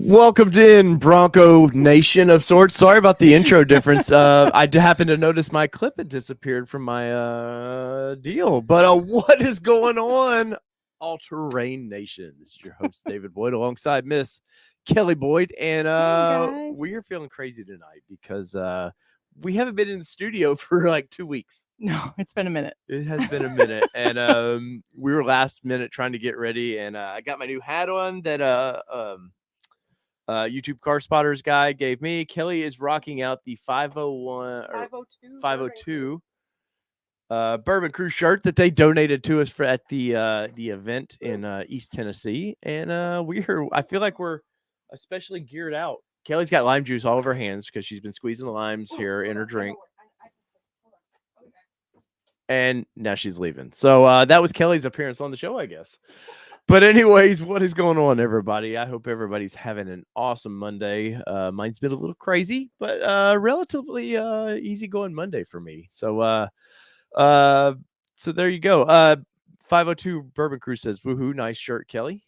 Welcomed in, Bronco Nation of sorts. Sorry about the intro difference. I happened to notice my clip had disappeared from my deal. But what is going on, All Terrain Nation? This is your host, David Boyd, alongside Miss Kelly Boyd. And we are feeling crazy tonight because we haven't been in the studio for like 2 weeks. No, it's been a minute. It has been a minute. And we were last minute trying to get ready. And I got my new hat on that YouTube Car Spotters guy gave me. Kelly is rocking out the 502 Bourbon Crew shirt that they donated to us at the event in East Tennessee, and I feel like we're especially geared out. Kelly's got lime juice all over her hands because she's been squeezing the limes here in her drink, and now she's leaving. So that was Kelly's appearance on the show, I guess. But anyways, what is going on, everybody? I hope everybody's having an awesome Monday. Mine's been a little crazy, but relatively easygoing Monday for me. So so there you go. 502 Bourbon Crew says, "Woohoo, nice shirt, Kelly."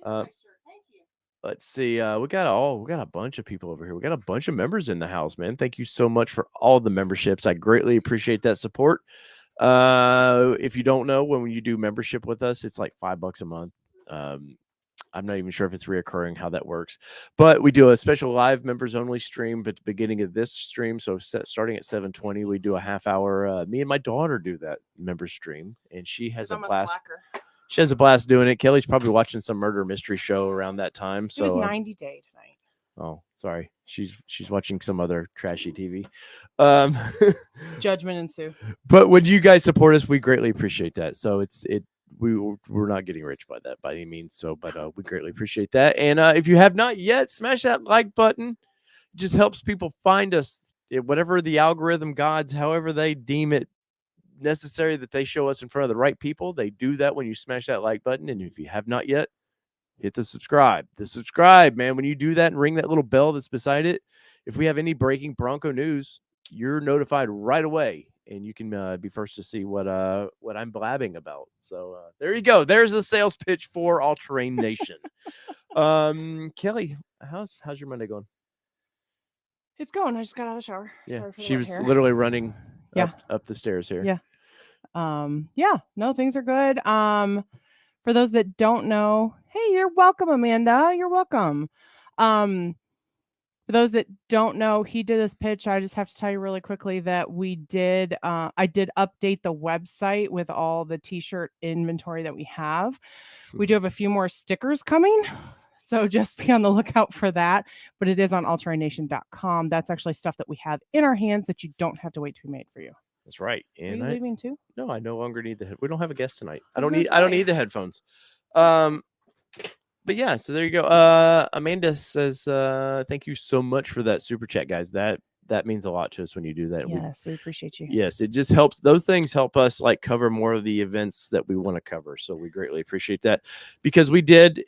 Nice shirt. Thank you. Let's see. We got a bunch of people over here. We got a bunch of members in the house, man. Thank you so much for all the memberships. I greatly appreciate that support. If you don't know, when you do membership with us, it's like $5 a month. I'm not even sure if it's reoccurring how that works, but we do a special live members only stream at the beginning of this stream. So starting at 7:20, we do a half hour. Me and my daughter do that member stream, and she has a blast. She has a blast doing it. Kelly's probably watching some murder mystery show around that time. So it was 90 Day tonight. Oh, sorry. She's watching some other trashy TV. Judgment ensue. But when you guys support us, we greatly appreciate that. So we're not getting rich by that by any means. So, but we greatly appreciate that. And if you have not yet, smash that like button. It just helps people find us. Whatever the algorithm gods, however they deem it necessary that they show us in front of the right people, they do that when you smash that like button. And if you have not yet, hit the subscribe. Man. When you do that and ring that little bell that's beside it, if we have any breaking Bronco news, you're notified right away, and you can be first to see what I'm blabbing about. So there you go. There's a sales pitch for All Terrain Nation. Kelly, how's your Monday going? It's going. I just got out of the shower. Yeah, sorry for she was hair. literally running up the stairs here. Yeah. No, things are good. For those that don't know, hey, you're welcome, Amanda. You're welcome. For those that don't know, he did this pitch. I just have to tell you really quickly that I did update the website with all the t-shirt inventory that we have. We do have a few more stickers coming, so just be on the lookout for that. But it is on allterraination.com. That's actually stuff that we have in our hands that you don't have to wait to be made for you. That's right. And are you leaving too? No, I no longer need the. We don't have a guest tonight. I don't need the headphones. But yeah, so there you go. Amanda says, "Thank you so much for that super chat, guys. That means a lot to us when you do that." Yes, we appreciate you. Yes, it just helps. Those things help us like cover more of the events that we want to cover. So we greatly appreciate that, because we did.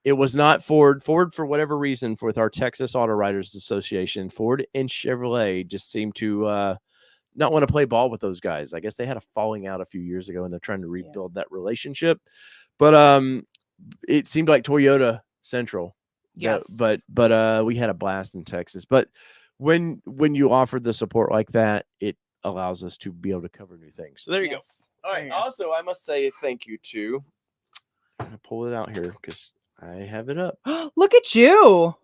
It was not Ford. Ford, for whatever reason, with our Texas Auto Writers Association, Ford and Chevrolet just seemed to not want to play ball with those guys. I guess they had a falling out a few years ago, and they're trying to rebuild that relationship. But it seemed like Toyota Central. Yes. But we had a blast in Texas. But when you offer the support like that, it allows us to be able to cover new things. So there you go. All right. Also, I must say thank you to. I'm gonna pull it out here because I have it up. Look at you.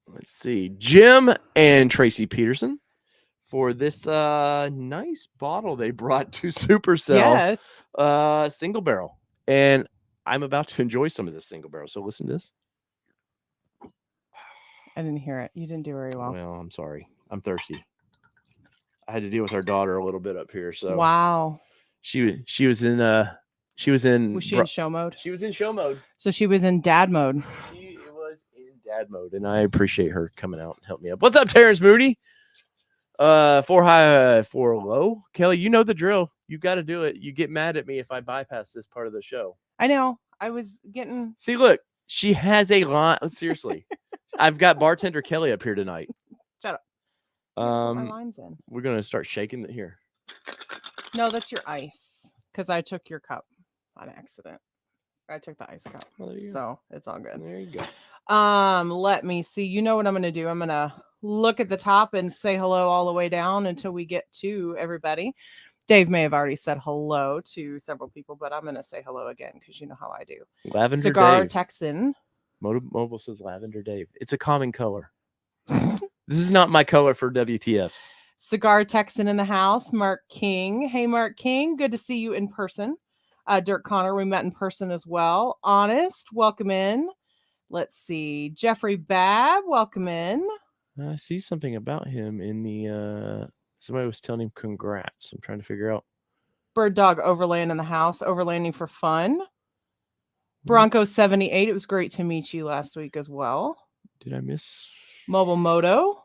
Let's see, Jim and Tracy Peterson, for this nice bottle they brought to Supercell. Yes. Single barrel. And I'm about to enjoy some of this single barrel. So listen to this. I didn't hear it. You didn't do very well. Well, I'm sorry. I'm thirsty. I had to deal with our daughter a little bit up here. So wow. She was in Was she in show mode? She was in show mode. So she was in dad mode. She was in dad mode, and I appreciate her coming out and helping me up. What's up, Terrence Moody? 4 high, 4 low. Kelly, you know the drill. You got to do it. You get mad at me if I bypass this part of the show. I know. I was getting. See, look, she has a line. Seriously, I've got bartender Kelly up here tonight. Shut up. My lime's in. We're gonna start shaking it here. No, that's your ice, because I took your cup on accident. I took the ice cup, so it's all good. There you go. Let me see. You know what I'm gonna do? I'm gonna look at the top and say hello all the way down until we get to everybody. Dave may have already said hello to several people, but I'm gonna say hello again because you know how I do. Lavender Cigar Dave. Texan. Mobile says Lavender Dave. It's a common color. This is not my color for WTFs. Cigar Texan in the house. Mark King. Hey, Mark King. Good to see you in person. Dirk Connor, we met in person as well. Honest, welcome in. Let's see. Jeffrey Babb, welcome in. I see something about him in the somebody was telling him congrats. I'm trying to figure out. Bird Dog Overland in the house. Overlanding for fun. Bronco 78. It was great to meet you last week as well. Did I miss? Mobile Moto.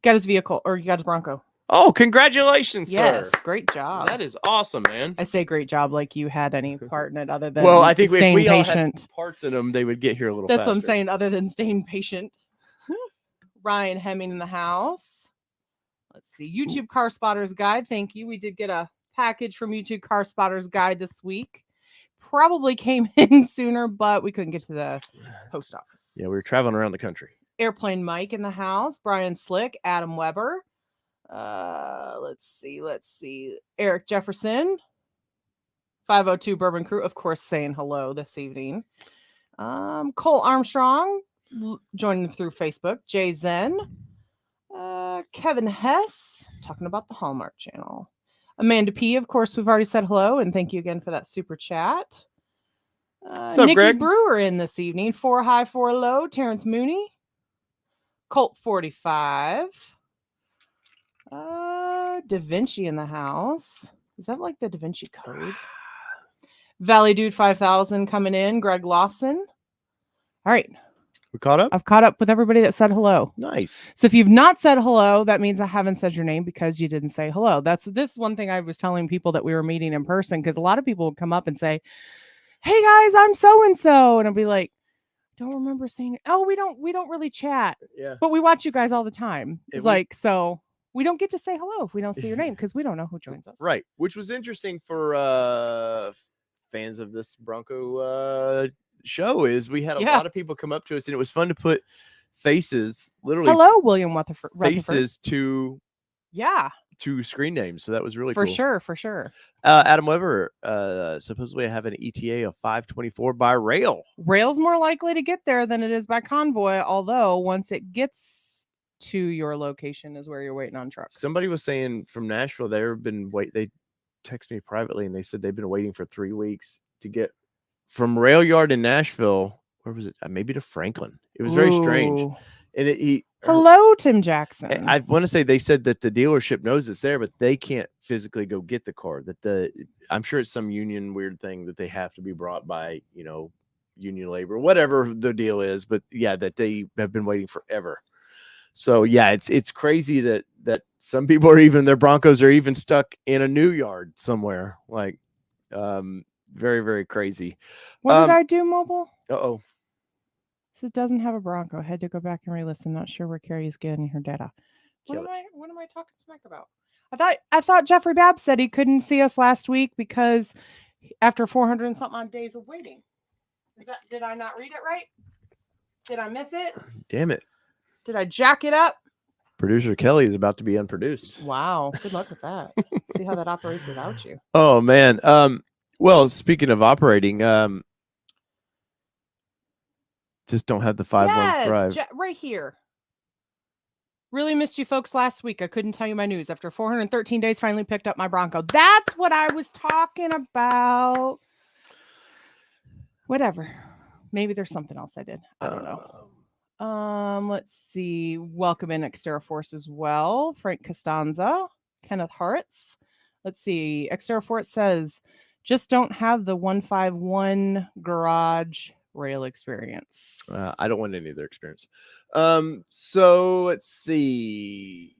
Got his vehicle, or you got his Bronco. Oh, congratulations, Yes, sir. great job. That is awesome, man. I say great job like you had any part in it other than Well, I think if staying we all patient. had parts in them, they would get here a little That's faster. what I'm saying, other than staying patient. Ryan Hemming in the house. Let's see. YouTube Car Spotters Guide. Thank you. We did get a package from YouTube Car Spotters Guide this week. Probably came in sooner, but we couldn't get to the post office. Yeah, we were traveling around the country. Airplane Mike in the house. Brian Slick. Adam Weber. Let's see. Eric Jefferson. 502 Bourbon Crew, of course, saying hello this evening. Cole Armstrong joining through Facebook. Jay Zen. Kevin Hess talking about the Hallmark Channel. Amanda P, of course, we've already said hello, and thank you again for that super chat. What's up, Nikki Greg? Brewer in this evening. 4 high, 4 low. Terrence Mooney. Colt 45. Da Vinci in the house. Is that like the Da Vinci Code? Valley Dude 5000 coming in. Greg Lawson. All right. We caught up? I've caught up with everybody that said hello. Nice. So if you've not said hello, that means I haven't said your name because you didn't say hello. That's this one thing I was telling people that we were meeting in person, because a lot of people would come up and say, hey guys, I'm so-and-so. And I'll be like, don't remember saying it. Oh, we don't really chat. Yeah. But we watch you guys all the time. It's we- like, so we don't get to say hello if we don't see your name because we don't know who joins us. Right. Which was interesting for fans of this Bronco show, is we had a lot of people come up to us, and it was fun to put faces, literally hello, William Rutherford. faces to screen names. So that was really for cool. For sure. Adam Weber, supposedly I have an ETA of 524 by rail. Rail's more likely to get there than it is by convoy, although once it gets to your location is where you're waiting on trucks. Somebody was saying from Nashville, they texted me privately, and they said they've been waiting for 3 weeks to get from rail yard in Nashville. Where was it? Maybe to Franklin. It was very strange. And hello, Tim Jackson. I want to say they said that the dealership knows it's there, but they can't physically go get the car. I'm sure it's some union weird thing that they have to be brought by, union labor, whatever the deal is. But yeah, that they have been waiting forever. So yeah, it's crazy that some people are their Broncos are even stuck in a new yard somewhere. Like, very, very crazy. What did I do, Mobile? Uh-oh. So it doesn't have a Bronco. I had to go back and re-listen. Not sure where Carrie's getting her data. What am I talking smack about? I thought Jeffrey Babb said he couldn't see us last week because after 400 and something odd days of waiting. Did I not read it right? Did I miss it? Damn it. Did I jack it up? Producer Kelly is about to be unproduced. Wow. Good luck with that. See how that operates without you. Oh man. Well, speaking of operating, just don't have the 515. Right here. Really missed you folks last week. I couldn't tell you my news. After 413 days, finally picked up my Bronco. That's what I was talking about. Whatever. Maybe there's something else I did. I don't know. Let's see. Welcome in Xterra Force as well. Frank Costanza, Kenneth Hartz. Let's see. Xterra Force says, just don't have the 151 garage rail experience. I don't want any of their experience. So let's see.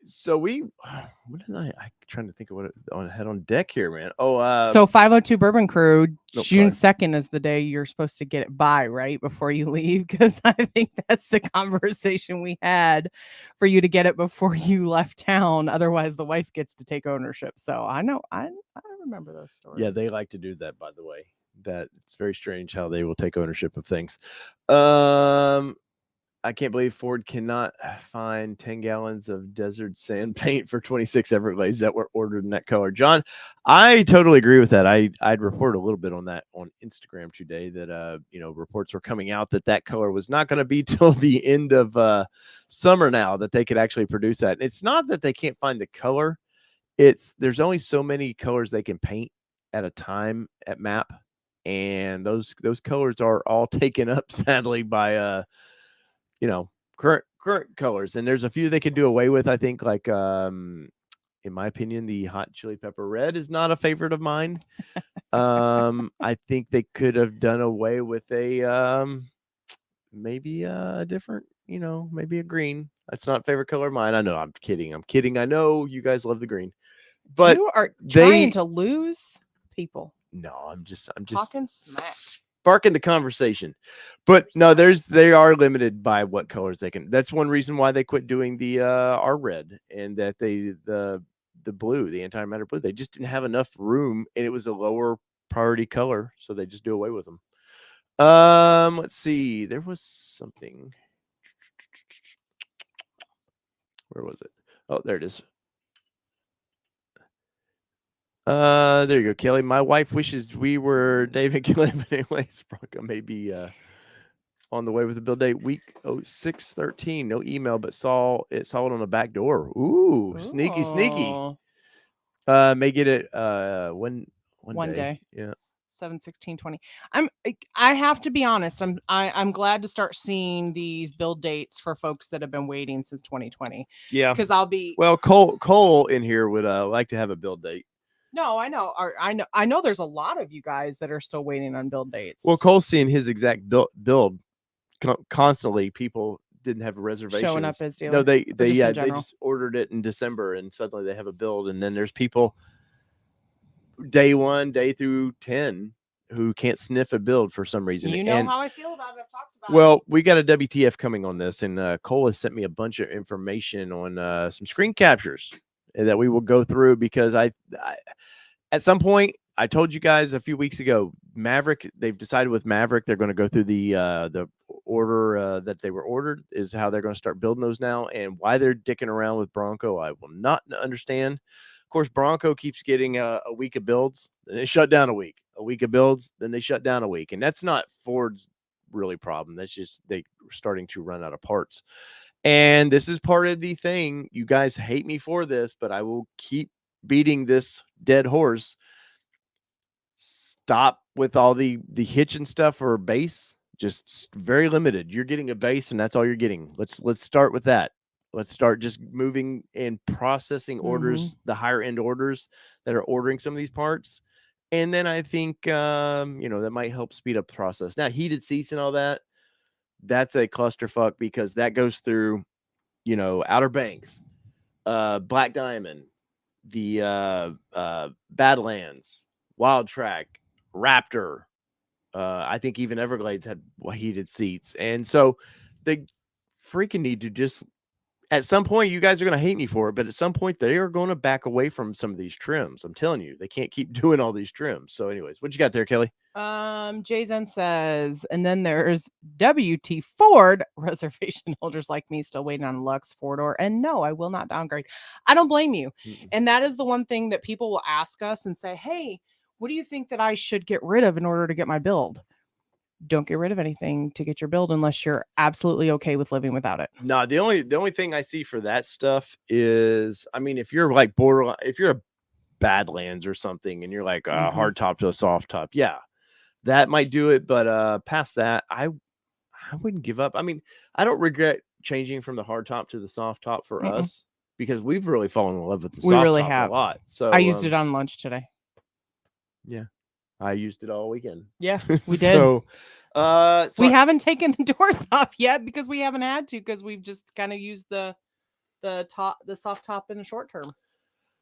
So what did I'm trying to think of what I had on deck here, man. So 502 Bourbon Crew, June 2nd is the day you're supposed to get it by, right? Before you leave. Because I think that's the conversation we had for you to get it before you left town. Otherwise the wife gets to take ownership. So I know, I remember those stories. Yeah, they like to do that, by the way. that it's very strange how they will take ownership of things. I can't believe Ford cannot find 10 gallons of desert sand paint for 26 Everglades that were ordered in that color. John, I totally agree with that. I'd report a little bit on that on Instagram today that, reports were coming out that color was not going to be till the end of summer now that they could actually produce that. And it's not that they can't find the color. There's only so many colors they can paint at a time at MAP. And those colors are all taken up, sadly, by current colors, and there's a few they could do away with. I think, like, in my opinion, the hot chili pepper red is not a favorite of mine. I think they could have done away with maybe a different, maybe a green. That's not a favorite color of mine. I know, I'm kidding. I know you guys love the green, but you are trying to lose people. No, I'm just talking smack. Sparking the conversation. But no, they are limited by what colors they can. That's one reason why they quit doing the our red, and that the blue, the antimatter blue, they just didn't have enough room, and it was a lower priority color, so they just do away with them. Let's see. There was something. Where was it? Oh, there it is. There you go, Kelly. My wife wishes we were David Kelly, but anyways, Bronco may be on the way with the build date week 0613. No email, but saw it on the back door. Ooh, sneaky. May get it one day. Yeah. 7/16/20. I have to be honest. I'm glad to start seeing these build dates for folks that have been waiting since 2020. Yeah, because I'll be Cole in here would like to have a build date. No, I know. I know. There's a lot of you guys that are still waiting on build dates. Well, Cole's seeing his exact build constantly. People didn't have reservations showing up as dealer. No, they just ordered it in December, and suddenly they have a build, and then there's people day 1, day through 10 who can't sniff a build for some reason. You know how I feel about it. I've talked about it. We got a WTF coming on this, and Cole has sent me a bunch of information on some screen captures that we will go through, because I at some point, I told you guys a few weeks ago, Maverick, they've decided with Maverick, they're going to go through the order that they were ordered, is how they're going to start building those now. And why they're dicking around with Bronco, I will not understand. Of course, Bronco keeps getting a week of builds, then they shut down a week of builds, then they shut down a week. And that's not Ford's really problem. That's just they were starting to run out of parts. And this is part of the thing. You guys hate me for this, but I will keep beating this dead horse. Stop with all the hitch and stuff or base. Just very limited. You're getting a base, and that's all you're getting. Let's start with that. Let's start just moving and processing orders, the higher end orders that are ordering some of these parts. And then I think that might help speed up the process. Now, heated seats and all that, that's a clusterfuck, because that goes through, Outer Banks, Black Diamond, the Badlands, Wild Track, Raptor. I think even Everglades had heated seats. And so they freaking need to just, at some point, you guys are going to hate me for it, but at some point they are going to back away from some of these trims. I'm telling you, they can't keep doing all these trims. So anyways, what you got there, Kelly? Jason says, and then there's WT Ford reservation holders like me still waiting on Lux 4-door. And no, I will not downgrade. I don't blame you. And that is the one thing that people will ask us and say, hey, what do you think that I should get rid of in order to get my build? Don't get rid of anything to get your build unless you're absolutely okay with living without it. No, the only thing I see for that stuff is, I mean, if you're like borderline, if you're a Badlands or something, and you're like a hard top to a soft top, yeah, that might do it. But past that, I wouldn't give up. I mean, I don't regret changing from the hard top to the soft top for us, because we've really fallen in love with the soft top a lot. So I used it on lunch today. Yeah, I used it all weekend. Yeah, we did. So we haven't taken the doors off yet because we haven't had to, because we've just kind of used the soft top in the short term.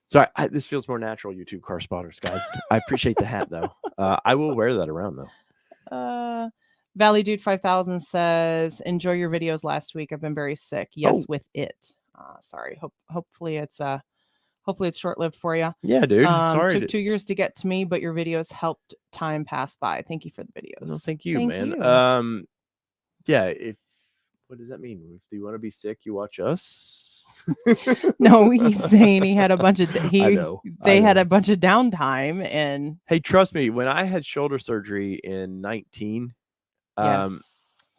Sorry, this feels more natural, YouTube car spotters, guys. I appreciate the hat though. I will wear that around though. Valley Dude 5000 says, enjoy your videos last week. I've been very sick. Yes, with it. Sorry. Hopefully it's Hopefully it's short-lived for you. Yeah, dude. Sorry. Took 2 years to get to me, but your videos helped time pass by. Thank you for the videos. No, thank you, man. You. Yeah. What does that mean? If you want to be sick, you watch us. No, he's saying he had a bunch of I had know. a bunch of downtime, and Hey, trust me, when I had shoulder surgery in 19, yes.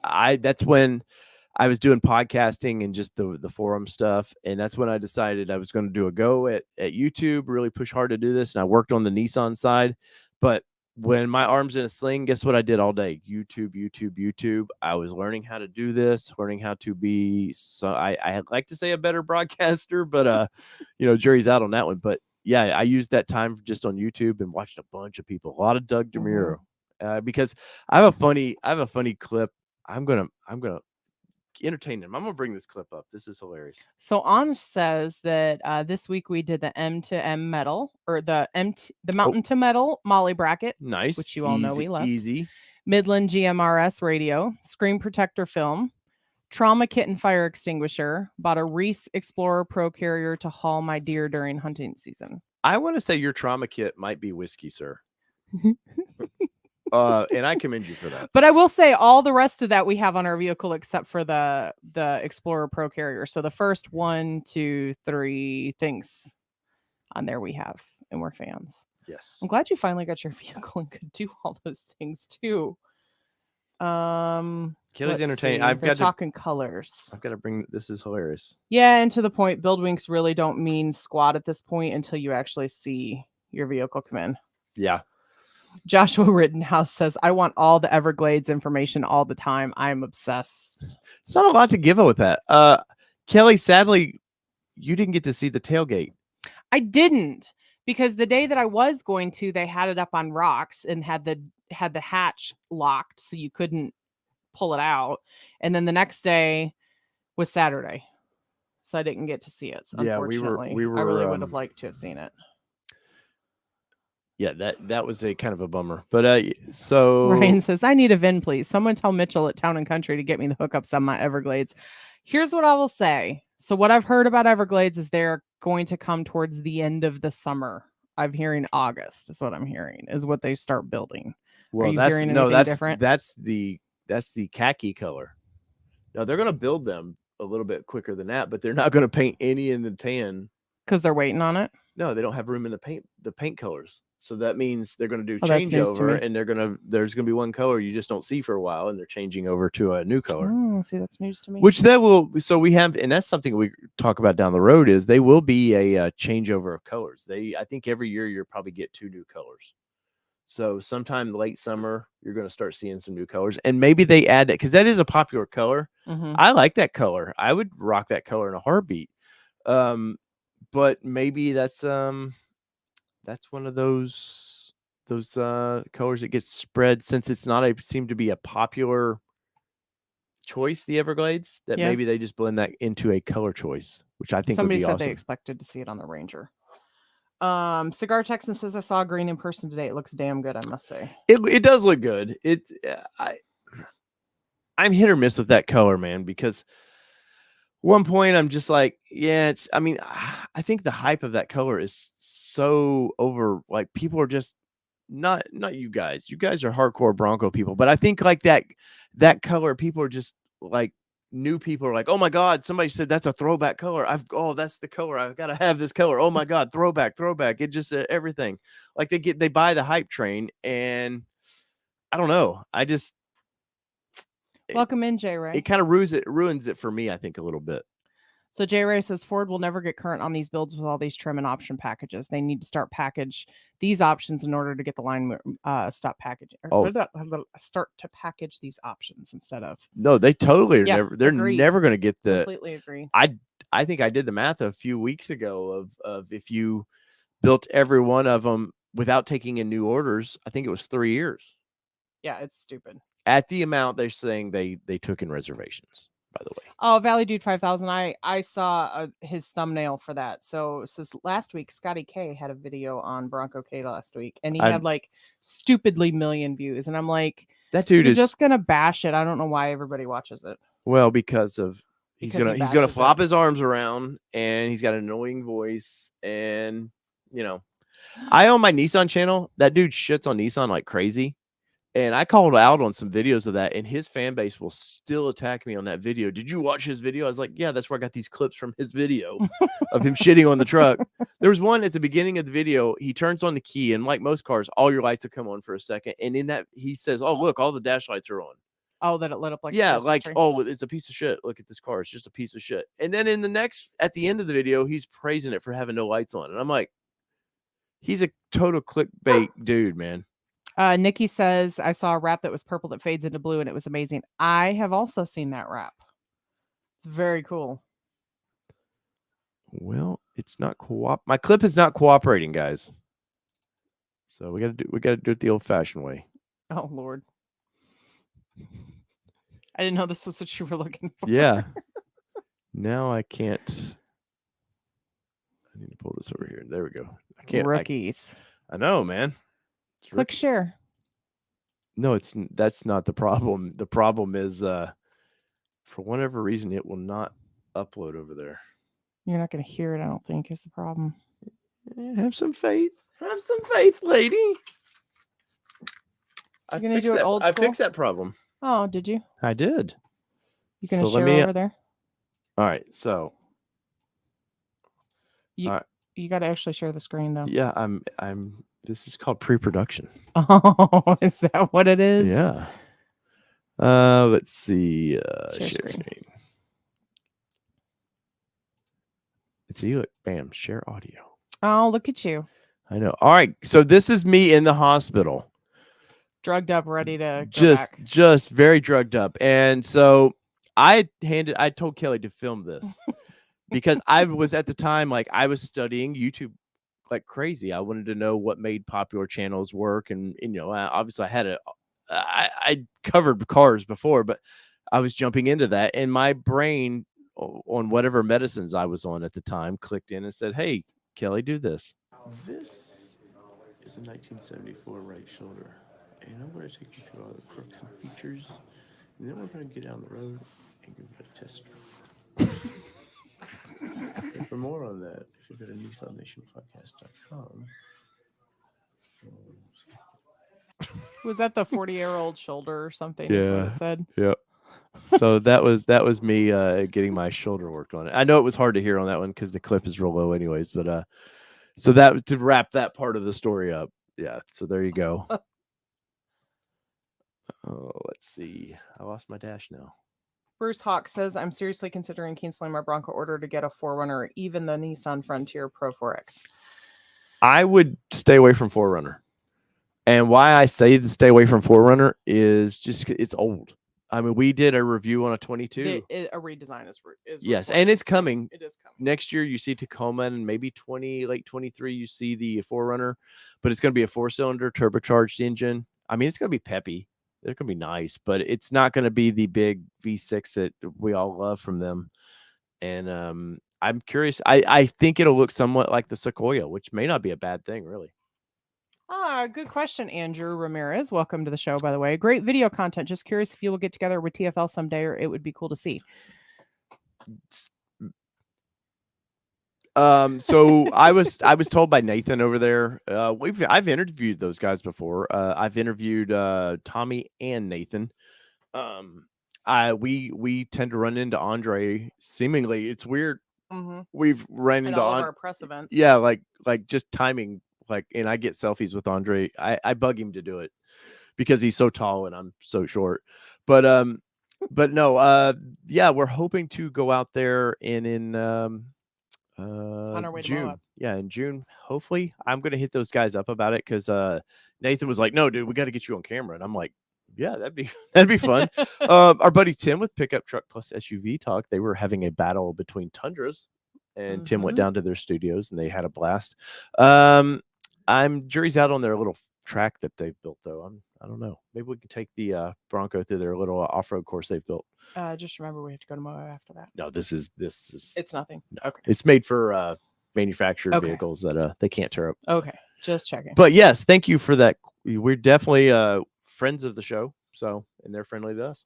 That's when I was doing podcasting and just the forum stuff, and that's when I decided I was going to do a go at YouTube, really push hard to do this, and I worked on the Nissan side. But when my arm's in a sling, guess what I did all day? YouTube. I was learning how to do this, learning how to be. So I like to say a better broadcaster, but jury's out on that one. But yeah, I used that time just on YouTube and watched a bunch of people, a lot of Doug DeMuro, because I have a funny clip. I'm gonna entertain them. I'm gonna bring this clip up. This is hilarious. So Anj says that this week we did the M to M metal, or the mountain to metal Molly bracket, Nice, which you all know we love. Easy. Midland GMRS radio, screen protector film, trauma kit and fire extinguisher. Bought a Reese Explorer Pro carrier to haul my deer during hunting season. I want to say your trauma kit might be whiskey, sir. And I commend you for that. But I will say all the rest of that we have on our vehicle except for the Explorer Pro carrier. So the first 1, 2, 3 things on there we have, and we're fans. Yes. I'm glad you finally got your vehicle and could do all those things too. Kelly's entertaining. Talking colors. I've got to bring. This is hilarious. Yeah, and to the point, build winks really don't mean squat at this point until you actually see your vehicle come in. Yeah. Joshua Rittenhouse says, I want all the Everglades information all the time. I'm obsessed. It's not a lot to give with that. Kelly, sadly, you didn't get to see the tailgate. I didn't, because the day that I was going to, they had it up on rocks and had the hatch locked so you couldn't pull it out. And then the next day was Saturday. So I didn't get to see it. So unfortunately, we were I really would have liked to have seen it. Yeah, that was a kind of a bummer. But so Ryan says, I need a VIN, please. Someone tell Mitchell at Town and Country to get me the hookups on my Everglades. Here's what I will say. So what I've heard about Everglades is they're going to come towards the end of the summer. I'm hearing August is what I'm hearing, is what they start building. Well, Are you hearing anything different? That's the khaki color. Now they're going to build them a little bit quicker than that, but they're not going to paint any in the tan because they're waiting on it. No, they don't have room in the paint colors. So that means they're going to do changeover, and there's going to be one color you just don't see for a while, and they're changing over to a new color. Oh, see, that's news to me. So we have, and that's something we talk about down the road, is they will be a changeover of colors. I think every year you'll probably get 2 new colors. So sometime late summer, you're going to start seeing some new colors, and maybe they add that because that is a popular color. Mm-hmm. I like that color. I would rock that color in a heartbeat. But maybe that's one of those colors that gets spread, since it's not seem to be a popular choice, the Everglades, that maybe they just blend that into a color choice, which I think somebody would be said awesome. They expected to see it on the Ranger. Cigar Texan says, I saw green in person today. It looks damn good, I must say. It does look good. I'm hit or miss with that color, man, because one point I'm just like, I think the hype of that color is so over. Like, people are just not you guys. You guys are hardcore Bronco people, but I think like that color, people are just like, new people are like, oh my God, somebody said that's a throwback color. That's the color. I've got to have this color. Oh my God, throwback. It just everything. Like they buy the hype train, and I don't know. Welcome in, J Ray. It kind of ruins it for me, I think, a little bit. So J Ray says Ford will never get current on these builds with all these trim and option packages. They need to start package these options in order to get the line stop packaging. Start to package these options instead of. No, they totally are they're never going to get the. Completely agree. I think I did the math a few weeks ago of if you built every one of them without taking in new orders, I think it was 3 years. Yeah, it's stupid. At the amount they're saying they took in reservations, by the way. Oh, Valley Dude 5000. I saw his thumbnail for that. So it says last week, Scotty K had a video on Bronco K last week, and he had like stupidly million views. And I'm like, that dude is just going to bash it. I don't know why everybody watches it. Well, because of He's Because he gonna batches flop it. his arms around, and he's got an annoying voice, and you know, I own my Nissan channel. That dude shits on Nissan like crazy. And I called out on some videos of that, and his fan base will still attack me on that video. Did you watch his video? I was like, yeah, that's where I got these clips from his video of him shitting on the truck. There was one at the beginning of the video. He turns on the key, and like most cars, all your lights will come on for a second. And in that, he says, oh, look, all the dash lights are on. Oh, that it lit up like a Yeah, Christmas like, tree. oh, it's a piece of shit. Look at this car. It's just a piece of shit. And then in the next, at the end of the video, he's praising it for having no lights on. And I'm like, he's a total clickbait dude, man. Nikki says, I saw a wrap that was purple that fades into blue, and it was amazing. I have also seen that wrap. It's very cool. Well, it's not my clip is not cooperating, guys. So we gotta do it the old-fashioned way. Oh Lord. I didn't know this was what you were looking for. Yeah. Now I can't. I need to pull this over here. There we go. I can't. Rookies. I know, man. Click share. No, that's not the problem. The problem is for whatever reason it will not upload over there. You're not going to hear it, I don't think, is the problem. Have some faith. Have some faith, lady. You're going to do it old school? I fixed that problem. Oh, did you? I did. You going to share over there? All right, so you got to actually share the screen though. Yeah, I'm this is called pre-production. Oh, is that what it is? Yeah. Let's see. Share screen. Let's see. Look, bam, share audio. Oh, look at you. I know. All right, so this is me in the hospital. Drugged up, ready to go back. Just very drugged up. And so I told Kelly to film this because I was at the time, like, I was studying YouTube like crazy. I wanted to know what made popular channels work. And, you know, obviously I covered cars before, but I was jumping into that. And my brain, on whatever medicines I was on at the time, clicked in and said, hey, Kelly, do this. This is a 1974 right shoulder. And I'm going to take you through all the crooks and features. And then we're going to get down the road and give it a test drive. And for more on that, if you go to NissanNationPodcast.com. Was that the 40-year-old shoulder or something? Yeah. It said? Yep. So that was me getting my shoulder worked on. I know it was hard to hear on that one because the clip is real low anyways, but so that to wrap that part of the story up. Yeah. So there you go. Oh, let's see. I lost my dash now. Bruce Hawk says, I'm seriously considering canceling my Bronco order to get a 4Runner or even the Nissan Frontier Pro 4X. I would stay away from 4Runner. And why I say to stay away from 4Runner is just it's old. I mean, we did a review on a 22. A redesign is yes, and it's coming. It is coming. Next year, you see Tacoma, and maybe late 23, you see the 4Runner. But it's going to be a 4-cylinder turbocharged engine. I mean, it's going to be peppy. They're going to be nice, but it's not going to be the big V6 that we all love from them. And I'm curious. I think it'll look somewhat like the Sequoia, which may not be a bad thing, really. Good question, Andrew Ramirez. Welcome to the show, by the way. Great video content. Just curious if you will get together with TFL someday, or it would be cool to see. So I was told by Nathan over there. I've interviewed those guys before. I've interviewed Tommy and Nathan. We tend to run into Andre. Seemingly, it's weird. Mm-hmm. We've run into all of our press events. Yeah, like just timing. And I get selfies with Andre. I bug him to do it because he's so tall and I'm so short. But no, yeah, we're hoping to go out there in on our way June. To Moab. Yeah, in June. Hopefully, I'm gonna hit those guys up about it because Nathan was like, "No, dude, we got to get you on camera," and I'm like, "Yeah, that'd be fun." Our buddy Tim with Pickup Truck Plus SUV Talk, they were having a battle between Tundras, and Tim went down to their studios and they had a blast. Jury's out on their little track that they've built, though. I don't know. Maybe we could take the Bronco through their little off-road course they've built. Just remember, we have to go to Moab after that. No, this is. It's nothing. No. Okay. It's made for manufactured vehicles that they can't tear up. Okay, just checking. But yes, thank you for that. We're definitely friends of the show, and they're friendly to us.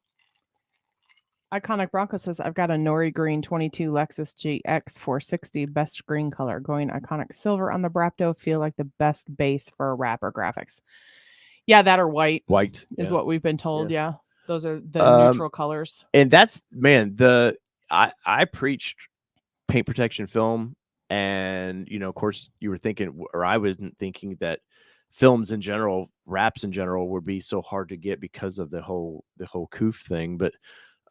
Iconic Bronco says, I've got a Nori Green 22 Lexus GX 460, best green color. Going iconic silver on the Brapto. Feel like the best base for wrapper graphics. Yeah, that or white. White is what we've been told. Yeah. Those are the neutral colors. And that's, man, I preached paint protection film. And, of course, you were thinking, or I wasn't thinking that films in general, wraps in general, would be so hard to get because of the whole coof thing. But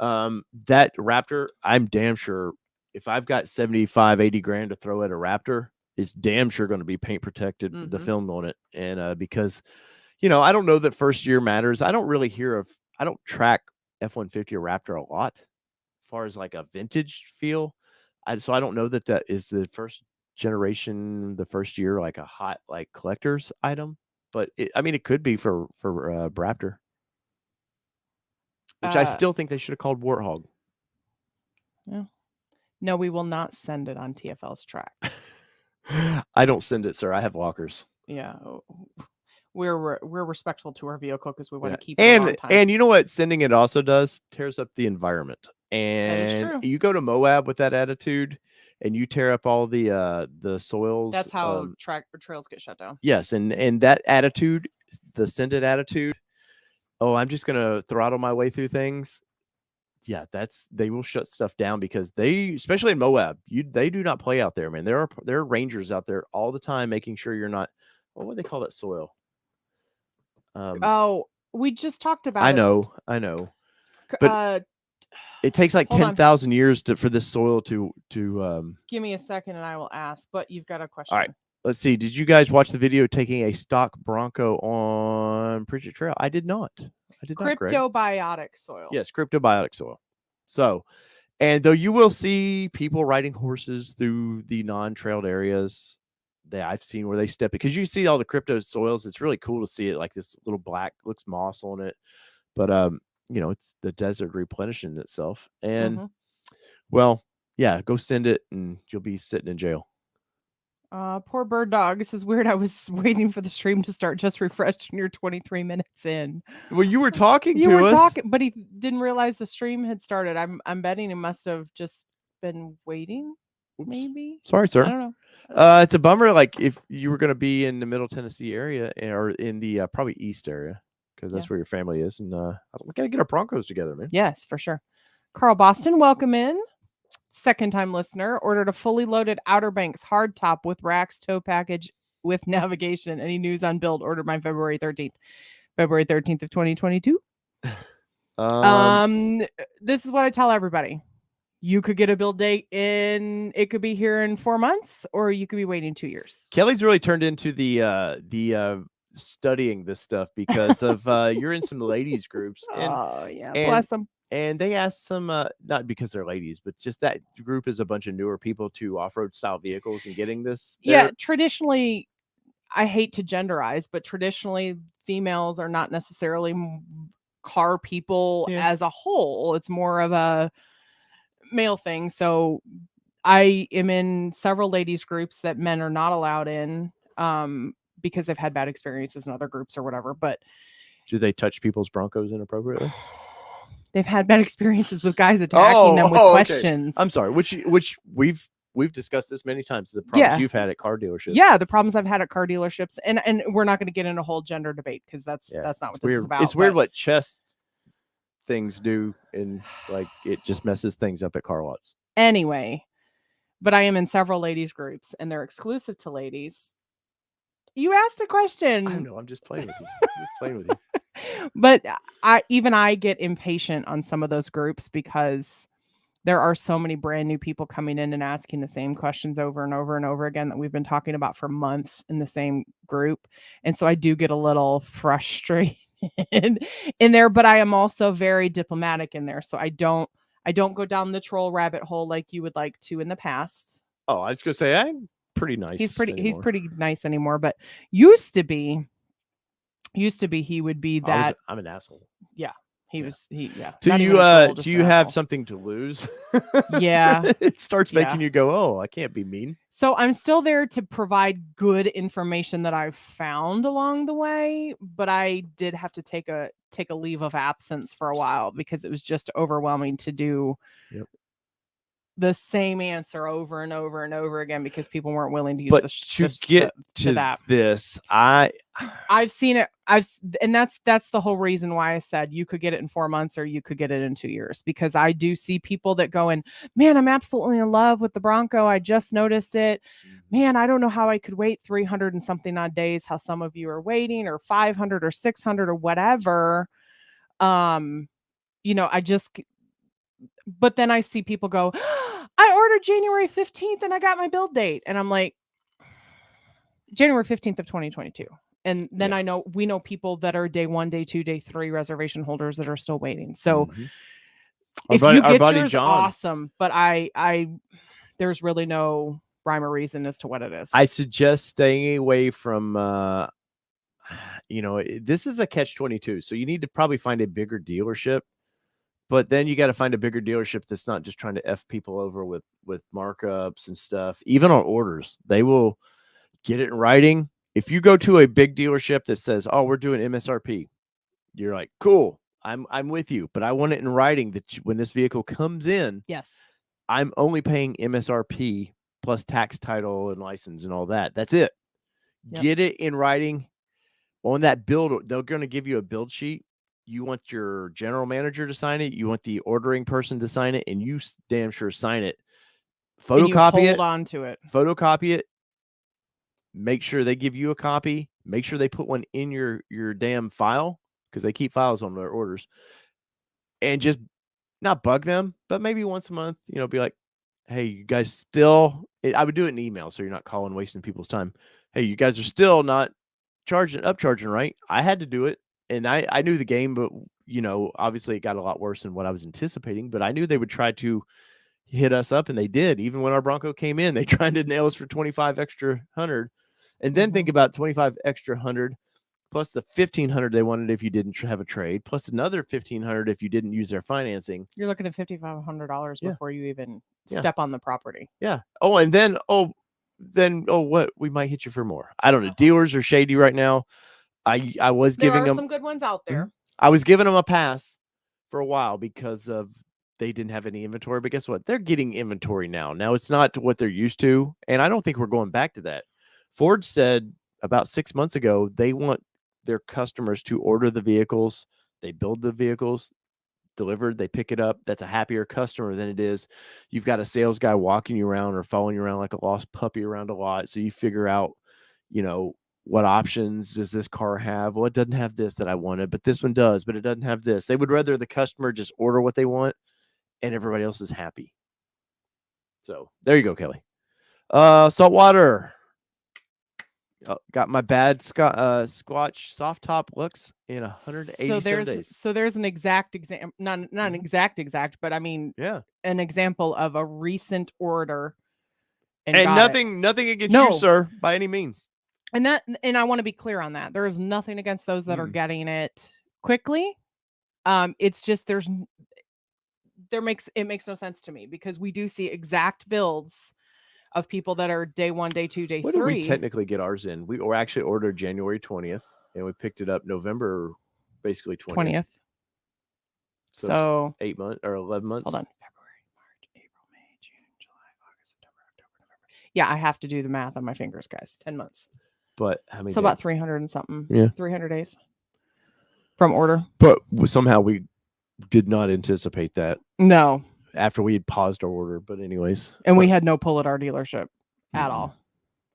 that Raptor, I'm damn sure if I've got 75, 80 grand to throw at a Raptor, it's damn sure going to be paint protected, the film on it. And because, I don't know that first year matters. I don't really I don't track F-150 or Raptor a lot as far as like a vintage feel. So I don't know that is the first generation, the first year, like a hot, like collector's item, but it could be for Raptor, which I still think they should have called Warthog. Yeah. No, we will not send it on TFL's track. I don't send it, sir. I have lockers. Yeah. We're respectful to our vehicle because we want to keep it a long time. And you know what sending it also does? Tears up the environment. And you go to Moab with that attitude and you tear up all the soils. That's how trails get shut down. Yes, and that attitude, the sended attitude, oh, I'm just gonna throttle my way through things. Yeah, they will shut stuff down because especially in Moab, they do not play out there, man. There are rangers out there all the time making sure you're not, what would they call that soil? We just talked about I know. But it takes like 10,000 years for this soil to give me a second and I will ask, but you've got a question. All right. Let's see. Did you guys watch the video taking a stock Bronco on Bridget Trail? I did not. Cryptobiotic soil. Yes, cryptobiotic soil. So, and though you will see people riding horses through the non-trailed areas that I've seen where they step, because you see all the crypto soils. It's really cool to see it, like this little black, looks moss on it. But, it's the desert replenishing itself. And well, yeah, go send it and you'll be sitting in jail. Poor bird dog. This is weird. I was waiting for the stream to start, just refreshed, and you're 23 minutes in. Well, you were talking to us. But he didn't realize the stream had started. I'm betting he must have just been waiting. Oops. Maybe. Sorry, sir. I don't know. It's a bummer. Like if you were going to be in the Middle Tennessee area or in the probably East area, because that's where your family is, and we got to get our Broncos together, man. Yes, for sure. Carl Boston, welcome in. Second time listener, ordered a fully loaded Outer Banks hardtop with racks, tow package with navigation. Any news on build? Ordered mine February 13th of 2022. This is what I tell everybody. You could get a build date it could be here in 4 months, or you could be waiting 2 years. Kelly's really turned into the studying this stuff because of you're in some ladies groups. And, bless them. And they asked some, not because they're ladies, but just that group is a bunch of newer people to off-road style vehicles and getting this. Yeah, traditionally, I hate to genderize, but traditionally females are not necessarily car people as a whole. It's more of a male thing. So I am in several ladies groups that men are not allowed in because they've had bad experiences in other groups or whatever. But do they touch people's Broncos inappropriately? They've had bad experiences with guys attacking them with questions. I'm sorry, which we've discussed this many times. The problems you've had at car dealerships. Yeah, the problems I've had at car dealerships, and we're not going to get into a whole gender debate because that's not what this is about. It's weird what chest things do, and like it just messes things up at car lots. Anyway, but I am in several ladies groups, and they're exclusive to ladies. You asked a question. I know. I'm just playing with you. But I get impatient on some of those groups because there are so many brand new people coming in and asking the same questions over and over and over again that we've been talking about for months in the same group. And so I do get a little frustrated in there, but I am also very diplomatic in there. So I don't go down the troll rabbit hole like you would like to in the past. Oh, I was going to say, I'm pretty nice. He's pretty nice anymore, but used to be he would be that. I'm an asshole. Yeah. Do you have something to lose? Yeah. It starts making you go, oh, I can't be mean. So I'm still there to provide good information that I've found along the way, but I did have to take a take a leave of absence for a while because it was just overwhelming to do Yep. the same answer over and over and over again because people weren't willing to use But to get to that. this, I've seen it. And that's the whole reason why I said you could get it in 4 months or you could get it in 2 years, because I do see people that go in, man, I'm absolutely in love with the Bronco. I just noticed it. Man, I don't know how I could wait 300 and something odd days, how some of you are waiting, or 500 or 600 or whatever. But then I see people go, I ordered January 15th and I got my build date. And I'm like, January 15th of 2022. And then we know people that are day 1, day 2, day 3 reservation holders that are still waiting. So if you get yours, awesome. But I there's really no rhyme or reason as to what it is. I suggest staying away from, this is a catch-22. So you need to probably find a bigger dealership, but then you got to find a bigger dealership that's not just trying to F people over with markups and stuff. Even on orders, they will get it in writing. If you go to a big dealership that says, oh, we're doing MSRP, you're like, cool, I'm with you, but I want it in writing that when this vehicle comes in, yes, I'm only paying MSRP plus tax, title, and license and all that. That's it. Yep. Get it in writing. On that build, they're going to give you a build sheet. You want your general manager to sign it. You want the ordering person to sign it, and you damn sure sign it. Photocopy it. Hold on to it. Photocopy it. Make sure they give you a copy. Make sure they put one in your damn file, because they keep files on their orders. And just not bug them, but maybe once a month, be like, hey, you guys still, I would do it in email so you're not calling, wasting people's time. Hey, you guys are still not upcharging, right? I had to do it. And I knew the game, but, obviously it got a lot worse than what I was anticipating. But I knew they would try to hit us up, and they did. Even when our Bronco came in, they tried to nail us for 25 extra 100. And then think about 25 extra 100 plus the 1,500 they wanted if you didn't have a trade, plus another 1,500 if you didn't use their financing. You're looking at $5,500 before you even step on the property. Yeah. Oh, and then what? We might hit you for more. I don't know. Dealers are shady right now. I was giving them some good ones out there. I was giving them a pass for a while because of they didn't have any inventory. But guess what? They're getting inventory now. Now it's not what they're used to, and I don't think we're going back to that. Ford said about 6 months ago they want their customers to order the vehicles, they build the vehicles, delivered, they pick it up. That's a happier customer than it is you've got a sales guy walking you around or following you around like a lost puppy around a lot. So you figure out, what options does this car have? Well, it doesn't have this that I wanted, but this one does, but it doesn't have this. They would rather the customer just order what they want and everybody else is happy. So there you go, Kelly. Saltwater. Got my bad Squatch soft top looks in 187 days. So there's an exact example, not an exact, but I mean, an example of a recent order. And nothing against you, sir, by any means. And I want to be clear on that. There is nothing against those that are getting it quickly. It's just it makes no sense to me, because we do see exact builds of people that are day 1, day 2, day 3. When did we technically get ours in? We were actually ordered January 20th, and we picked it up November, basically 20th. So 8 months or 11 months. Hold on. February, March, April, May, June, July, August, September, October, November. Yeah, I have to do the math on my fingers, guys. 10 months. But how many? So about 300 and something. Yeah. 300 days from order. But somehow we did not anticipate that. No. After we had paused our order, but anyways. And we had no pull at our dealership at all.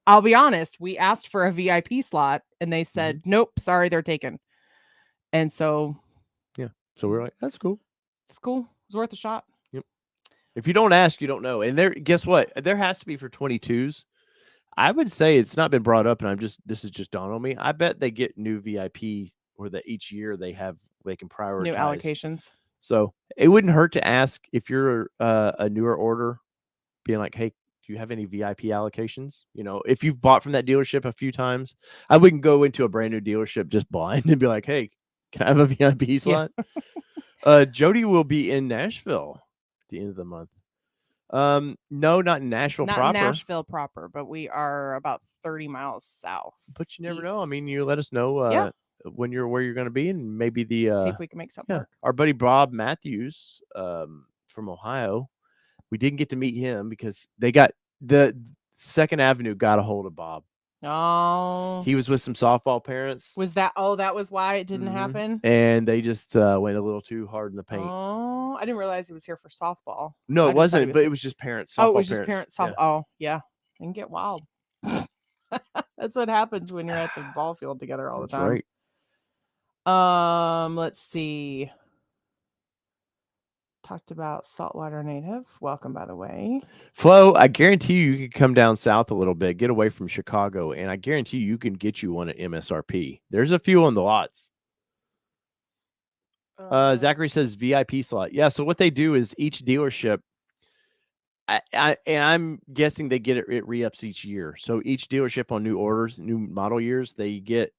I'll be honest, we asked for a VIP slot and they said, nope, sorry, they're taken. And so. Yeah. So we're like, that's cool. It's cool. It's worth a shot. Yep. If you don't ask, you don't know. And guess what? There has to be for 22s. I would say it's not been brought up, and this is just dawned on me. I bet they get new VIP, or that each year they can prioritize new allocations. So it wouldn't hurt to ask if you're a newer order, being like, hey, do you have any VIP allocations? If you've bought from that dealership a few times, I wouldn't go into a brand new dealership just blind and be like, hey, can I have a VIP slot? Yeah. Jody will be in Nashville at the end of the month. No, not in Nashville proper. Not Nashville proper, but we are about 30 miles south. But you never know. I mean, you let us know. when you're where you're going to be, and maybe See the if we can make something work. our buddy Bob Matthews from Ohio. We didn't get to meet him because they got the Second Avenue got a hold of Bob. Oh, He was with some softball parents. was that? Oh, that was why it didn't happen. And they just went a little too hard in the paint. Oh, I didn't realize he was here for softball. No, I it just thought he wasn't. was But here- it was just parents. Oh, it Softball was just parents. parents. Oh, yeah. It can get wild. That's what happens when you're at the ball field together all the That's time. right. Let's see. Talked about Saltwater Native. Welcome, by the way. Flo, I guarantee you can come down south a little bit, get away from Chicago, and I guarantee you can get you one at MSRP. There's a few on the lots. Zachary says VIP slot. Yeah, so what they do is each dealership, and I'm guessing they get it re-ups each year. So each dealership on new orders, new model years, they get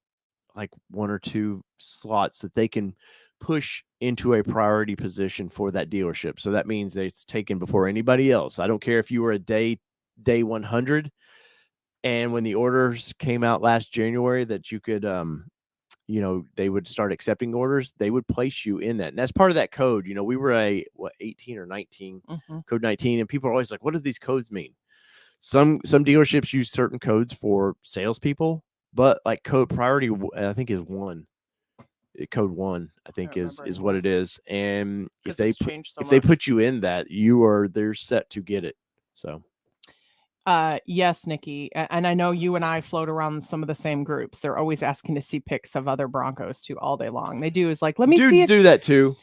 like 1 or 2 slots that they can push into a priority position for that dealership. So that means that it's taken before anybody else. I don't care if you were a day 100, and when the orders came out last January that you could they would start accepting orders, they would place you in that. And that's part of that code. We were 18 or 19, code 19, and people are always like, what do these codes mean? Some dealerships use certain codes for salespeople, but like code priority, I think is 1. Code 1, I think is what it is. And if they put you in that, they're set to get it. So yes, Nikki, and I know you and I float around some of the same groups. They're always asking to see pics of other Broncos too all day long. They do is like, let me see. Dudes do that too,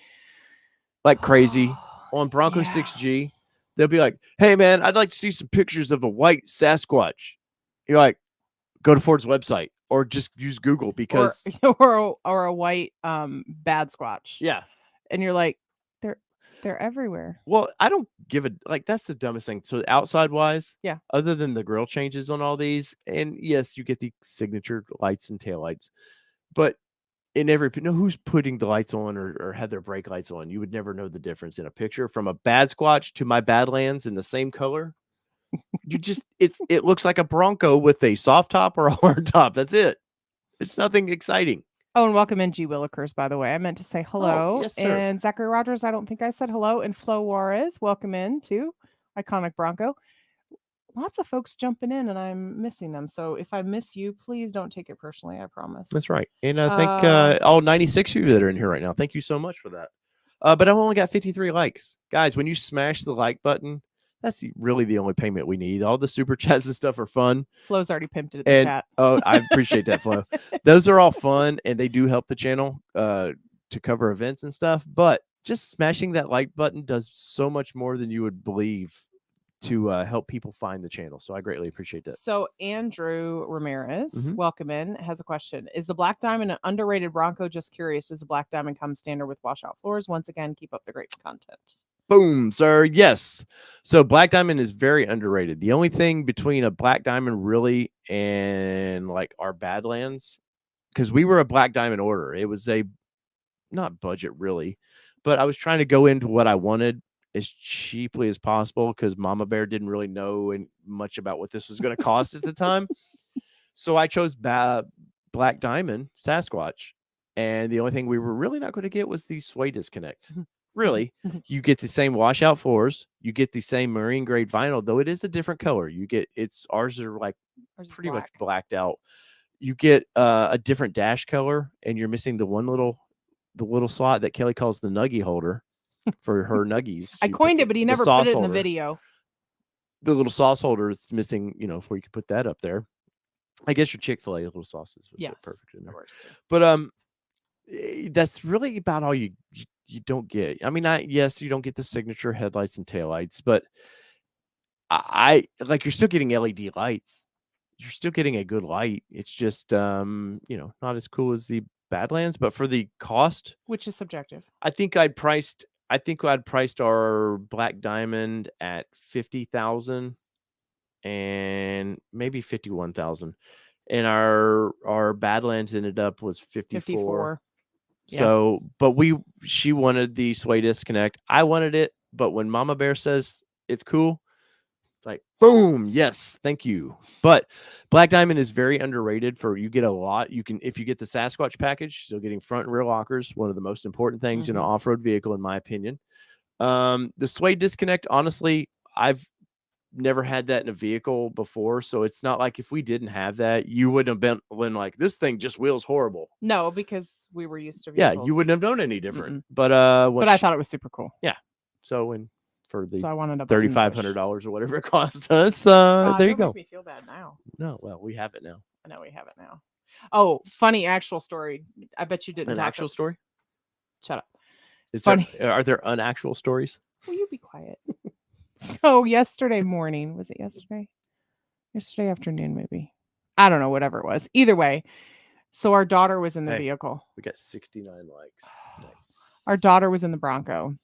like crazy on Bronco 6G. They'll be like, hey man, I'd like to see some pictures of a white Sasquatch. You're like, go to Ford's website or just use Google because or a white bad squatch. Yeah. And you're like, they're everywhere. Well, I don't give it that's the dumbest thing. So outside wise, yeah, other than the grill changes on all these, and yes, you get the signature lights and taillights, but in every who's putting the lights on or had their brake lights on, you would never know the difference in a picture from a bad Squatch to my Badlands in the same color. You just it looks like a Bronco with a soft top or a hard top. That's it. It's nothing exciting. Oh, and welcome in, G. Willikers, by the way. I meant to say hello. Oh, yes, sir. And Zachary Rogers, I don't think I said hello. And Flo Juarez, welcome in too. Iconic Bronco. Lots of folks jumping in, and I'm missing them. So if I miss you, please don't take it personally. I promise. That's right. And I think all 96 of you that are in here right now, thank you so much for that. But I've only got 53 likes. Guys, when you smash the like button, that's really the only payment we need. All the super chats and stuff are fun. Flo's already pimped it in the chat. Oh, I appreciate that, Flo. Those are all fun, and they do help the channel to cover events and stuff. But just smashing that like button does so much more than you would believe to help people find the channel. So I greatly appreciate that. So Andrew Ramirez, welcome in, has a question. Is the Black Diamond an underrated Bronco? Just curious. Does the Black Diamond come standard with washout floors? Once again, keep up the great content. Boom, sir. Yes. So Black Diamond is very underrated. The only thing between a Black Diamond really and like our Badlands, because we were a Black Diamond order, it was a not budget really, but I was trying to go into what I wanted as cheaply as possible because Mama Bear didn't really know much about what this was going to cost at the time. So I chose Black Diamond Sasquatch. And the only thing we were really not going to get was the sway disconnect. Really, you get the same washout floors, you get the same marine grade vinyl, though it is a different color. Ours are like pretty much blacked out. You get a different dash color, and you're missing the little slot that Kelly calls the nuggie holder for her nuggies. I coined it, but he never put it in the video. The little sauce holder is missing, before you can put that up there. I guess your Chick-fil-A little sauces would fit perfect in there. But that's really about all you don't get. I mean, yes, you don't get the signature headlights and taillights, but I like you're still getting LED lights. You're still getting a good light. It's just not as cool as the Badlands, but for the cost, which is subjective, I think I'd priced our Black Diamond at 50,000 and maybe 51,000, and our Badlands ended up was 54. So, but she wanted the sway disconnect. I wanted it, but when Mama Bear says it's cool, It's like, boom, yes, thank you. But Black Diamond is very underrated. For you get a lot. You can, if you get the Sasquatch package, still getting front and rear lockers, one of the most important things in an off-road vehicle, in my opinion. The sway disconnect, honestly, I've never had that in a vehicle before, so it's not like if we didn't have that, you wouldn't have been like, this thing just wheels horrible. No, because we were used to Yeah, vehicles. you wouldn't have known any different. Mm-mm. But I thought it was super cool. Yeah. So when for the So I wanted a $3,500 or whatever it cost us, there you go. Make me feel bad now. No, well, we have it now. I know we have it now. Oh, funny actual story. I bet you didn't. An actual story? Shut up. Funny. Are there unactual stories? Will you be quiet? So yesterday morning, was it yesterday? Yesterday afternoon, maybe. I don't know, whatever it was. Either way. So our daughter was in the vehicle. We got 69 likes. Nice. Our daughter was in the Bronco.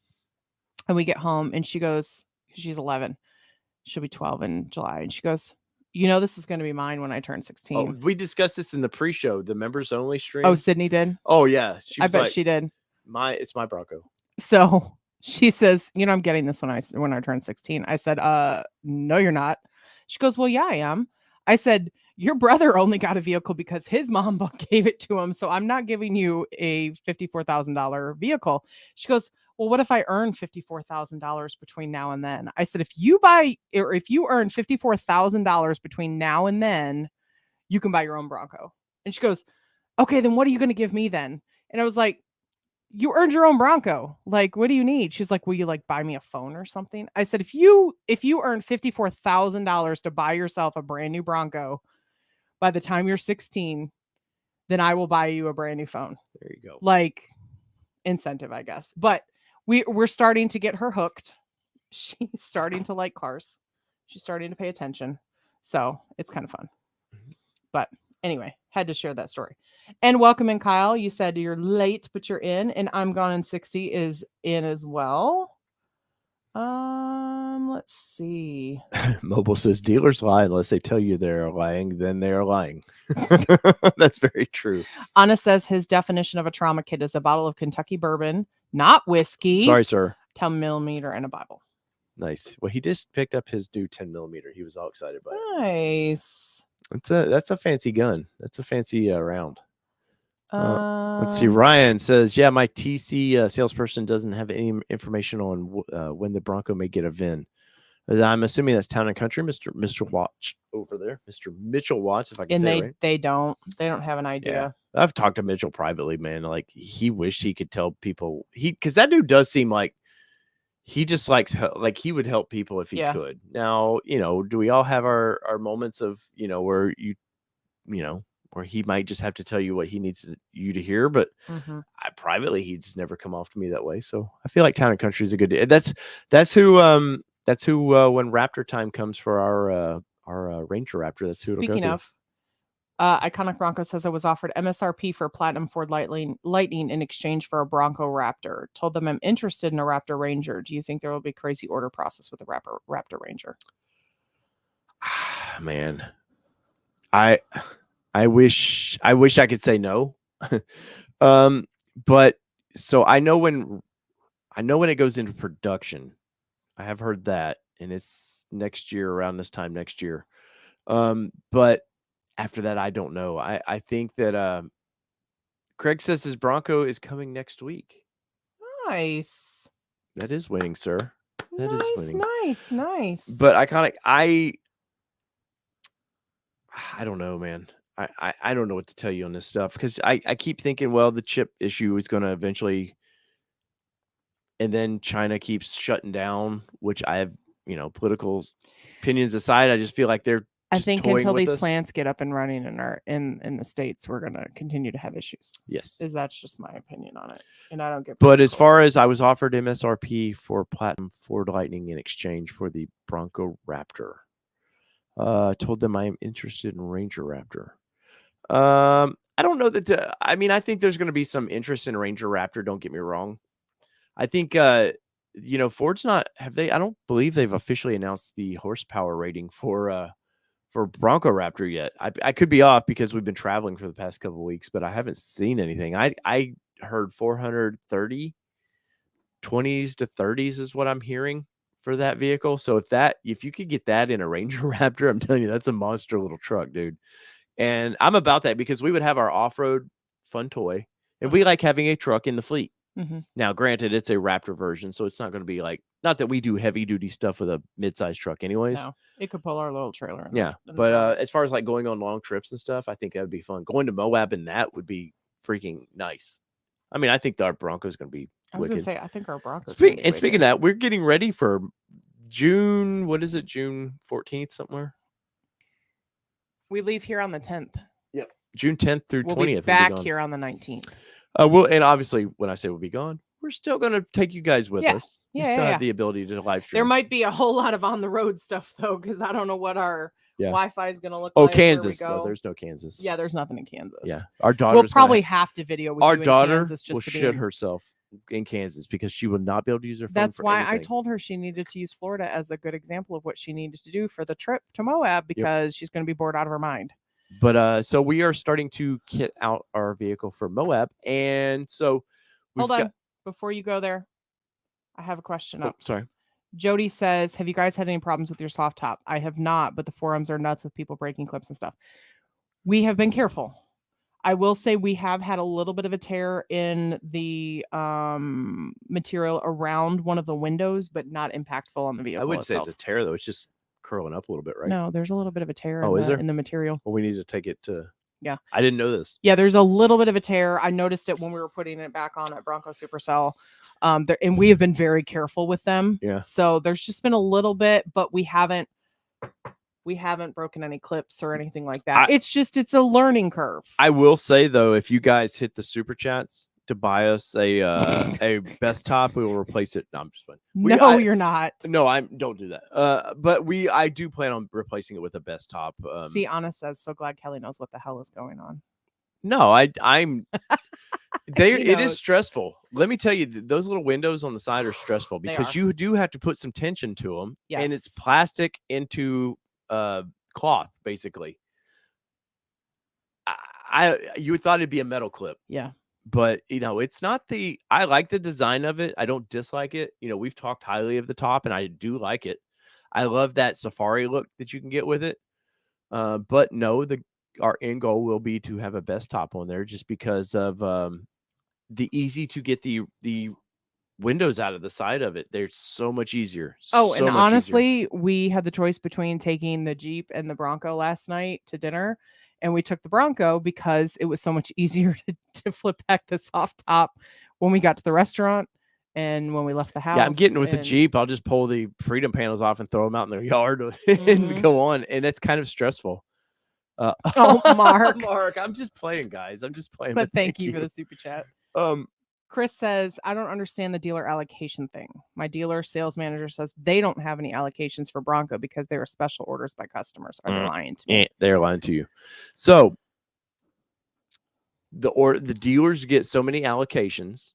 And we get home and she goes, she's 11. She'll be 12 in July. And she goes, this is going to be mine when I turn 16. Oh, we discussed this in the pre-show, the members only stream. Oh, Sydney did? Oh, yeah. I bet she did. It's my Bronco. So she says, I'm getting this when I turn 16. I said, no, you're not. She goes, well, yeah, I am. I said, your brother only got a vehicle because his mom gave it to him. So I'm not giving you a $54,000 vehicle. She goes, well, what if I earn $54,000 between now and then? I said, if you earn $54,000 between now and then, you can buy your own Bronco. And she goes, okay, then what are you going to give me then? And I was like, you earned your own Bronco. Like, what do you need? She's like, will you buy me a phone or something? I said, if you earn $54,000 to buy yourself a brand new Bronco by the time you're 16, then I will buy you a brand new phone. There you go. Incentive, I guess. But we're starting to get her hooked. She's starting to like cars. She's starting to pay attention. So it's kind of fun. But anyway, had to share that story. And welcome in, Kyle. You said you're late, but you're in. And I'm Gone in 60 is in as well. Let's see. Mobile says dealers lie unless they tell you they're lying, then they're lying. That's very true. Anna says his definition of a trauma kit is a bottle of Kentucky bourbon, not whiskey. Sorry, sir. 10 millimeter and a Bible. Nice. Well, he just picked up his new 10 millimeter. He was all excited by it. Nice. That's a fancy gun. That's a fancy round. Let's see. Ryan says, yeah, my TC salesperson doesn't have any information on when the Bronco may get a VIN. I'm assuming that's Town and Country, Mr. Watch over there, Mr. Mitchell Watts, if I can say it right. They don't have an idea. Yeah. I've talked to Mitchell privately, man. Like, he wished he could tell people because that dude does seem like he just likes, like, he would help people if he could. Now, do we all have our moments of, where where he might just have to tell you what he needs you to hear, but privately, he just never come off to me that way. So I feel like Town and Country is a good. That's who when Raptor time comes for our Ranger Raptor, that's who it'll go to. Speaking of, Iconic Bronco says I was offered MSRP for a Platinum Ford Lightning in exchange for a Bronco Raptor. Told them I'm interested in a Raptor Ranger. Do you think there will be a crazy order process with a Raptor Ranger? Man, I wish I could say no. But so I know when it goes into production. I have heard that, and it's next year, around this time next year. But after that, I don't know. I think that Craig says his Bronco is coming next week. Nice. That is winning, sir. That is winning. Nice. But Iconic, I don't know, man. I don't know what to tell you on this stuff because I keep thinking, well, the chip issue is going to eventually, and then China keeps shutting down, which I have, political opinions aside, I just feel like they're. I think until these plants get up and running in the States, we're going to continue to have issues. Yes, that's just my opinion on it, and I don't get. But as far as I was offered MSRP for Platinum Ford Lightning in exchange for the Bronco Raptor, told them I am interested in Ranger Raptor. I don't know that. I think there's going to be some interest in Ranger Raptor. Don't get me wrong. I think, Ford's not. Have they? I don't believe they've officially announced the horsepower rating for Bronco Raptor yet. I could be off because we've been traveling for the past couple of weeks, but I haven't seen anything. I heard 430, 20s to 30s is what I'm hearing for that vehicle. So if you could get that in a Ranger Raptor, I'm telling you, that's a monster little truck, dude. And I'm about that because we would have our off-road fun toy, and we like having a truck in the fleet. Mm-hmm. Now, granted, it's a Raptor version, so it's not going to be like, not that we do heavy duty stuff with a mid-sized truck anyways. No, it could pull our little trailer. But as far as like going on long trips and stuff, I think that would be fun. Going to Moab and that would be freaking nice. I mean, I think our Bronco is going to be I was wicked. going to say, I think our Bronco. And speaking of that, we're getting ready for June. What is it? June 14th, somewhere. We leave here on the 10th. Yep. June 10th through 20th. We'll be back here on the 19th. And obviously, when I say we'll be gone, we're still going to take you guys with us. We still have the ability to live stream. There might be a whole lot of on the road stuff though, because I don't know what our Wi-Fi is going to look like. Oh, Kansas. No, there's no Kansas. Yeah, there's nothing in Kansas. Yeah, our daughter. We'll probably have to video with our you daughter in Kansas just will to shit herself in Kansas because she would not be able to use her phone. That's why I told her she needed to use Florida as a good example of what she needed to do for the trip to Moab because she's going to be bored out of her mind. But so we are starting to kit out our vehicle for Moab, and so hold on before you go there. I have a question up. Sorry. Jody says, have you guys had any problems with your soft top? I have not, but the forums are nuts with people breaking clips and stuff. We have been careful. I will say we have had a little bit of a tear in the material around one of the windows, but not impactful on the vehicle. I wouldn't say it's a tear, though. It's just curling up a little bit, right? No, there's a little bit of a tear in the material. Well, we need to take it to... Yeah. I didn't know this. Yeah, there's a little bit of a tear. I noticed it when we were putting it back on at Bronco Supercell. And we have been very careful with them. Yeah. So there's just been a little bit, but we haven't broken any clips or anything like that. It's a learning curve. I will say though, if you guys hit the super chats to buy us a best top, we will replace it. No, I'm just playing. You're not. No, don't do that. But I do plan on replacing it with a best top. See, Anna says, so glad Kelly knows what the hell is going on. No, I'm it is stressful. Let me tell you, those little windows on the side are stressful because you do have to put some tension to them. Yes. And it's plastic into cloth, basically. You thought it'd be a metal clip. Yeah. But it's not I like the design of it. I don't dislike it. We've talked highly of the top and I do like it. I love that safari look that you can get with it. But no, our end goal will be to have a best top on there just because of the easy to get the windows out of the side of it. They're so much easier. And honestly, we had the choice between taking the Jeep and the Bronco last night to dinner, and we took the Bronco because it was so much easier to flip back the soft top when we got to the restaurant and when we left the house. Yeah, I'm getting with the Jeep. I'll just pull the freedom panels off and throw them out in their yard and go on, and it's kind of stressful. Mark, I'm just playing, guys. I'm just playing. But thank you for the super chat. Chris says, I don't understand the dealer allocation thing. My dealer sales manager says they don't have any allocations for Bronco because they are special orders by customers. Are they lying to me? They're lying to you. So the dealers get so many allocations.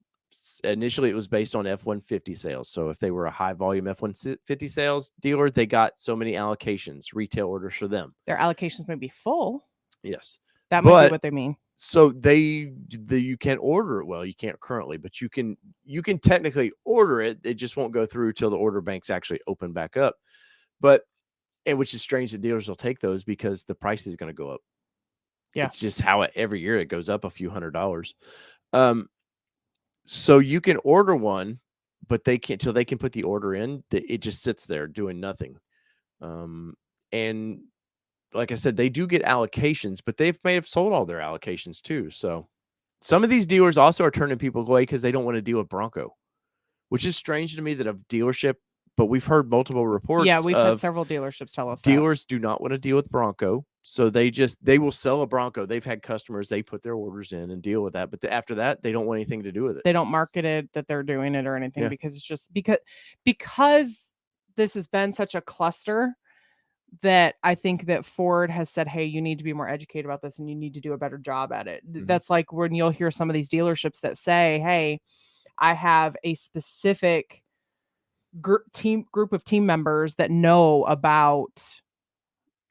Initially, it was based on F-150 sales. So if they were a high volume F-150 sales dealer, they got so many allocations, retail orders for them. Their allocations may be full. Yes. That might be what they mean. So you can't order it. Well, you can't currently, but you can technically order it. It just won't go through till the order banks actually open back up. And which is strange that dealers will take those because the price is going to go up. Yeah. It's just how every year it goes up a few $100s. So you can order one, but they can't till they can put the order in. It just sits there doing nothing. And like I said, they do get allocations, but they may have sold all their allocations too. So some of these dealers also are turning people away because they don't want to deal with Bronco, which is strange to me that a dealership. But we've heard multiple reports. Yeah, we've had several dealerships tell us dealers do not want to deal with Bronco. So they will sell a Bronco. They've had customers, they put their orders in and deal with that. But after that, they don't want anything to do with it. They don't market it that they're doing it or anything because it's just because this has been such a cluster that I think that Ford has said, hey, you need to be more educated about this and you need to do a better job at it. Mm-hmm. That's like when you'll hear some of these dealerships that say, hey, I have a specific group of team members that know about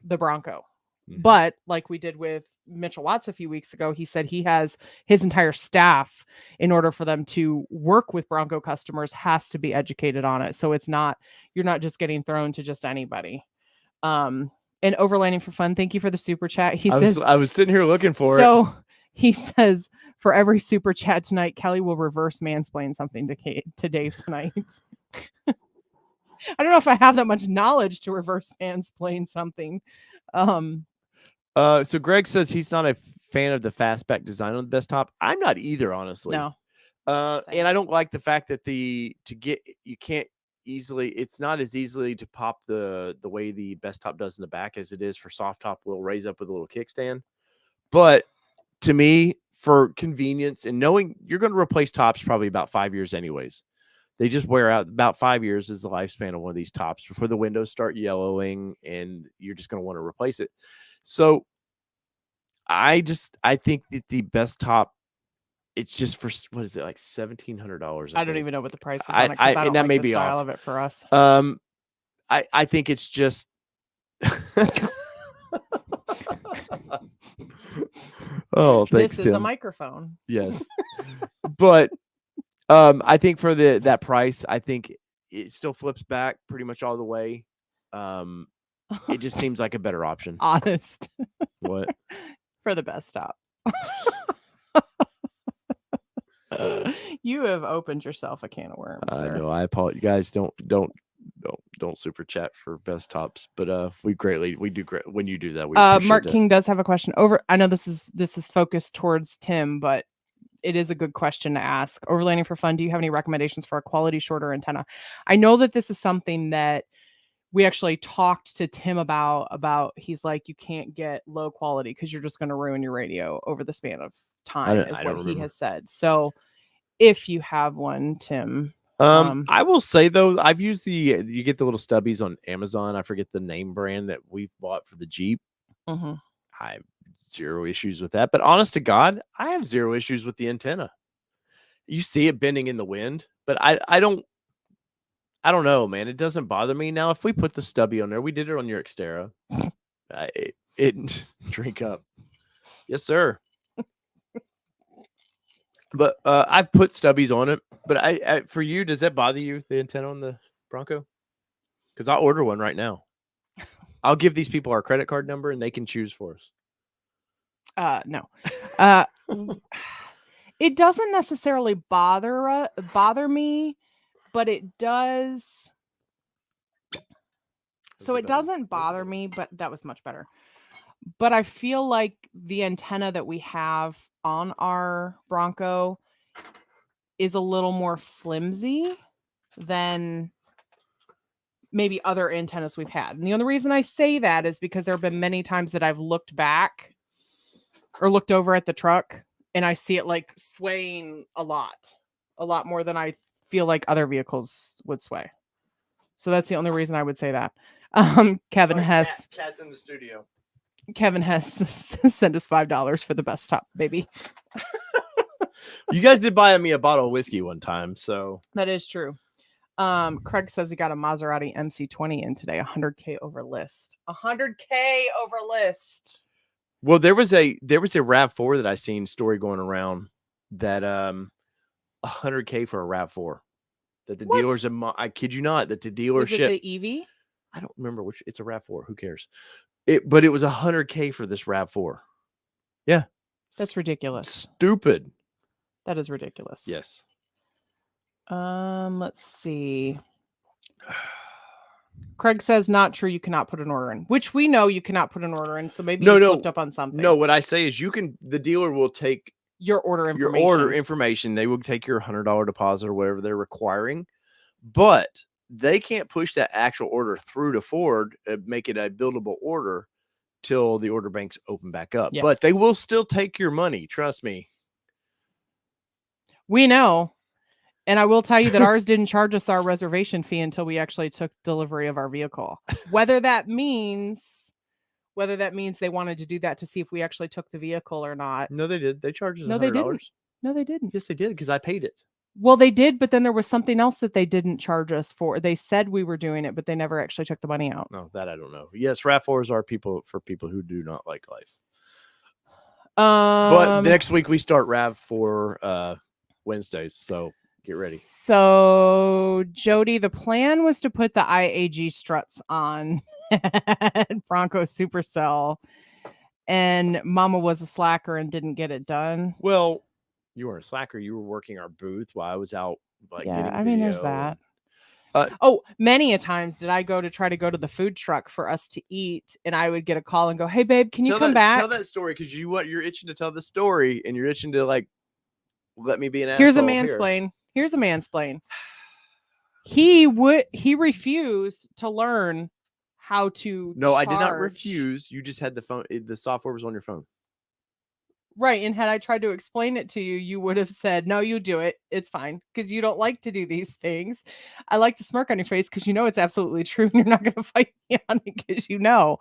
the Bronco But like we did with Mitchell Watts a few weeks ago, he said he has his entire staff, in order for them to work with Bronco customers, has to be educated on it. So it's not, you're not just getting thrown to just anybody. And Overlanding for Fun, thank you for the super chat. He says, I was sitting here looking for it. so he says, for every super chat tonight, Kelly will reverse mansplain something to Dave tonight. I don't know if I have that much knowledge to reverse mansplain something. So Greg says he's not a fan of the fastback design on the desktop. I'm not either, honestly. No. And I don't like the fact that you can't easily, it's not as easily to pop the way the best top does in the back as it is for soft top. Will raise up with a little kickstand. But to me, for convenience and knowing you're going to replace tops probably about 5 years anyways. They just wear out. About 5 years is the lifespan of one of these tops before the windows start yellowing and you're just going to want to replace it. So I think that the best top, it's just for, what is it, like $1,700? I don't even know what the price is on it, 'cause I don't and that like may the be style off of it for us. I think it's just oh, thanks, This is Tim. a microphone. Yes. But I think for that price, I think it still flips back pretty much all the way. It just seems like a better option. Honest. What? For the best top. You have opened yourself a can of worms. I Sir. know. I apologize. You guys don't super chat for best tops, but we do great when you do that. We appreciate Mark that. King does have a question. I know this is focused towards Tim, but it is a good question to ask. Overlanding for Fun, do you have any recommendations for a quality shorter antenna? I know that this is something that we actually talked to Tim about. He's like, you can't get low quality because you're just going to ruin your radio over the span of time, is what he has said. So if you have one, Tim. I will say though, I've used you get the little stubbies on Amazon. I forget the name brand that we bought for the Jeep. Mm-hmm. I have zero issues with that, but honest to God, I have zero issues with the antenna. You see it bending in the wind, but I don't know, man. It doesn't bother me. Now, if we put the stubby on there, we did it on your Xterra. It drink up. Yes, sir. But I've put stubbies on it. But I for you, does that bother you, the antenna on the Bronco? Because I'll order one right now. I'll give these people our credit card number and they can choose for us. No. It doesn't necessarily bother me, but it does. So it doesn't bother me, but that was much better. But I feel like the antenna that we have on our Bronco is a little more flimsy than maybe other antennas we've had. And the only reason I say that is because there have been many times that I've looked back or looked over at the truck and I see it like swaying a lot more than I feel like other vehicles would sway. So that's the only reason I would say that. Kevin Hess. Cat's in the studio. Kevin Hess sent us $5 for the best top, baby. You guys did buy me a bottle of whiskey one time, so that is true. Craig says he got a Maserati MC20 in today, 100K over list. 100K over list. Well, there was a RAV4 that I seen story going around that 100K for a RAV4 that the dealers, I kid you not, that the dealership. Was it the EV? I don't remember which. It's a RAV4. Who cares? But it was 100K for this RAV4. Yeah, that's ridiculous. Stupid. That is ridiculous. Yes. Let's see. Craig says not true. You cannot put an order in, which we know you cannot put an order in. So maybe you slipped up on something. No, what I say is the dealer will take your order information. They will take your $100 deposit or whatever they're requiring, but they can't push that actual order through to Ford, make it a buildable order till the order banks open back up. Yeah. But they will still take your money. Trust me. We know. And I will tell you that ours didn't charge us our reservation fee until we actually took delivery of our vehicle. Whether that means they wanted to do that to see if we actually took the vehicle or not. No, they did. They charged us $100. No, they didn't. No, they didn't. Yes, they did, because I paid it. Well, they did, but then there was something else that they didn't charge us for. They said we were doing it, but they never actually took the money out. No, that I don't know. Yes, RAV4s are for people who do not like life. But next week we start RAV4 Wednesdays, so get ready. So, Jody, the plan was to put the IAG struts on Bronco Supercell, and Mama was a slacker and didn't get it done. Well, you were a slacker. You were working our booth while I was out, Yeah, getting I mean, there's video that. and- Many a times did I try to go to the food truck for us to eat, and I would get a call and go, "Hey, babe, can you come back?" Tell that story because you're itching to tell the story, and you're itching to let me be an asshole. Here's a mansplain. Here's a mansplain. He refused to learn how to. No, I did not refuse. You just had the phone. The software was on your phone. Right. And had I tried to explain it to you, you would have said, no, you do it. It's fine. Because you don't like to do these things. I like to smirk on your face because you know it's absolutely true. And you're not going to fight me on it because you know.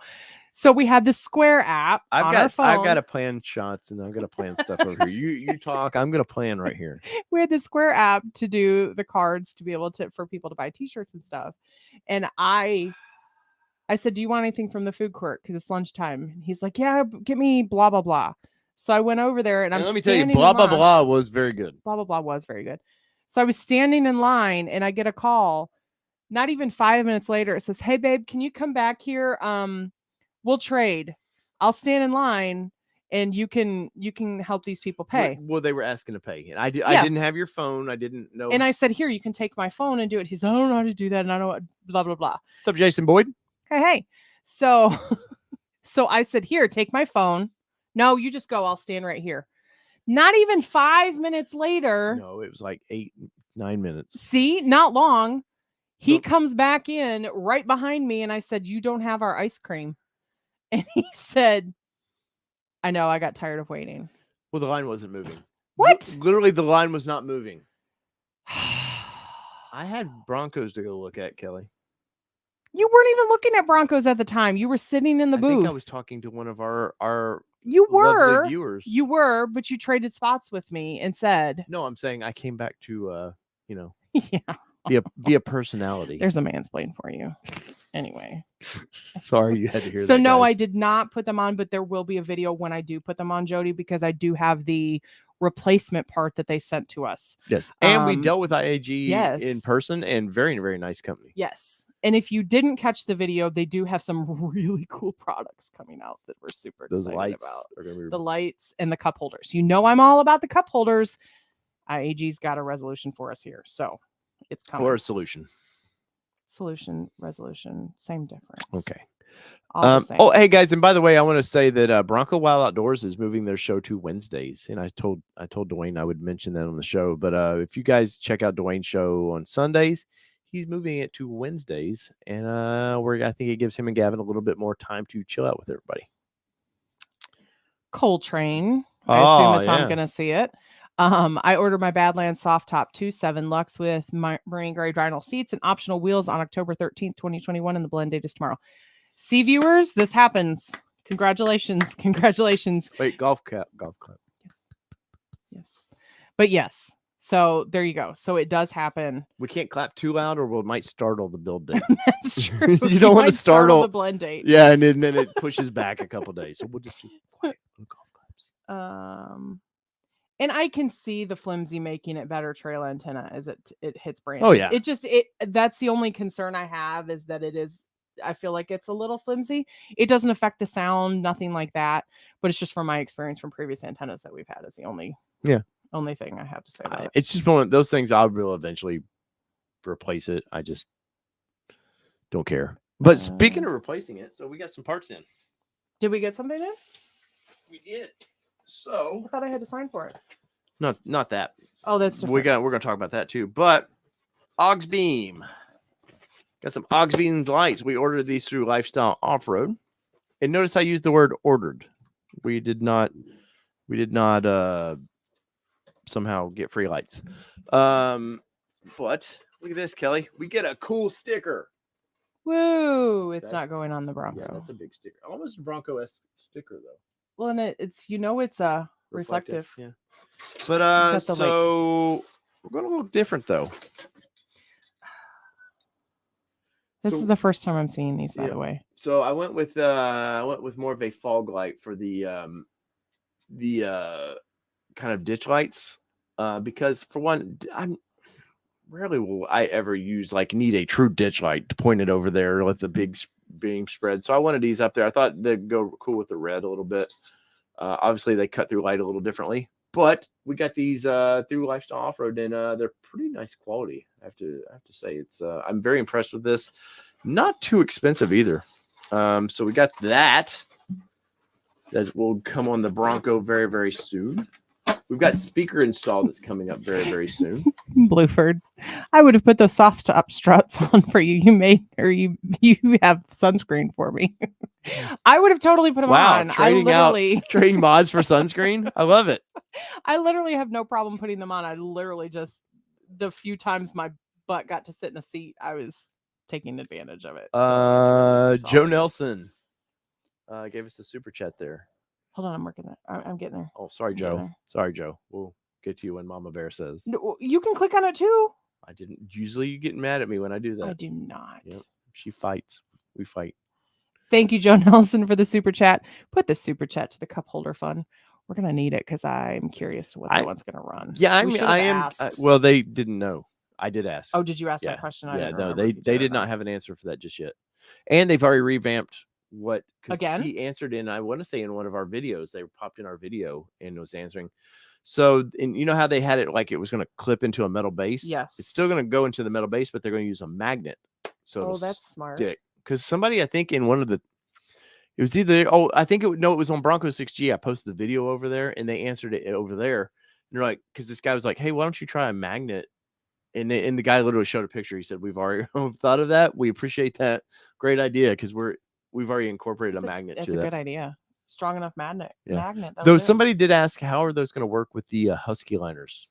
So we had the Square app on our phone. I've got to plan shots and I'm going to plan stuff over here. You talk. I'm going to plan right here. We had the Square app to do the cards to be able to, for people to buy t-shirts and stuff. And I said, do you want anything from the food court? Because it's lunchtime. And he's like, yeah, get me blah, blah, blah. So I went over there and let me tell you, blah, blah, blah was very good. Blah, blah, blah was very good. So I was standing in line and I get a call. Not even 5 minutes later, it says, hey, babe, can you come back here? We'll trade. I'll stand in line and you can help these people pay. Well, they were asking to pay. And I didn't have your phone. I didn't know. And I said, here, you can take my phone and do it. He said, I don't know how to do that. And I don't know what, blah, blah, blah. What's up, Jason Boyd? Hey. So I said, here, take my phone. No, you just go. I'll stand right here. Not even 5 minutes later. No, it was like 9 minutes. See, not long. He comes back in right behind me. And I said, you don't have our ice cream. And he said, I know, I got tired of waiting. Well, the line wasn't moving. What? Literally, the line was not moving. I had Broncos to go look at, Kelly. You weren't even looking at Broncos at the time. You were sitting in the booth. I think I was talking to one of our lovely viewers. You were, but you traded spots with me and said. No, I'm saying I came back to, yeah, be a personality. There's a mansplain for you. Anyway. Sorry you had to hear that. So no, guys. I did not put them on, but there will be a video when I do put them on, Jody, because I do have the replacement part that they sent to us. Yes. And we dealt with IAG in person, and very, very nice company. Yes. And if you didn't catch the video, they do have some really cool products coming out that we're super excited about. The lights and the cup holders. You know I'm all about the cup holders. IAG's got a resolution for us here. So it's coming. Or a solution. Solution, resolution, same difference. Okay. Same. Oh, hey guys, and by the way, I want to say that Bronco Wild Outdoors is moving their show to Wednesdays, and I told Dwayne I would mention that on the show. But if you guys check out Dwayne's show on Sundays, he's moving it to Wednesdays, and I think it gives him and Gavin a little bit more time to chill out with everybody. Coltrane, I assume is how I'm gonna see it. I ordered my Badlands Soft Top 2.7 Luxe with my marine grade vinyl seats and optional wheels on October 13th, 2021, and the blend date is tomorrow. See, viewers, this happens. Congratulations. Wait, golf clap. Yes. But yes. So there you go. So it does happen. We can't clap too loud or we might startle the build date. That's true. You don't want to startle the blend date. Yeah, and then it pushes back a couple days. So we'll just do quiet golf claps. And I can see the flimsy making it better trail antenna as it hits branches. Oh yeah. That's the only concern I have is that I feel like it's a little flimsy. It doesn't affect the sound, nothing like that. But it's just from my experience from previous antennas that we've had is the only thing I have to say about it. It's just one of those things I will eventually replace it. I just don't care. But speaking of replacing it, so we got some parts in. Did we get something in? We did. So I thought I had to sign for it. Not that. Oh, that's different. We're gonna talk about that too. But Aux Beam. Got some Aux Beam lights. We ordered these through Lifestyle Off-Road. And notice I used the word ordered. We did not somehow get free lights. But look at this, Kelly. We get a cool sticker. Woo! It's not going on the Bronco. Yeah, that's a big sticker. Almost a Bronco-esque sticker though. Well, and it's a reflective. Yeah. But so We're going to look different though. This So- is the first time I'm seeing these, by Yeah. the way. So I went with more of a fog light for the kind of ditch lights, because for one, I'm rarely will I ever need a true ditch light to point it over there, let the big beam spread. So I wanted these up there. I thought they'd go cool with the red a little bit. Obviously they cut through light a little differently, but we got these through Lifestyle Off-Road, and they're pretty nice quality. I have to say it's I'm very impressed with this. Not too expensive either. So we got that will come on the Bronco very, very soon. We've got speaker install that's coming up very, very soon. Blueford, I would have put those soft top struts on for you. You have sunscreen for me. I would have totally put them on. Trading mods for sunscreen. I love it. I literally have no problem putting them on. I literally just, the few times my butt got to sit in a seat, I was taking advantage of it. So it's really Joe solid. Nelson gave us a super chat there. Hold on, I'm working there. I'm getting there. Oh, sorry, I'm getting Joe. there. Sorry, Joe. We'll get to you when Mama Bear says. No, you can click on it too. I didn't. Usually you get mad at me when I do that. I do not. Yep. She fights. We fight. Thank you, Joe Nelson, for the super chat. Put the super chat to the cup holder fund. We're gonna need it because I'm curious to what that one's gonna run. Yeah, We should have I am. asked. Well, they didn't know. I did ask. Oh, did you ask Yeah. that question? Yeah, I didn't no, remember they if you did or did not have an answer for that just yet, and they've already revamped what Again? he answered in. I want to say in one of our videos, they popped in our video and was answering. So, and you know how they had it like it was going to clip into a metal base? Yes. It's still going to go into the metal base, but they're going to use a magnet. So Oh, it'll that's smart. stick. Because somebody, I think in one of the, it was either, it was on Bronco 6G. I posted the video over there and they answered it over there. And they're like, because this guy was like, hey, why don't you try a magnet? And the guy literally showed a picture. He said, we've already thought of that. We appreciate that. Great idea. Because we've already incorporated a magnet That's to a that. good idea. Strong enough magnet. Yeah. Magnet. Though somebody did ask, how are those going to work with the Husky liners?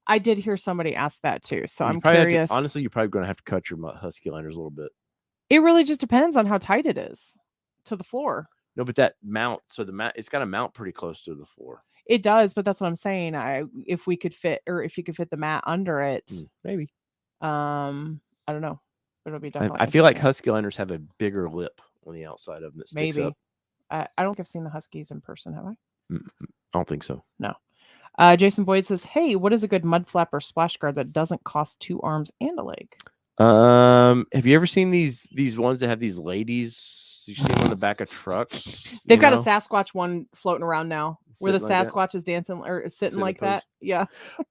I did hear somebody ask that too. So I'm probably curious. Honestly, you're probably going to have to cut your Husky liners a little bit. It really just depends on how tight it is to the floor. No, but that mount, so it's got to mount pretty close to the floor. It does, but that's what I'm saying. If you could fit the mat under it, maybe. I don't know. It'll be definitely. I feel like Husky liners have a bigger lip on the outside of them that sticks up. I don't think I've seen the Huskies in person, have I? I don't think so. No. Jason Boyd says, "Hey, what is a good mud flap or splash guard that doesn't cost 2 arms and a leg?" Have you ever seen these ones that have these ladies? You see them on the back of trucks. They've got a Sasquatch one floating around now, where the Sitting like Sasquatch is dancing or sitting like that. Yeah.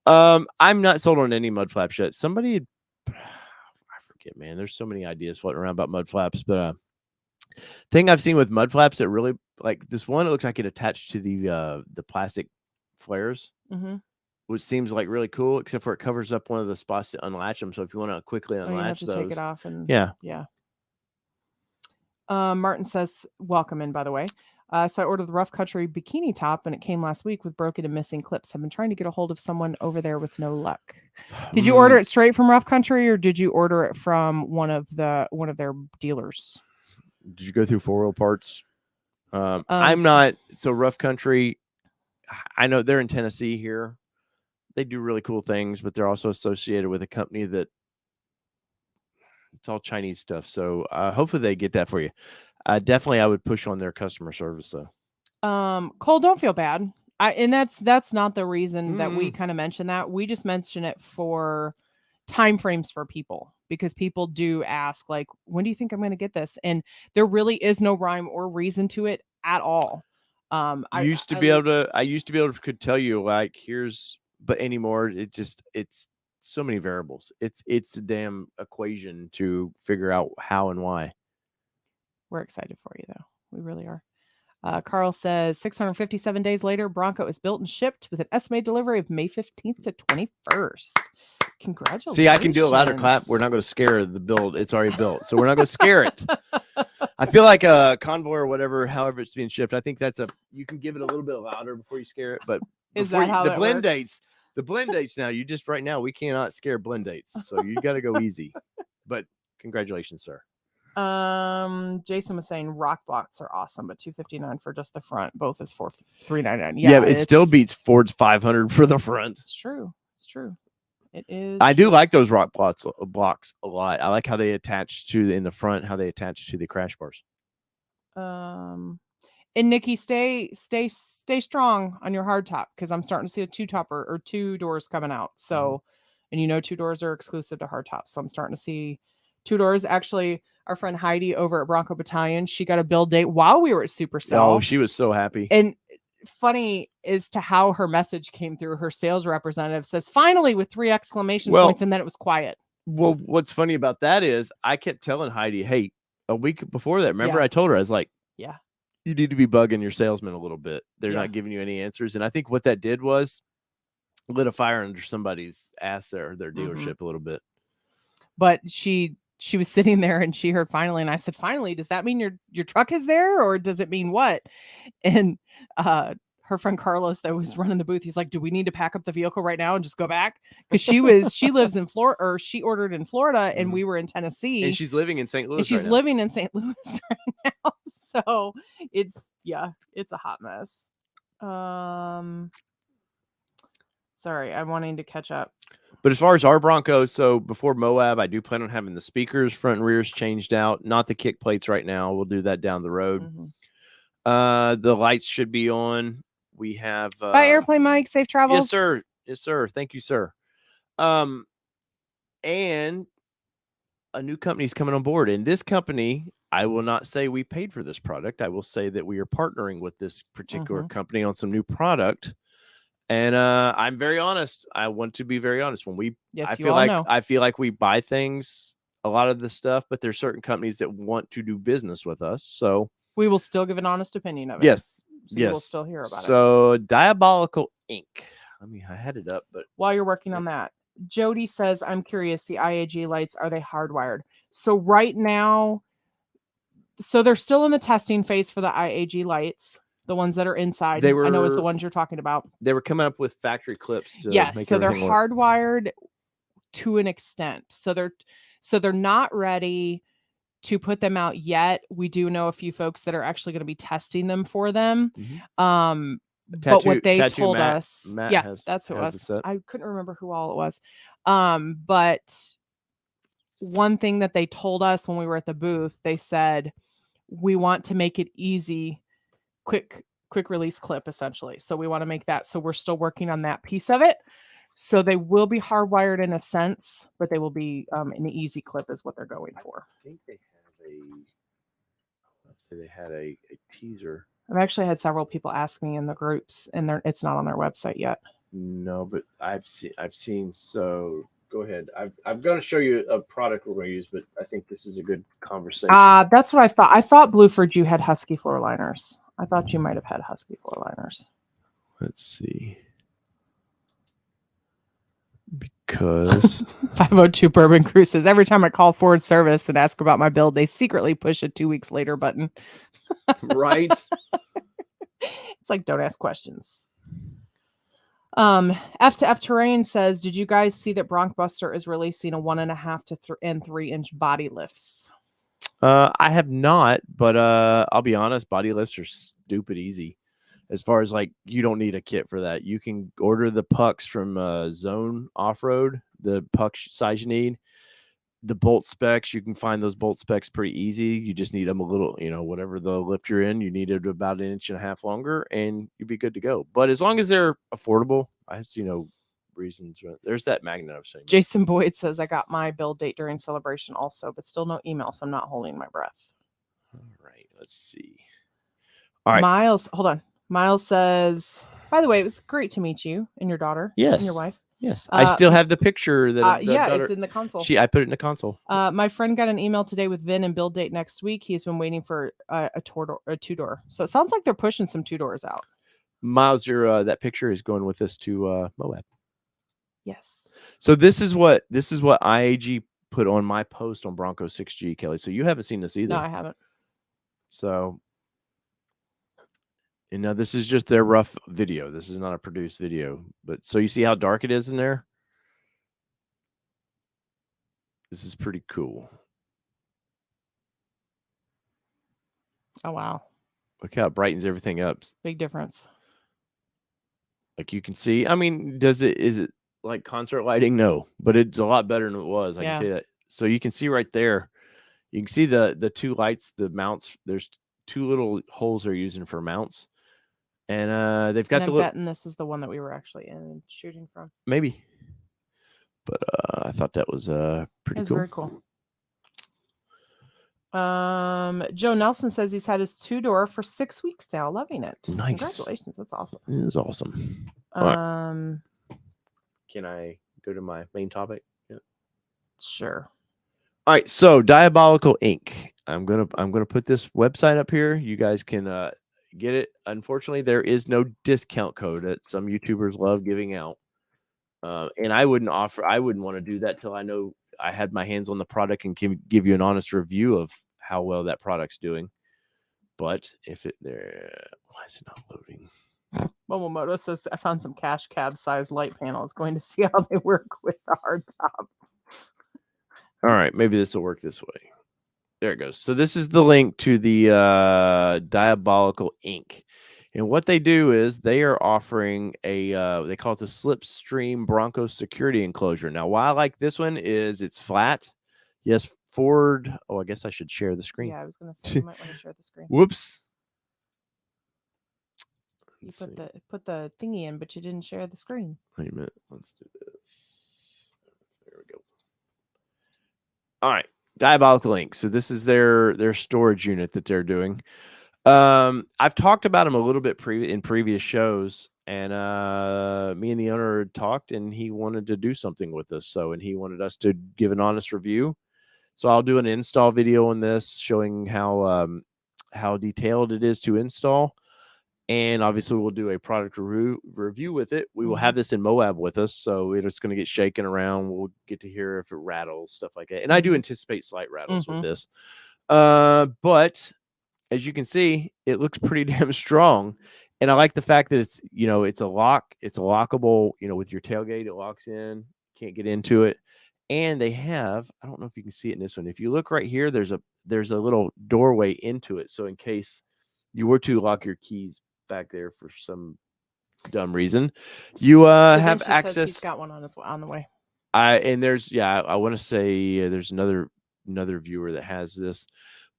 I'm not sold on any mud flap shit. Somebody, I forget, man. There's so many ideas floating around about mud flaps, but thing I've seen with mud flaps that really like this one, it looks like it attached to the plastic flares. Mm-hmm. Which seems like really cool, except for it covers up one of the spots to unlatch them. So if you want to quickly unlatch you have to those, take it off and yeah. Martin says, "Welcome in, by the way." So I ordered the Rough Country bikini top, and it came last week with broken and missing clips. I've been trying to get a hold of someone over there with no luck. Did you order it straight from Rough Country, or did you order it from one of their dealers? Did you go through 4-wheel parts? I'm not so Rough Country. I know they're in Tennessee here. They do really cool things, but they're also associated with a company that it's all Chinese stuff. So hopefully they get that for you. Definitely, I would push on their customer service though. Cole, don't feel bad. And that's not the reason that we kind of mention that. We just mention it for time frames for people, because people do ask, like, when do you think I'm going to get this? And there really is no rhyme or reason to it at all. I used to be able to could tell you like but anymore it's so many variables. It's a damn equation to figure out how and why. We're excited for you though. We really are. Carl says 657 days later, Bronco is built and shipped with an estimated delivery of May 15th to 21st. Congratulations. See, I can do a louder clap. We're not going to scare the build. It's already built. So we're not going to scare it. I feel like a convoy or whatever, however it's being shipped. I think you can give it a little bit louder before you scare it. But is that how the blend dates? The blend dates now, right now, we cannot scare blend dates. So you got to go easy. But congratulations, sir. Jason was saying rock blocks are awesome, but $259 for just the front. Both is $399. Yeah, but it still beats Ford's $500 for the front. It's true. It's true. It is. I do like those rock blocks a lot. I like how they attach to in the front, how they attach to the crash bars. And Nikki, stay strong on your hardtop because I'm starting to see a two-topper or two doors coming out. So, and you know, two doors are exclusive to hardtops. So I'm starting to see two doors. Actually, our friend Heidi over at Bronco Battalion, she got a build date while we were at Supercell. Oh, she was so happy. And funny as to how her message came through. Her sales representative says, "Finally," with 3 exclamation points, and then it was quiet. Well, what's funny about that is I kept telling Heidi, hey, a week before that, remember I told her, I was like, yeah, you need to be bugging your salesman a little bit. They're not giving you any answers. And I think what that did was lit a fire under somebody's ass there, their dealership a little bit. But she was sitting there and she heard finally, and I said, "Finally, does that mean your truck is there, or does it mean what?" And her friend Carlos that was running the booth, he's like, "Do we need to pack up the vehicle right now and just go back?" Because she lives in Florida, or she ordered in Florida, and we were in Tennessee, and she's living in St. Louis. And she's living in St. Louis right now, so it's a hot mess. Sorry, I'm wanting to catch up. But as far as our Bronco, so before Moab, I do plan on having the speakers, front and rears changed out, not the kick plates right now. We'll do that down the road. The lights should be on. We have bye, Airplane Mike. Safe travels. Yes, sir. Yes, sir. Thank you, sir. And a new company is coming on board. And this company, I will not say we paid for this product. I will say that we are partnering with this particular company on some new product. And I'm very honest. I want to be very honest. When we, I feel like we buy things, a lot of the stuff, but there's certain companies that want to do business with us. So we will still give an honest opinion of it. Yes. So you will still hear about it. So Diabolical Inc. I had it up, but while you're working on that, Jody says, "I'm curious. The IAG lights, are they hardwired?" So right now, so they're still in the testing phase for the IAG lights. The ones that are inside, I know is the ones you're talking about. They were coming up with factory clips to make so they're hardwired to an extent. So they're not ready to put them out yet. We do know a few folks that are actually going to be testing them for them. But what they told us, that's who it was. I couldn't remember who all it was. But one thing that they told us when we were at the booth, they said, we want to make it easy, quick release clip, essentially. So we want to make that. So we're still working on that piece of it. So they will be hardwired in a sense, but they will be an easy clip is what they're going for. I think they had a teaser. I've actually had several people ask me in the groups, and it's not on their website yet. No, but I've seen. So go ahead. I'm going to show you a product we're going to use, but I think this is a good conversation. That's what I thought. I thought Blueford you had Husky floor liners. I thought you might have had Husky floor liners. Let's see. Because 502 Bourbon Crew says, every time I call Ford service and ask about my build, they secretly push a 2 weeks later button. Right. It's like, don't ask questions. F to F Terrain says, did you guys see that Bronc Buster is releasing a 1.5 to 3 inch body lifts? I have not, but I'll be honest, body lifts are stupid easy. As far as like, you don't need a kit for that. You can order the pucks from Zone Off-Road, the puck size you need. The bolt specs, you can find those bolt specs pretty easy. You just need them a little, whatever the lift you're in, you need it about 1.5 inches longer and you'd be good to go. But as long as they're affordable, I see no reasons. There's that magnet I was saying. Jason Boyd says, I got my build date during celebration also, but still no email, so I'm not holding my breath. All right, let's see. All right. Miles, hold on. Miles says, by the way, it was great to meet you and your daughter. Yes. And your wife. Yes. I still have the picture that it's in the console. I put it in the console. My friend got an email today with VIN and build date next week. He's been waiting for a 2-door. So it sounds like they're pushing some 2-doors out. Miles, your that picture is going with us to Moab. Yes. So this is what IAG put on my post on Bronco 6G, Kelly. So you haven't seen this either. No, I haven't. So, now this is just their rough video. This is not a produced video. But so you see how dark it is in there? This is pretty cool. Oh, wow. Look how it brightens everything up. Big difference. Like you can see. I mean, is it like concert lighting? No, but it's a lot better than it was. I can tell you that. So you can see right there, you can see the two lights, the mounts. There's two little holes they're using for mounts, and they've got And the I'm little betting this is the one that we were actually in and shooting from. maybe, but I thought that was pretty That's cool. very cool. Joe Nelson says he's had his 2-door for 6 weeks now, loving it. Nice. Congratulations, that's awesome. It is awesome. Right. Can I go to my main topic? Yeah. Sure. All right, so Diabolical Inc. I'm gonna put this website up here. You guys can get it. Unfortunately, there is no discount code that some YouTubers love giving out, and I wouldn't want to do that till I know I had my hands on the product and can give you an honest review of how well that product's doing. But if it there, why is it not loading? Momomoto says I found some cash cab size light panels. Going to see how they work with the hard top. All right, maybe this will work this way. There it goes. So this is the link to the Diabolical Inc. And what they do is they are offering a they call it the Slipstream Bronco security enclosure. Now, why I like this one is it's flat. Yes, Ford. Oh, I guess I should share the screen. Yeah, I was gonna say you might want to share the screen. Whoops. You put the thingy in, but you didn't share the screen. Wait a minute. Let's do this. There we go. All right. Diabolical Inc. So this is their storage unit that they're doing. I've talked about him a little bit in previous shows, and me and the owner had talked, and he wanted to do something with us. And he wanted us to give an honest review. So I'll do an install video on this, showing how detailed it is to install. And obviously, we'll do a product review with it. We will have this in Moab with us, so it's going to get shaken around. We'll get to hear if it rattles, stuff like that. And I do anticipate slight rattles with this. But as you can see, it looks pretty damn strong. And I like the fact that it's a lock. It's a lockable, with your tailgate. It locks in. Can't get into it. And they have, I don't know if you can see it in this one. If you look right here, there's a little doorway into it. So in case you were to lock your keys back there for some dumb reason, you have access. He's got one on the way. And there's I want to say there's another viewer that has this,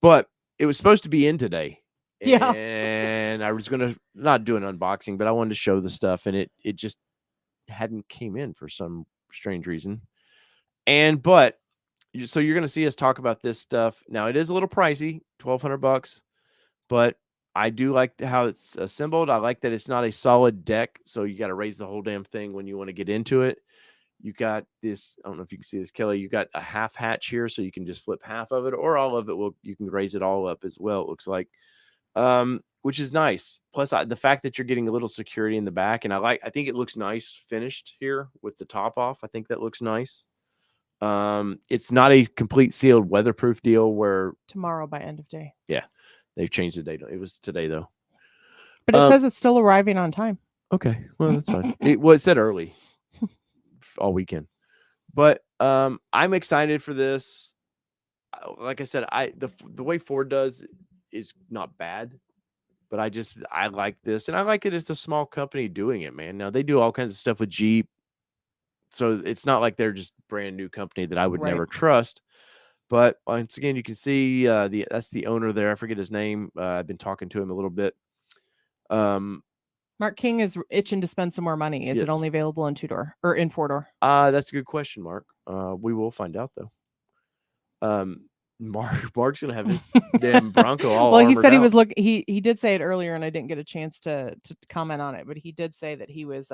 but it was supposed to be in today. Yeah. And I was gonna not do an unboxing, but I wanted to show the stuff, and it just hadn't came in for some strange reason. But so you're gonna see us talk about this stuff. Now it is a little pricey, $1,200, but I do like how it's assembled. I like that it's not a solid deck, so you got to raise the whole damn thing when you want to get into it. You got this, I don't know if you can see this, Kelly. You got a half hatch here, so you can just flip half of it, or all of it. You can raise it all up as well, it looks like, which is nice. Plus, the fact that you're getting a little security in the back, and I think it looks nice finished here with the top off. I think that looks nice. It's not a complete sealed weatherproof deal where tomorrow by end of day. Yeah. They've changed the date. It was today, though. But it says it's still arriving on time. Okay. Well, that's fine. It said early all weekend. But I'm excited for this. Like I said, the way Ford does is not bad. But I like this. And I like that it's a small company doing it, man. Now, they do all kinds of stuff with Jeep. So it's not like they're just brand new company that I would never trust. But once again, you can see that's the owner there. I forget his name. I've been talking to him a little bit. Mark King is itching to spend some more money. Is it only available in 2-door or in 4-door? That's a good question, Mark. We will find out though. Mark's gonna have his damn Bronco all. Well, he said out. He was looking. He did say it earlier, and I didn't get a chance to comment on it. But he did say that he was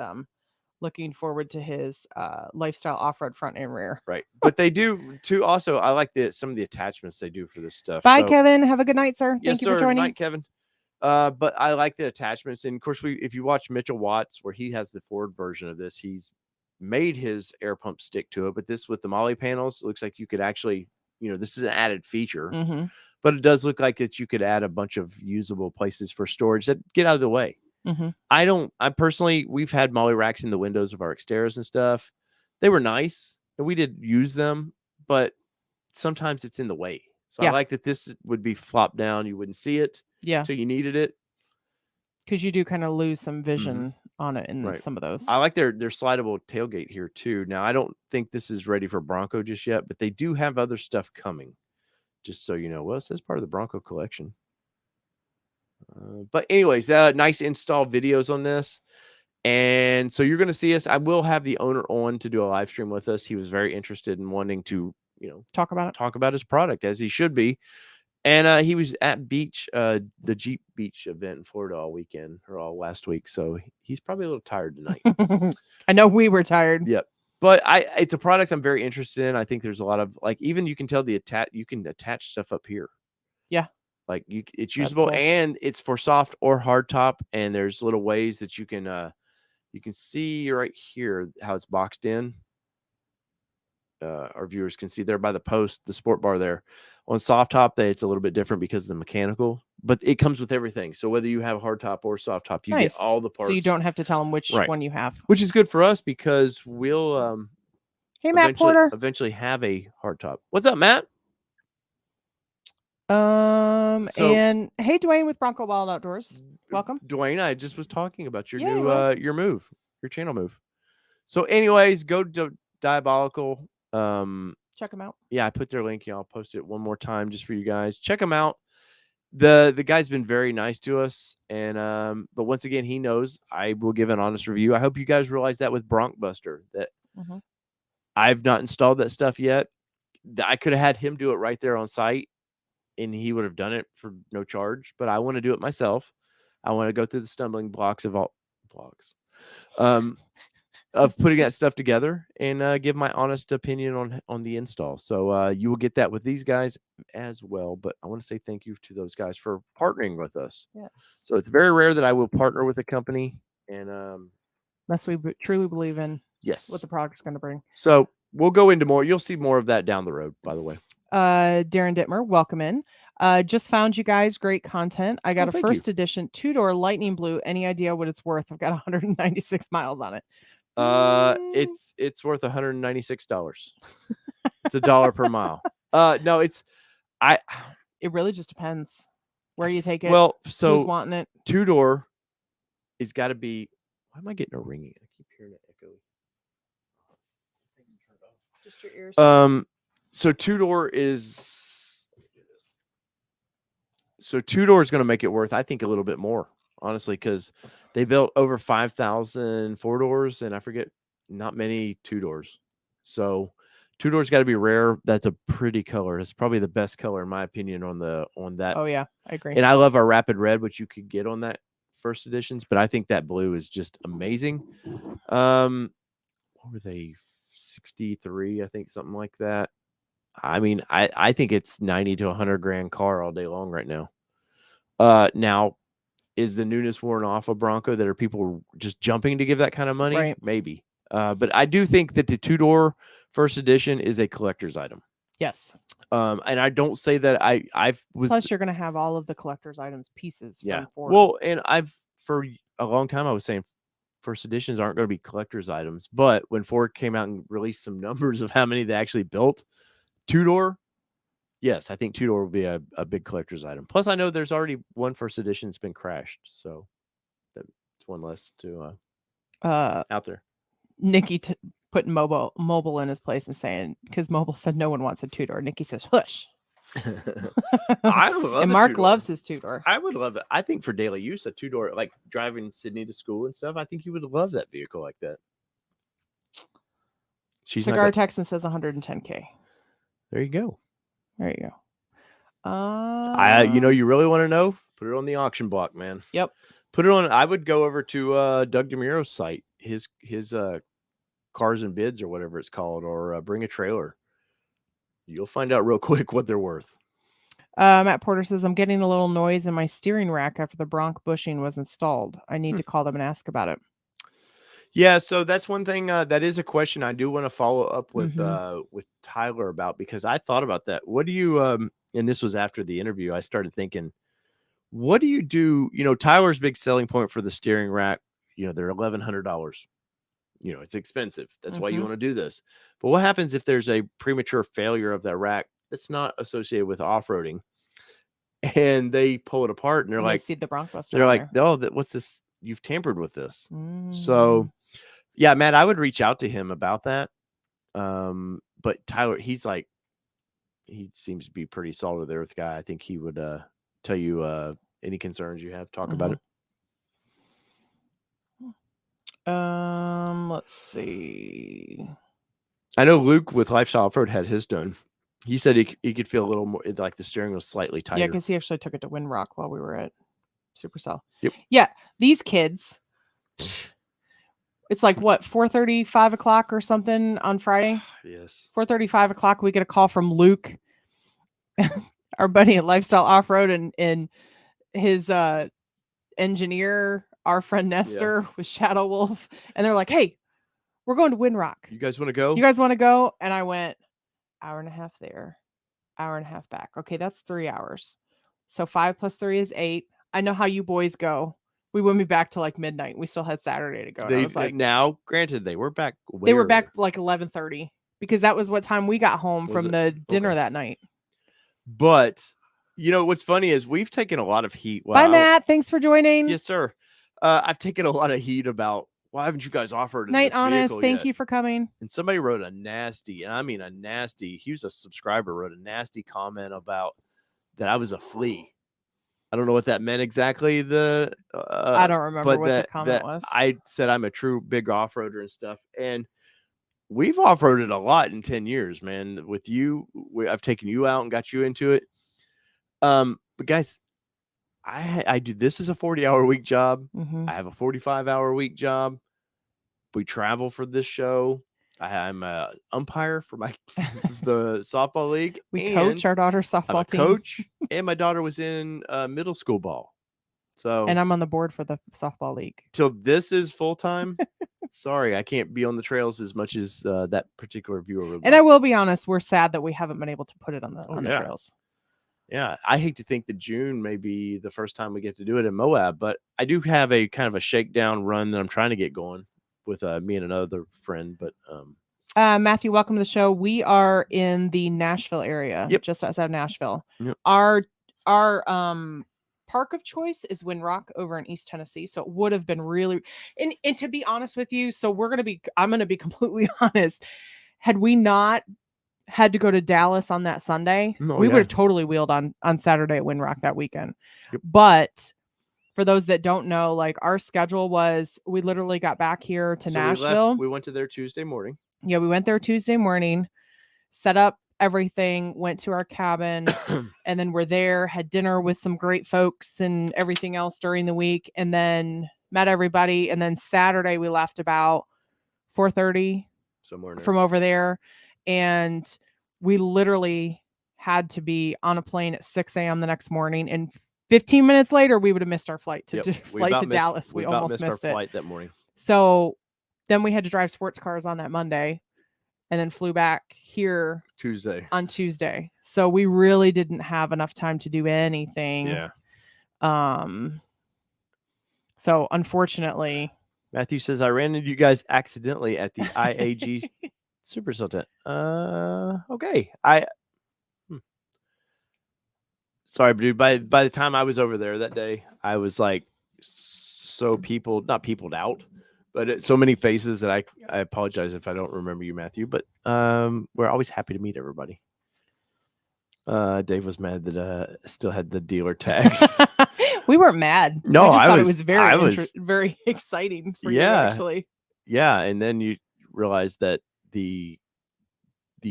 looking forward to his lifestyle off-road front and rear. Right. But they do too. Also, I like some of the attachments they do for this stuff. Bye, Kevin. Have a good night, sir. Yes, Thank you for joining. Good night, Kevin. But I like the attachments. And of course, if you watch Mitchell Watts, where he has the Ford version of this, he's made his air pump stick to it. But this with the Molly panels, it looks like you could actually, this is an added feature. Mm-hmm. But it does look like that you could add a bunch of usable places for storage that get out of the way. Mm-hmm. I personally, we've had Molly racks in the windows of our Xteras and stuff. They were nice and we did use them, but sometimes it's in the way. So I like that this would be flopped down. You wouldn't see it. Yeah. So you needed it. Because you do kind of lose some vision on it in Right. some of those. I like their slidable tailgate here too. Now, I don't think this is ready for Bronco just yet, but they do have other stuff coming. Just so you know, well, it says part of the Bronco collection. But anyways, nice install videos on this. And so you're going to see us. I will have the owner on to do a live stream with us. He was very interested in wanting to, Talk about his product, as he should be. And he was at the Jeep Beach event in Florida all weekend or all last week. So he's probably a little tired tonight. it. I know we were tired. Yep. But it's a product I'm very interested in. I think there's a lot of, like, even you can tell you can attach stuff up here. Yeah. Like it's usable, cool. and it's for soft or hard top. And there's little ways that you can see right here how it's boxed in. Our viewers can see there by the post, the sport bar there. On soft top, it's a little bit different because of the mechanical, but it comes with everything. So whether you have hard top or soft top, you get all the parts. So you don't have to tell them which one you have. Which is good for us because we'll hey, Matt Porter. eventually have a hard top. What's up, Matt? And hey, Dwayne with Bronco Wild Outdoors. Welcome. Dwayne, I just was talking about your new your channel move. So anyways, go to Diabolical. Check them out. Yeah, I put their link. I'll post it one more time just for you guys. Check them out. The guy's been very nice to us, and but once again, he knows I will give an honest review. I hope you guys realize that with Bronc Buster that I've not installed that stuff yet. I could have had him do it right there on site, and he would have done it for no charge. But I want to do it myself. I want to go through the stumbling blocks of of putting that stuff together and give my honest opinion on the install. So you will get that with these guys as well. But I want to say thank you to those guys for partnering with us. Yes. So it's very rare that I will partner with a company, and unless we truly believe in what the product's going to bring. So we'll go into more. You'll see more of that down the road, by the way. Darren Dittmer, welcome in. Just found you guys great content. I got a first edition 2-door lightning blue. Any idea what it's worth? I've got 196 miles on it. It's worth $196. It's $1 per mile. No, it really just depends where you take it. Well, so who's wanting it? 2-door, it's got to be. Why am I getting a ringing? I keep hearing it echo. Just your ears. So 2-door is. So 2-door is going to make it worth, I think, a little bit more, honestly, because they built over 5,000 4-doors, and I forget, not many 2-doors. So 2-doors got to be rare. That's a pretty color. It's probably the best color in my opinion on that. Oh yeah, I agree. And I love our rapid red, which you could get on that first editions, but I think that blue is just amazing. What were they? 63, I think, something like that. I mean, I think it's 90 to 100 grand car all day long right now. Now, is the newness worn off of Bronco that are people just jumping to give that kind of money? Right. Maybe. But I do think that the 2-door first edition is a collector's item. Yes. And I don't say that Plus, you're going to have all of the collector's items pieces. Yeah. From Ford. Well, and for a long time, I was saying first editions aren't going to be collector's items. But when Ford came out and released some numbers of how many they actually built, 2-door, yes, I think 2-door will be a big collector's item. Plus, I know there's already one first edition that's been crashed, so that's one less to out there. Nikki putting mobile in his place and saying, because Mobile said no one wants a 2-door. Nikki says, "Hush." I love and Mark loves his 2-door. I would love it. I think for daily use, a 2-door, like driving Sydney to school and stuff, I think you would love that vehicle like that. Cigar Texan says 110K. There you go. There you go. You really want to know? Put it on the auction block, man. Yep. Put it on. I would go over to Doug DeMuro's site, his Cars and Bids or whatever it's called, or Bring a Trailer. You'll find out real quick what they're worth. Matt Porter says, I'm getting a little noise in my steering rack after the Bronc bushing was installed. I need to call them and ask about it. Yeah, so that's one thing. That is a question I do want to follow up with Tyler about, because I thought about that. What do you and this was after the interview, I started thinking, what do you do? Tyler's big selling point for the steering rack, they're $1,100. It's expensive. That's why you want to do this. But what happens if there's a premature failure of that rack that's not associated with off-roading, and they pull it apart and they're like, see the Bronc Buster. They're like, oh, what's this? you've tampered with this. So yeah, Matt, I would reach out to him about that. But Tyler, he seems to be pretty solid with the earth guy. I think he would tell you any concerns you have, talk about it. Let's see. I know Luke with Lifestyle Off-Road had his done. He said he could feel a little more like the steering was slightly tighter. Yeah, because he actually took it to Windrock while we were at Supercell. Yep. Yeah, these kids. It's like what 4:30, 5 o'clock or something on Friday. Yes. 4:30, 5 o'clock. We get a call from Luke, our buddy at Lifestyle Off-Road, and his engineer, our friend Nestor with Shadow Wolf, and they're like, "Hey, we're going to Windrock. You guys want to go? You guys want to go?" And I went, hour and a half there, hour and a half back. Okay, that's 3 hours. So 5 plus 3 is 8. I know how you boys go. We wouldn't be back to like midnight. We still had Saturday to go. And I was like, now, granted, they were back. They were back like 11:30 because that was what time we got home from the dinner that night. But you know what's funny is we've taken a lot of heat. Bye, Matt. Thanks for joining. Yes, sir. I've taken a lot of heat about why haven't you guys offered Night Honest, thank you for coming. And somebody wrote a nasty, and I mean a nasty. He was a subscriber, wrote a nasty comment about that I was a flea. I don't know what that meant exactly. I don't remember what the comment was. I said I'm a true big off-roader and stuff, and we've off-roaded a lot in 10 years, man. With you, I've taken you out and got you into it. But guys, I do. This is a 40-hour week job. I have a 45-hour week job. We travel for this show. I'm a umpire for the softball league. We coach our daughter's softball team. Coach, and my daughter was in middle school ball. So, and I'm on the board for the softball league. Till this is full time. Sorry, I can't be on the trails as much as that particular viewer would. And I will be honest, we're sad that we haven't been able to put it on the trails. Yeah, I hate to think that June may be the first time we get to do it in Moab, but I do have a kind of a shakedown run that I'm trying to get going with me and another friend. But Matthew, welcome to the show. We are in the Nashville area, just outside of Nashville. Yep. Our park of choice is Windrock over in East Tennessee. So it would have been really, and to be honest with you, so I'm going to be completely honest. Had we not had to go to Dallas on that Sunday, we would have totally wheeled on Saturday at Windrock that weekend. Yep. But for those that don't know, like our schedule was, we literally got back here to Nashville. We went to there Tuesday morning. Yeah, we went there Tuesday morning, set up everything, went to our cabin, and then we're there, had dinner with some great folks and everything else during the week, and then met everybody. And then Saturday we left about 4:30 from over there. And we literally had to be on a plane at 6 a.m. the next morning. And 15 minutes later, we would have missed our flight to Dallas. We almost missed our flight that morning. So then we had to drive sports cars on that Monday and then flew back here on Tuesday. So we really didn't have enough time to do anything. Yeah. So unfortunately, Matthew says, I ran into you guys accidentally at the IAG Super Sultan. Okay. Sorry, dude. By the time I was over there that day, I was like not peopled out, but so many faces that I apologize if I don't remember you, Matthew. But we're always happy to meet everybody. Dave was mad that still had the dealer tags. We weren't mad. No, I thought it was very exciting for you, actually. Yeah, and then you realize that the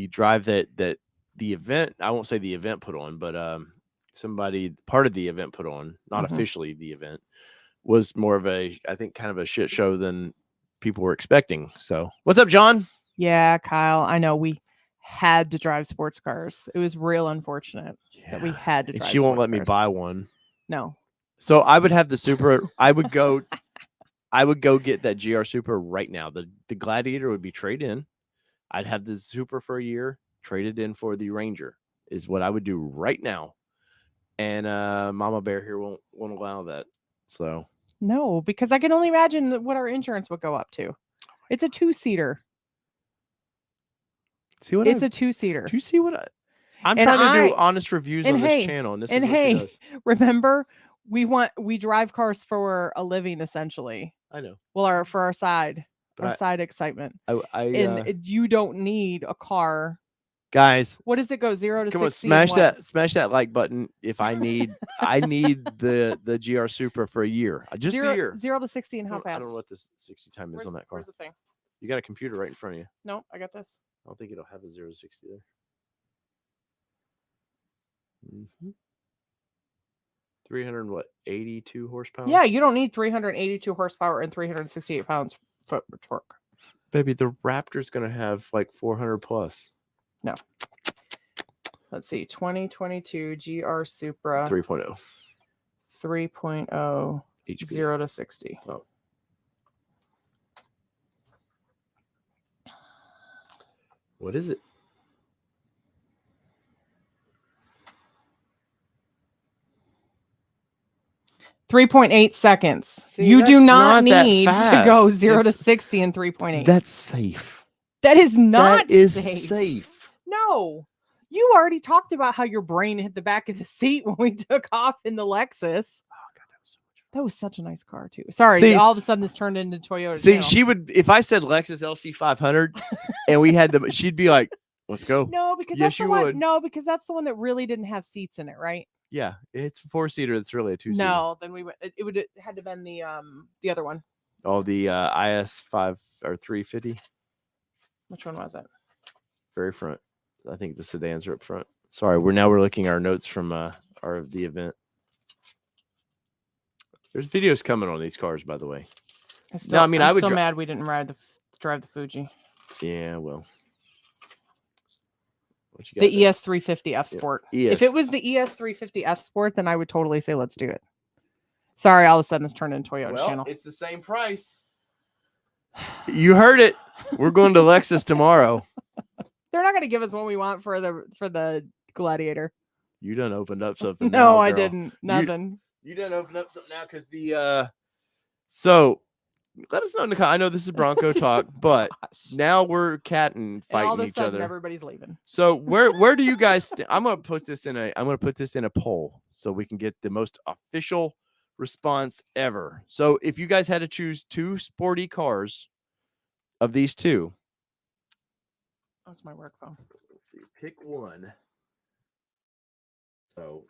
drive that the event, I won't say the event put on, but somebody part of the event put on, not officially the event, was more of I think kind of a shit show than people were expecting. So what's up, John? Yeah, Kyle, I know we had to drive sports cars. It was real unfortunate that we had to drive. And she won't let me buy one. No. So I would have the Supra. I would go get that GR Supra right now. The Gladiator would be trade in. I'd have the Supra for a year, traded in for the Ranger is what I would do right now. And Mama Bear here won't allow that. So no, because I can only imagine what our insurance would go up to. It's a 2-seater. It's a 2-seater. Do you see what I'm trying to do honest reviews on this channel, and this is what she does. Remember we drive cars for a living essentially. I know. Well, for our side But side excitement. I You don't need a car. guys, What does it go 0 to come on, 60? in what? smash that like button. If I need the GR Supra for a year, just a year. 0 to 60 and how fast? I don't know what this 60 time is on that car. Where's the thing? You got a computer right in front of you. No, I got this. I don't think it'll have a 0 to 60 there. 382 horsepower. Yeah, you don't need 382 horsepower and 368 pounds foot torque. Baby, the Raptor's gonna have like 400 plus. No. Let's see. 2022 GR Supra 3.0. 3.0 HP. 0 to 60. Oh. What is it? .8 seconds. See, you do that's not not that need to fast. go 0 to It's- 60 in 3.8. That's safe. That is not That is safe. safe. No. You already talked about how your brain hit the back of the seat when we took off in the Lexus. Oh god, that was so much fun. That was such a nice car too. Sorry, See- all of a sudden this turned into Toyota. See, channel. she would if I said Lexus LC 500 and we had the she'd be like, let's go. No, because Yes, that's the you one. would. No, because that's the one that really didn't have seats in it, right? Yeah, it's a 4-seater. It's really a 2-seater. No, then we went. It would it had to been the other one. Oh, the IS 5 or 350, Which one was it? very front. I think the sedans are up front. Sorry, we're looking at our notes from the event. There's videos coming on these cars, by the way. I mean, I'm I would still dri- mad we didn't drive the Fuji. Yeah, well. What you got The there? ES350 F Sport. ES. If it was the ES350 F Sport, then I would totally say let's do it. Sorry, all of a sudden this turned into Toyota channel. It's the same price. You heard it. We're going to Lexus tomorrow. They're not going to give us what we want for the Gladiator. You done opened up something. No, now, I girl. didn't. Nothing. You done opened up something now because the so let us know in the I know this is Bronco talk, but Gosh. now we're cat and And all of fighting a each sudden other. everybody's leaving. So where do you guys I'm gonna put this in a poll so we can get the most official response ever. So if you guys had to choose two sporty cars of these two, Oh, it's my work phone. let's see, pick one. So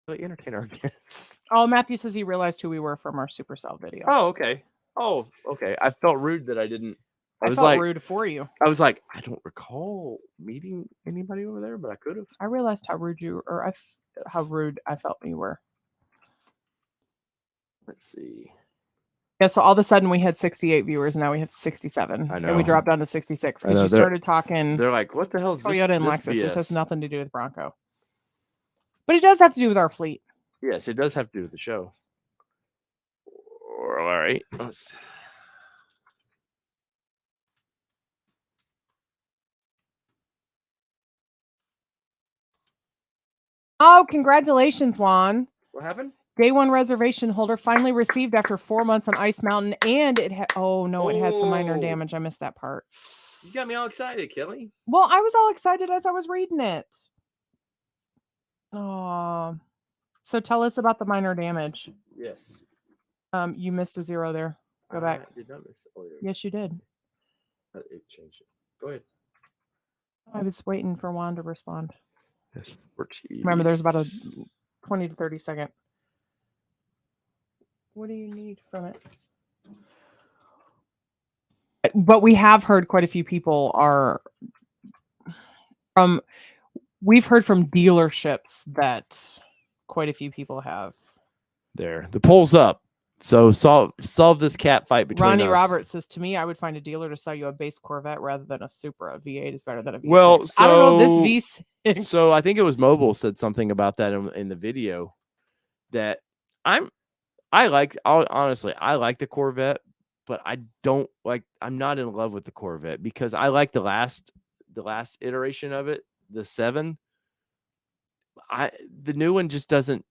really entertain our guests. Oh, Matthew says he realized who we were from our Supercell video. Oh, okay. Oh, okay. I felt rude that I didn't. I was felt like, rude for you. I was like, I don't recall meeting anybody over there, but I could have. I realized how rude how rude I felt you were. Let's see. Yeah, so all of a sudden we had 68 viewers. Now we have 67. I And we know. dropped down to 66 I know, because you started talking They're like, what the hell is Toyota and this Lexus. This has BS? nothing to do with Bronco. But it does have to do with our fleet. Yes, it does have to do with the show. All right. Let's... Oh, congratulations, Juan. What happened? Day one reservation holder finally received after 4 months on Ice Mountain. And it had, oh no, it had some minor Oh. damage. I missed that part. You got me all excited, Kelly. Well, I was all excited as I was reading it. Oh, so tell us about the minor damage. Yes. You missed a 0 there. Go back. I did not miss it. Oh, yeah. Yes, you did. It changed it. Go ahead. I was waiting for Juan to respond. Yes. 14. Remember, there's about a 20 to 30 second. What do you need from it? But we have heard quite a few people are we've heard from dealerships that quite a few people have. There. The poll's up. So solve this cat fight between Ronnie us. Roberts says, to me, I would find a dealer to sell you a base Corvette rather than a Supra. A V8 is better than a V6. Well, I don't know this V6. So I think it was Mobile said something about that in the video that honestly, I like the Corvette, but I'm not in love with the Corvette because I like the last iteration of it, the 7. The new one just doesn't.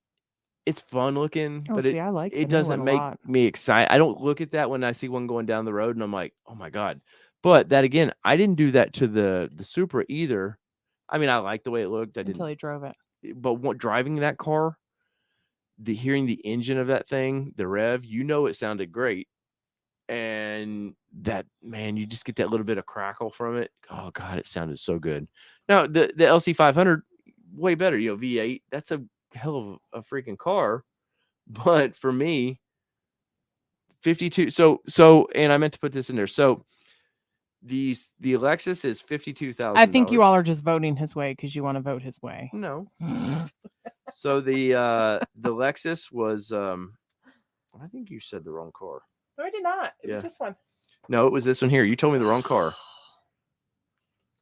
It's fun looking, but I like it doesn't make me excited. I don't look at that when I see one going down the road and I'm like, oh my God. But that again, I didn't do that to the Supra either. I mean, I like the way it looked. I until didn't, he drove it. but driving that car, hearing the engine of that thing, the rev, it sounded great. And that, man, you just get that little bit of crackle from it. Oh God, it sounded so good. Now the LC 500, way better. V8. That's a hell of a freaking car. But for me, 52. So, and I meant to put this in there. So the Lexus is $52,000. I think you all are just voting his way because you want to vote his way. No. So the Lexus was I think you said the wrong car. No, I did not. It was this one. No, it was this one here. You told me the wrong car.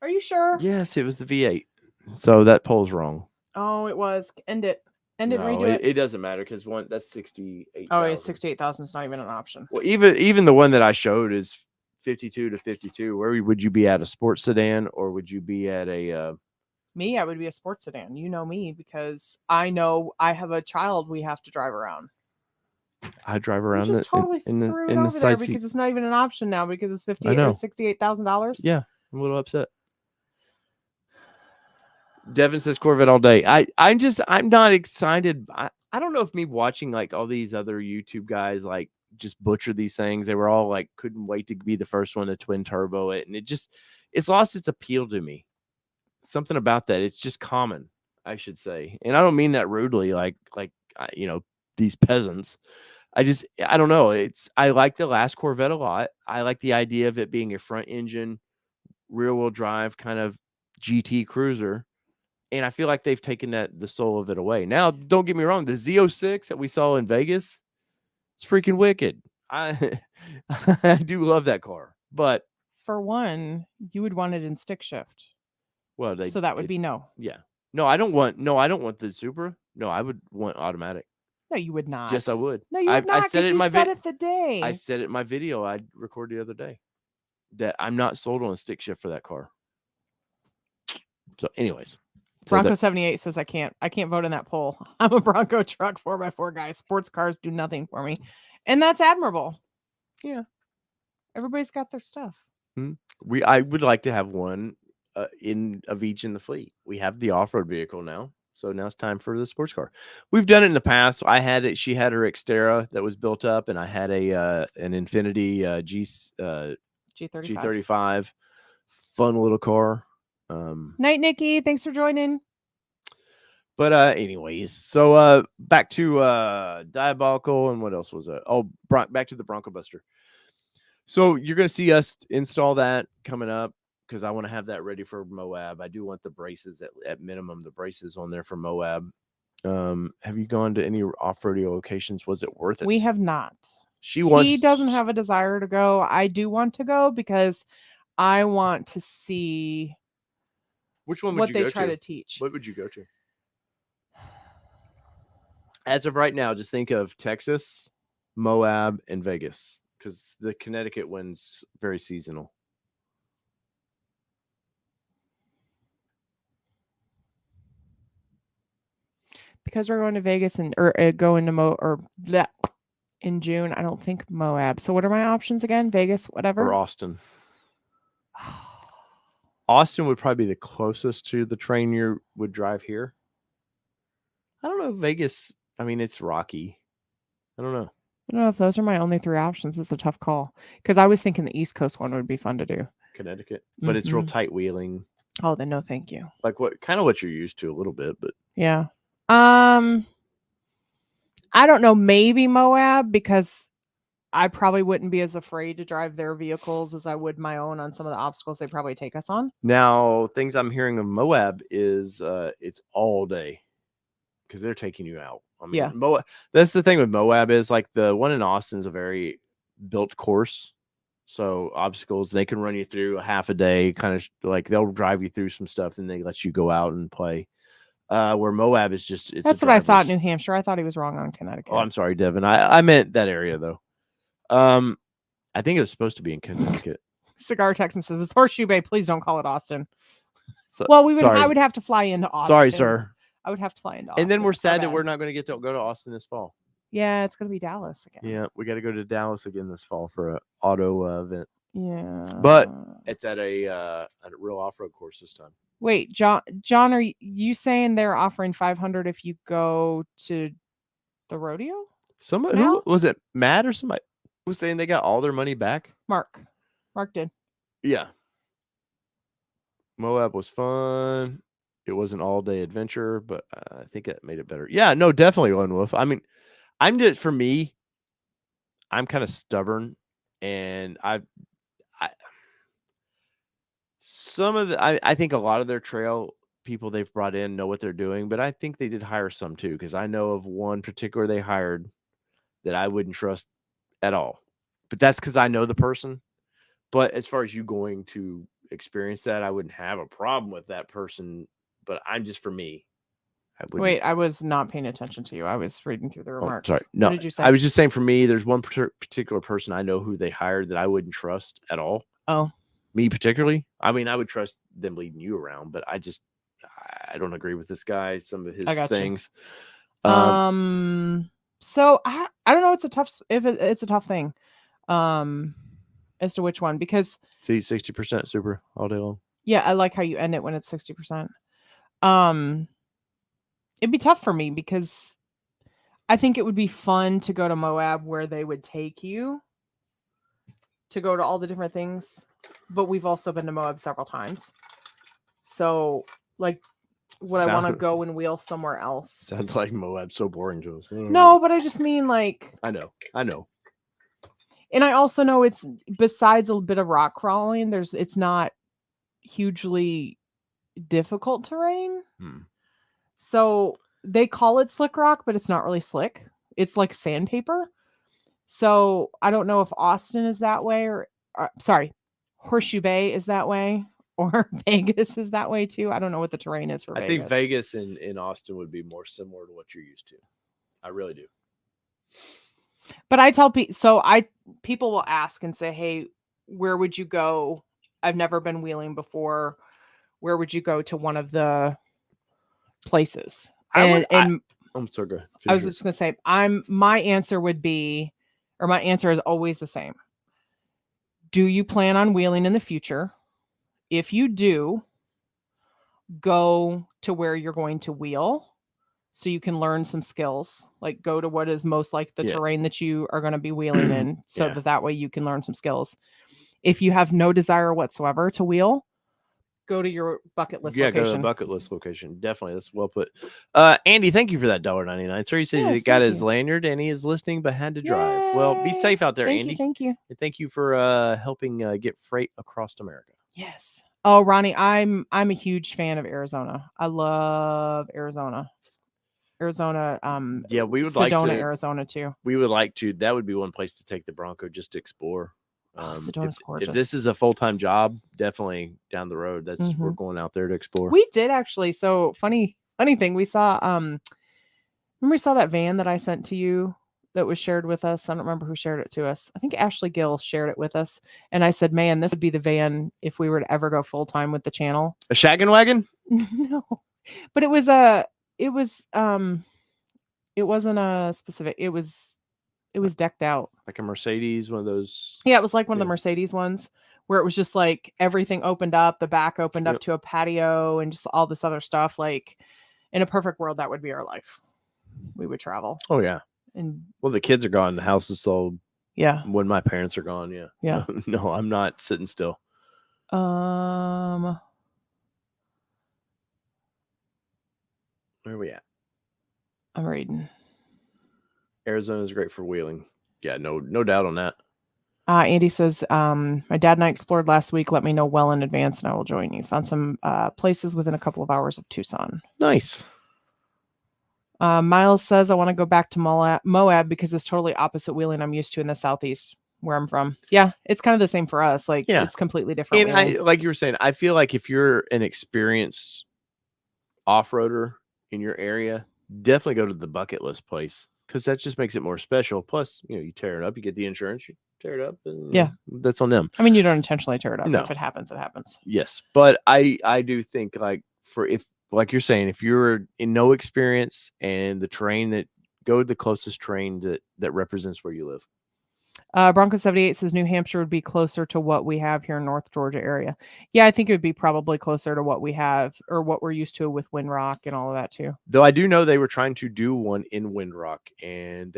Are you sure? Yes, it was the V8. So that poll's wrong. Oh, it was. End it. End it. No, Redo it. It doesn't matter because that's 68. Oh, it's 68,000. It's not even an option. Well, even the one that I showed is 52 to 52. Where would you be at, a sports sedan, or would you be at a? Me, I would be a sports sedan. You know me because I know I have a child we have to drive around. I drive around just totally in the over side there seat because it's not even an option now because it's $68,000. Yeah, I'm a little upset. Devin says Corvette all day. I'm not excited. I don't know if me watching like all these other YouTube guys like just butcher these things. They were all like couldn't wait to be the first one to twin turbo it, and it's lost its appeal to me. Something about that. It's just common, I should say, and I don't mean that rudely. Like these peasants. I don't know. I like the last Corvette a lot. I like the idea of it being a front engine, rear wheel drive kind of GT cruiser. And I feel like they've taken the soul of it away. Now, don't get me wrong. The Z06 that we saw in Vegas, it's freaking wicked. I do love that car. But for one, you would want it in stick shift. Well, so that would be no. Yeah. No, I don't want the Supra. No, I would want automatic. No, you would not. Yes, I would. No, you would not. I said it in my video. The day. I said it in my video I recorded the other day that I'm not sold on a stick shift for that car. So, anyways. Bronco 78 says I can't vote in that poll. I'm a Bronco truck 4x4 guy. Sports cars do nothing for me. And that's admirable. Yeah. Everybody's got their stuff. I would like to have one of each in the fleet. We have the off-road vehicle now. So now it's time for the sports car. We've done it in the past. I had it. She had her Xterra that was built up, and I had an Infiniti G35. Fun little car. Night, Nikki. Thanks for joining. But anyways, so back to Diabolical, and what else was it? Oh, back to the Bronco Buster. So you're going to see us install that coming up because I want to have that ready for Moab. I do want the braces at minimum, the braces on there for Moab. Have you gone to any off-road locations? Was it worth it? We have not. He doesn't have a desire to go. I do want to go because I want to see which one would you go to? What they try to teach. What would you go to? As of right now, just think of Texas, Moab, and Vegas because the Connecticut one's very seasonal. Because we're going to Vegas or going to in June, I don't think Moab. So what are my options again? Vegas, whatever. Or Austin. Austin would probably be the closest to the train you would drive here. I don't know. Vegas, I mean, it's rocky. I don't know. I don't know if those are my only three options. It's a tough call because I was thinking the East Coast one would be fun to do. Connecticut, but it's real tight wheeling. Oh, then no, thank you. Like what you're used to a little bit, but yeah. I don't know. Maybe Moab because I probably wouldn't be as afraid to drive their vehicles as I would my own on some of the obstacles they probably take us on. Now, things I'm hearing of Moab is it's all day because they're taking you out. I mean, yeah. That's the thing with Moab is like the one in Austin is a very built course. So obstacles, they can run you through a half a day, kind of like they'll drive you through some stuff and they let you go out and play. Where Moab is just that's what I thought. New Hampshire. I thought he was wrong on Connecticut. Oh, I'm sorry, Devin. I meant that area though. I think it was supposed to be in Connecticut. Cigar Texan says it's Horseshoe Bay. Please don't call it Austin. Well, I would have to fly into Austin. Sorry, sir. I would have to fly into Austin. And then we're sad that we're not going to get to go to Austin this fall. Yeah, it's going to be Dallas again. Yeah, we got to go to Dallas again this fall for an auto event. Yeah, but it's at a real off-road course this time. Wait, John, are you saying they're offering 500 if you go to the rodeo? Somebody Now? who was it? Matt or somebody was saying they got all their money back. Mark did. Yeah. Moab was fun. It was an all-day adventure, but I think it made it better. Yeah, no, definitely Lone Wolf. I mean, for me, I'm kind of stubborn, and I think a lot of their trail people they've brought in know what they're doing, but I think they did hire some too, because I know of one particular they hired that I wouldn't trust at all. But that's because I know the person. But as far as you going to experience that, I wouldn't have a problem with that person. But I'm just for me. Wait, I was not paying attention to you. I was reading through the remarks. Sorry. No, what did you say? I was just saying for me, there's one particular person I know who they hired that I wouldn't trust at all. Oh, me particularly. I mean, I would trust them leading you around, but I don't agree with this guy. Some of his things. So I don't know. It's a tough thing. As to which one, because 60% super all day long. Yeah, I like how you end it when it's 60%. It'd be tough for me because I think it would be fun to go to Moab where they would take you to go to all the different things, but we've also been to Moab several times. So, like, would I want to go and wheel somewhere else? Sounds like Moab's so boring to us. No, but I just mean like I know. And I also know it's besides a bit of rock crawling, it's not hugely difficult terrain. So they call it slick rock, but it's not really slick. It's like sandpaper. So I don't know if Austin is that way or sorry, Horseshoe Bay is that way or Vegas is that way too. I don't know what the terrain is for Vegas. I think Vegas and in Austin would be more similar to what you're used to. I really do. But I tell people will ask and say, "Hey, where would you go? I've never been wheeling before. Where would you go to one of the places?" I'm so good. I was just gonna say, my answer would be, or my answer is always the same. Do you plan on wheeling in the future? If you do, go to where you're going to wheel so you can learn some skills. Like go to what is most like the terrain that you are going to be wheeling in so that way you can learn some skills. If you have no desire whatsoever to wheel, go to your bucket list location. Go to the bucket list location. Definitely. That's well put. Andy, thank you for that $1.99. Sir, he said he got his lanyard and he is listening but had to drive. Yay. Well, be safe out there, Andy. Thank you. And thank you for helping get freight across America. Yes. Oh, Ronnie, I'm a huge fan of Arizona. I love Arizona. We would Sedona, like to Arizona too. We would like to. That would be one place to take the Bronco just to explore. Sedona's gorgeous. If this is a full-time job, definitely down the road. That's we're going out there to explore. We did actually. So funny thing. We saw remember we saw that van that I sent to you that was shared with us. I don't remember who shared it to us. I think Ashley Gill shared it with us. And I said, man, this would be the van if we were to ever go full-time with the channel. A shaggin' wagon? No. But it wasn't a specific, it was decked out. Like a Mercedes, one of those. Yeah, it was like one of the Mercedes ones where it was just like everything opened up, the back opened up to a patio and just all this other stuff. Like in a perfect world, that would be our life. We would travel. Oh yeah. And well, the kids are gone. The house is sold. Yeah. When my parents are gone. Yeah. Yeah. No, I'm not sitting still. Where are we at? I'm reading. Arizona is great for wheeling. Yeah, no doubt on that. Andy says, my dad and I explored last week. Let me know well in advance and I will join you. Found some places within a couple of hours of Tucson. Nice. Miles says, I want to go back to Moab because it's totally opposite wheeling I'm used to in the Southeast where I'm from. Yeah, it's kind of the same for us. Like, it's completely different. And like you were saying, I feel like if you're an experienced off-roader in your area, definitely go to the bucket list place because that just makes it more special. Plus, you tear it up, you get the insurance, you tear it up, and that's on them. I mean, you don't intentionally tear it up. No. If it happens, it happens. Yes, but I do think like you're saying, if you're in no experience and the terrain go to the closest terrain that represents where you live. Bronco 78 says New Hampshire would be closer to what we have here in North Georgia area. Yeah, I think it would be probably closer to what we have or what we're used to with Windrock and all of that too. Though I do know they were trying to do one in Windrock, and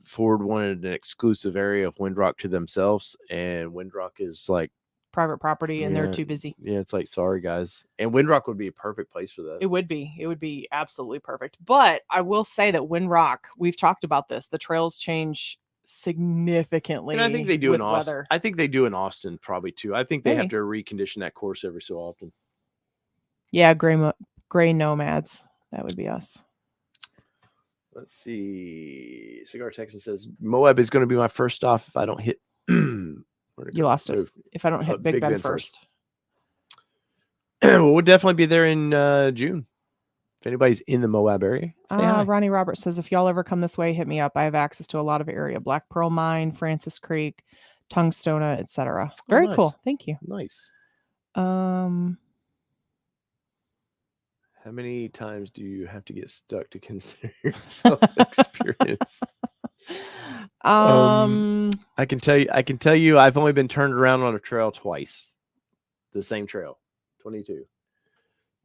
Ford wanted an exclusive area of Windrock to themselves, and Windrock is like private property, and they're too busy. Yeah, it's like, sorry guys. And Windrock would be a perfect place for that. It would be absolutely perfect. But I will say that Windrock, we've talked about this, the trails change significantly. And I think they do in Austin. weather. I think they do in Austin probably too. I think they have to recondition that course every so often. Yeah, gray nomads. That would be us. Let's see. Cigar Texan says Moab is going to be my first stop if I don't hit. You lost it. If I don't hit Big Ben first. Well, we'll definitely be there in June. If anybody's in the Moab area, say hi. Ronnie Roberts says, if y'all ever come this way, hit me up. I have access to a lot of area. Black Pearl Mine, Francis Creek, Tungstona, etc. Very cool. Thank you. Nice. How many times do you have to get stuck to consider yourself experience? I can tell you I've only been turned around on a trail twice. The same trail. 22.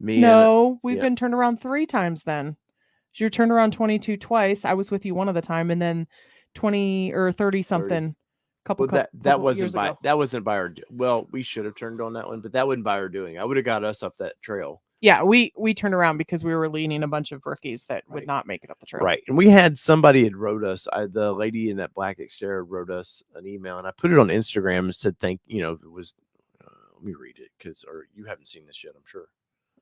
We've been turned around 3 times then. You're turned around 22 twice. I was with you one of the time, and then 20 or 30 something. That wasn't by our. Well, we should have turned on that one, but that wasn't by our doing. I would have got us up that trail. Yeah, we turned around because we were leading a bunch of rookies that would not make it up the trail. Right, and we had somebody had wrote us. The lady in that black exterior wrote us an email, and I put it on Instagram and said, "Thank you." Know, it was. Let me read it or you haven't seen this yet, I'm sure.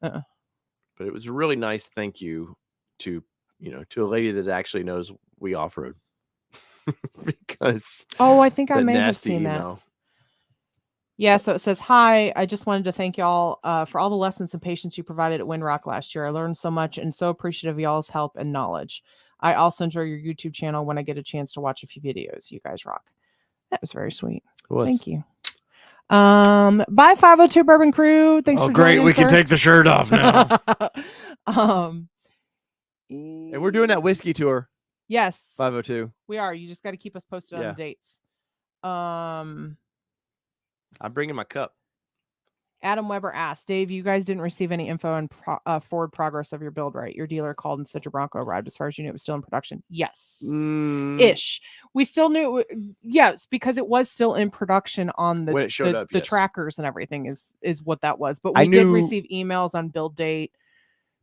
But it was a really nice thank you to a lady that actually knows we off-road. Because I think I may have seen that. Yeah, so it says, hi, I just wanted to thank y'all for all the lessons and patience you provided at Windrock last year. I learned so much and so appreciative of y'all's help and knowledge. I also enjoy your YouTube channel when I get a chance to watch a few videos. You guys rock. That was very sweet. Thank you. Bye 502 Bourbon Crew. Thanks for great. joining, We sir. can take the shirt off now. And we're doing that whiskey tour. Yes. 502. We are. You just got to keep us posted on the dates. I'm bringing my cup. Adam Weber asked, Dave, you guys didn't receive any info on forward progress of your build, right? Your dealer called and said your Bronco arrived. As far as you knew, it was still in production. Yes. Ish. We still knew. Yes, because it was still in production on when it showed up, the trackers and everything is what that was. But we did receive emails on build date,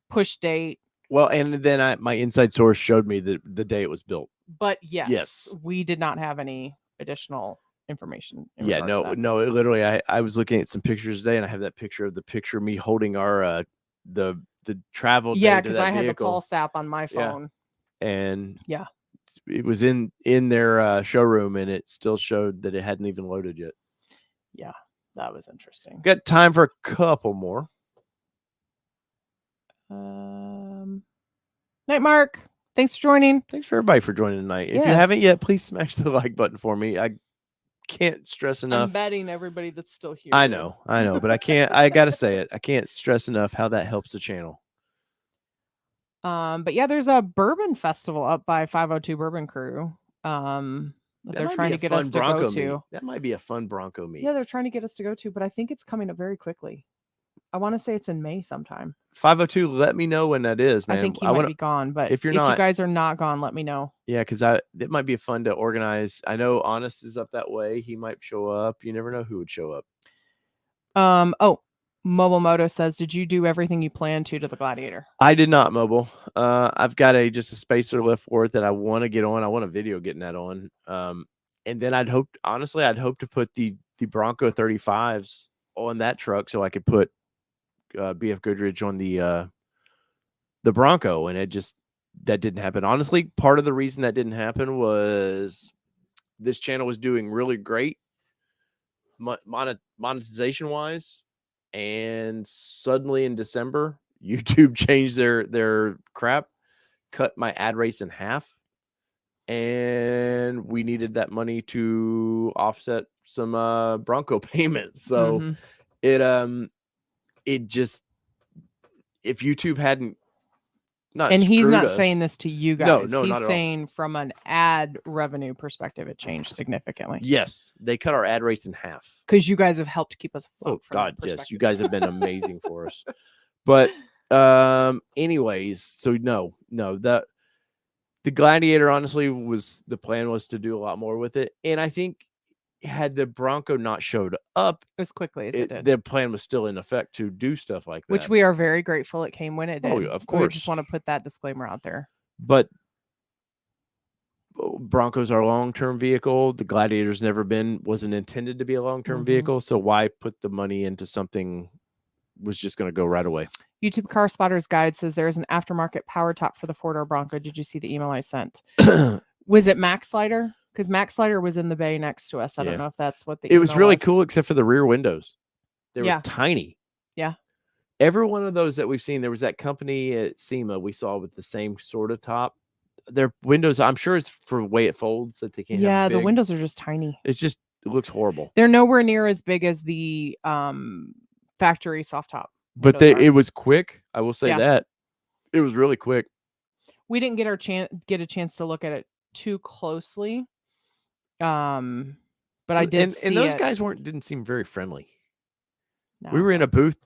push date. Well, and then my inside source showed me the day it was built. But yes, we did not have any additional information. No, literally, I was looking at some pictures today, and I have that picture of of me holding our the travel. Yeah, because I had the pulse app on my phone. Yeah. And it was in their showroom, and it still showed that it hadn't even loaded yet. Yeah, that was interesting. Got time for a couple more. Night, Mark. Thanks for joining. Thanks for everybody for joining tonight. If you haven't yet, please smash the like button for me. I can't stress enough. I'm betting everybody that's still here. I know, but I can't. I gotta say it. I can't stress enough how that helps the channel. But yeah, there's a bourbon festival up by 502 Bourbon Crew. They're trying to get us to go to. That might be a fun Bronco meet. Yeah, they're trying to get us to go to, but I think it's coming up very quickly. I want to say it's in May sometime. 502, let me know when that is, man. I think he might be gone, but if you guys are not gone, let me know. Yeah, because it might be fun to organize. I know Honest is up that way. He might show up. You never know who would show up. Mobile Moto says, did you do everything you planned to the Gladiator? I did not, Mobile. I've got just a spacer lift for it that I want to get on. I want a video getting that on. And then I'd hope to put the Bronco 35s on that truck so I could put BF Goodrich on the Bronco, and that didn't happen. Honestly, part of the reason that didn't happen was this channel was doing really great monetization wise, and suddenly in December YouTube changed their crap, cut my ad rates in half, and we needed that money to offset some Bronco payments. So it just, if YouTube hadn't not And he's screwed not us. saying this to you No, guys. no, He's not at all. saying from an ad revenue perspective, it changed significantly. Yes, they cut our ad rates in half. Because you guys have helped keep us afloat. Oh from God, that yes, you perspective. guys have been amazing for us. But anyways, so no, the Gladiator honestly the plan was to do a lot more with it, and I think had the Bronco not showed up as quickly as it did, the plan was still in effect to do stuff like that, which we are very grateful it came when it did. Oh, of We course. just want to put that disclaimer out there. But Bronco's our long-term vehicle. The Gladiator's wasn't intended to be a long-term vehicle, so why put the money into something was just going to go right away? YouTube Car Spotter's Guide says there's an aftermarket power top for the Ford Bronco. Did you see the email I sent? Was it Max Slider? Because Max Slider was in the bay next to us. I don't know if that's what the It was really cool, except for the rear windows. They were tiny. Yeah. Every one of those that we've seen, there was that company at SEMA we saw with the same sort of top. Their windows, I'm sure it's for the way it folds that they can't have big. The windows are just tiny. It looks horrible. They're nowhere near as big as the factory soft top. But it was quick. I will say that. It was really quick. We didn't get a chance to look at it too closely. But I did see and those it. guys didn't seem very friendly. No. We were in a booth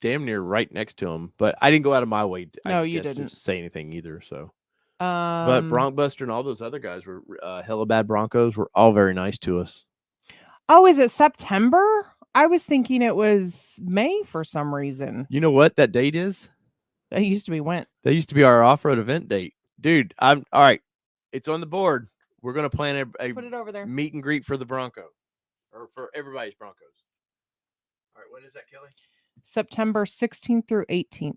damn near right next to them, but I didn't go out of my way you didn't to say anything either. So but Bronc Buster and all those other guys were hella bad Broncos were all very nice to us. Oh, is it September? I was thinking it was May for some reason. You know what that date is? That used to be when? That used to be our off-road event date. Dude, I'm all right. It's on the board. We're going to plan a put it over there. Meet and greet for the Bronco. Or for everybody's Broncos. All right, when is that, Kelly? September 16th through 18th.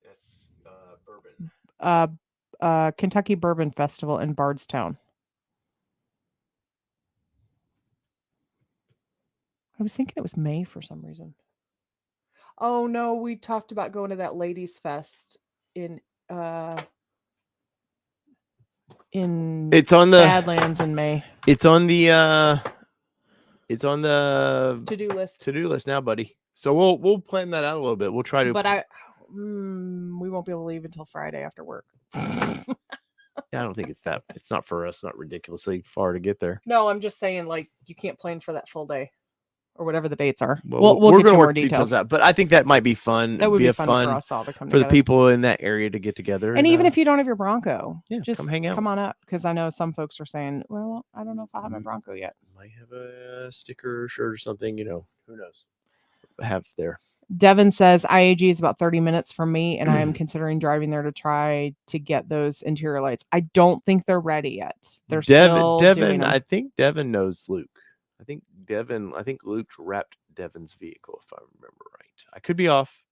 That's bourbon. Kentucky Bourbon Festival in Bardstown. I was thinking it was May for some reason. Oh no, we talked about going to that ladies fest in it's on the Badlands in May. It's on the to-do list now, buddy. So we'll plan that out a little bit. We'll try to. But we won't be able to leave until Friday after work. I don't think it's not for us, not ridiculously far to get there. No, I'm just saying, like, you can't plan for that full day or whatever the dates are. Well, we're going to work details out, but I think that might be fun. That would be fun for us all to come for together. The people in that area to get together. And even if you don't have your Bronco, just come hang out. Come on up, because I know some folks are saying, well, I don't know if I have my Bronco yet. Might have a sticker or shirt or something, who knows. Have there. Devin says IAG is about 30 minutes from me, and I am considering driving there to try to get those interior lights. I don't think they're ready yet. They're still doing them. I think Devin knows Luke. I think Luke wrapped Devin's vehicle, if I remember right. I could be off.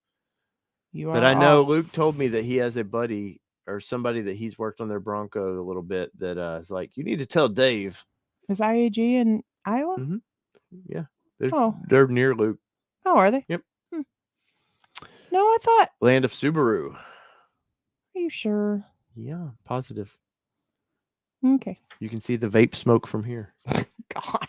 But I know Luke told me that he has a buddy or somebody that he's worked on their Bronco a little bit that is like, you need to tell Dave. Is IAG in Iowa? Mm-hmm. Yeah. They're near Luke. Oh, are they? Yep. No, I thought. Land of Subaru. Are you sure? Yeah, positive. Okay. You can see the vape smoke from here. God.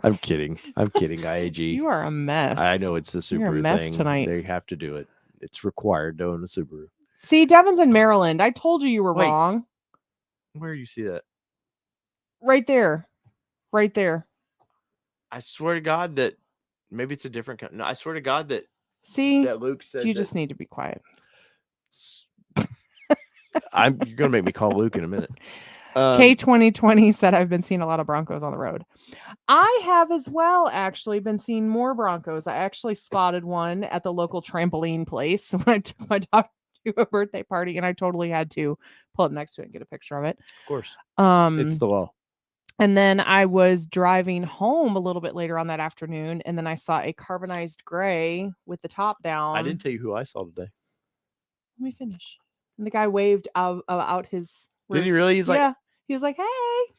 I'm kidding, IAG. You are a mess. I know it's the Subaru You're a mess thing. Tonight. They have to do it. It's required to own a Subaru. See, Devin's in Maryland. I told you were wrong. Where do you see that? Right there. Right there. I swear to God that maybe it's a different company. No, I swear to God that that Luke said you just need to be quiet. You're gonna make me call Luke in a minute. K2020 said I've been seeing a lot of Broncos on the road. I have as well actually been seeing more Broncos. I actually spotted one at the local trampoline place when I took my daughter to a birthday party, and I totally had to pull up next to it and get a picture of it. Of course. It's the law. And then I was driving home a little bit later on that afternoon, and then I saw a carbonized gray with the top down. I didn't tell you who I saw today. Let me finish. And the guy waved out his roof. Did he really? He's like, yeah. He was like, hey.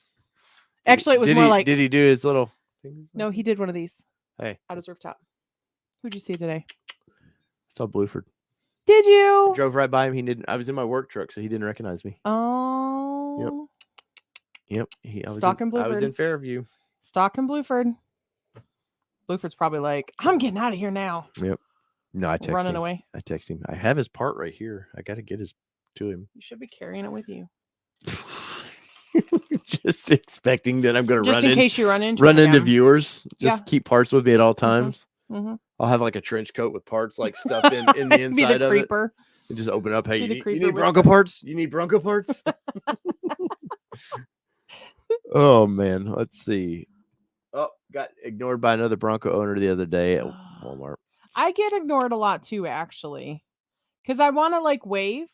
Actually, it was more like. Did he do his little fingers? No, he did one of these. Hey. Out his rooftop. Who'd you see today? I saw Blueford. Did you? I drove right by him. He didn't. I was in my work truck, so he didn't recognize me. Oh. Yep. Stock and Blueford. I was in Fairview. Stock and Blueford. Blueford's probably like, I'm getting out of here now. Yep. No, I text Running him. away. I text him. I have his part right here. I got to get his to him. You should be carrying it with you. Just expecting that I'm going to Just in case you run into viewers. Just keep parts with me at all times. Mm-hmm. I'll have like a trench coat with parts like stuffed in the inside be the of creeper. it. And just open up. Hey, you Creeper need with Bronco parts? You need Bronco parts? Oh, man. Let's see. Oh, got ignored by another Bronco owner the other day at Walmart. I get ignored a lot too, actually, because I want to like wave.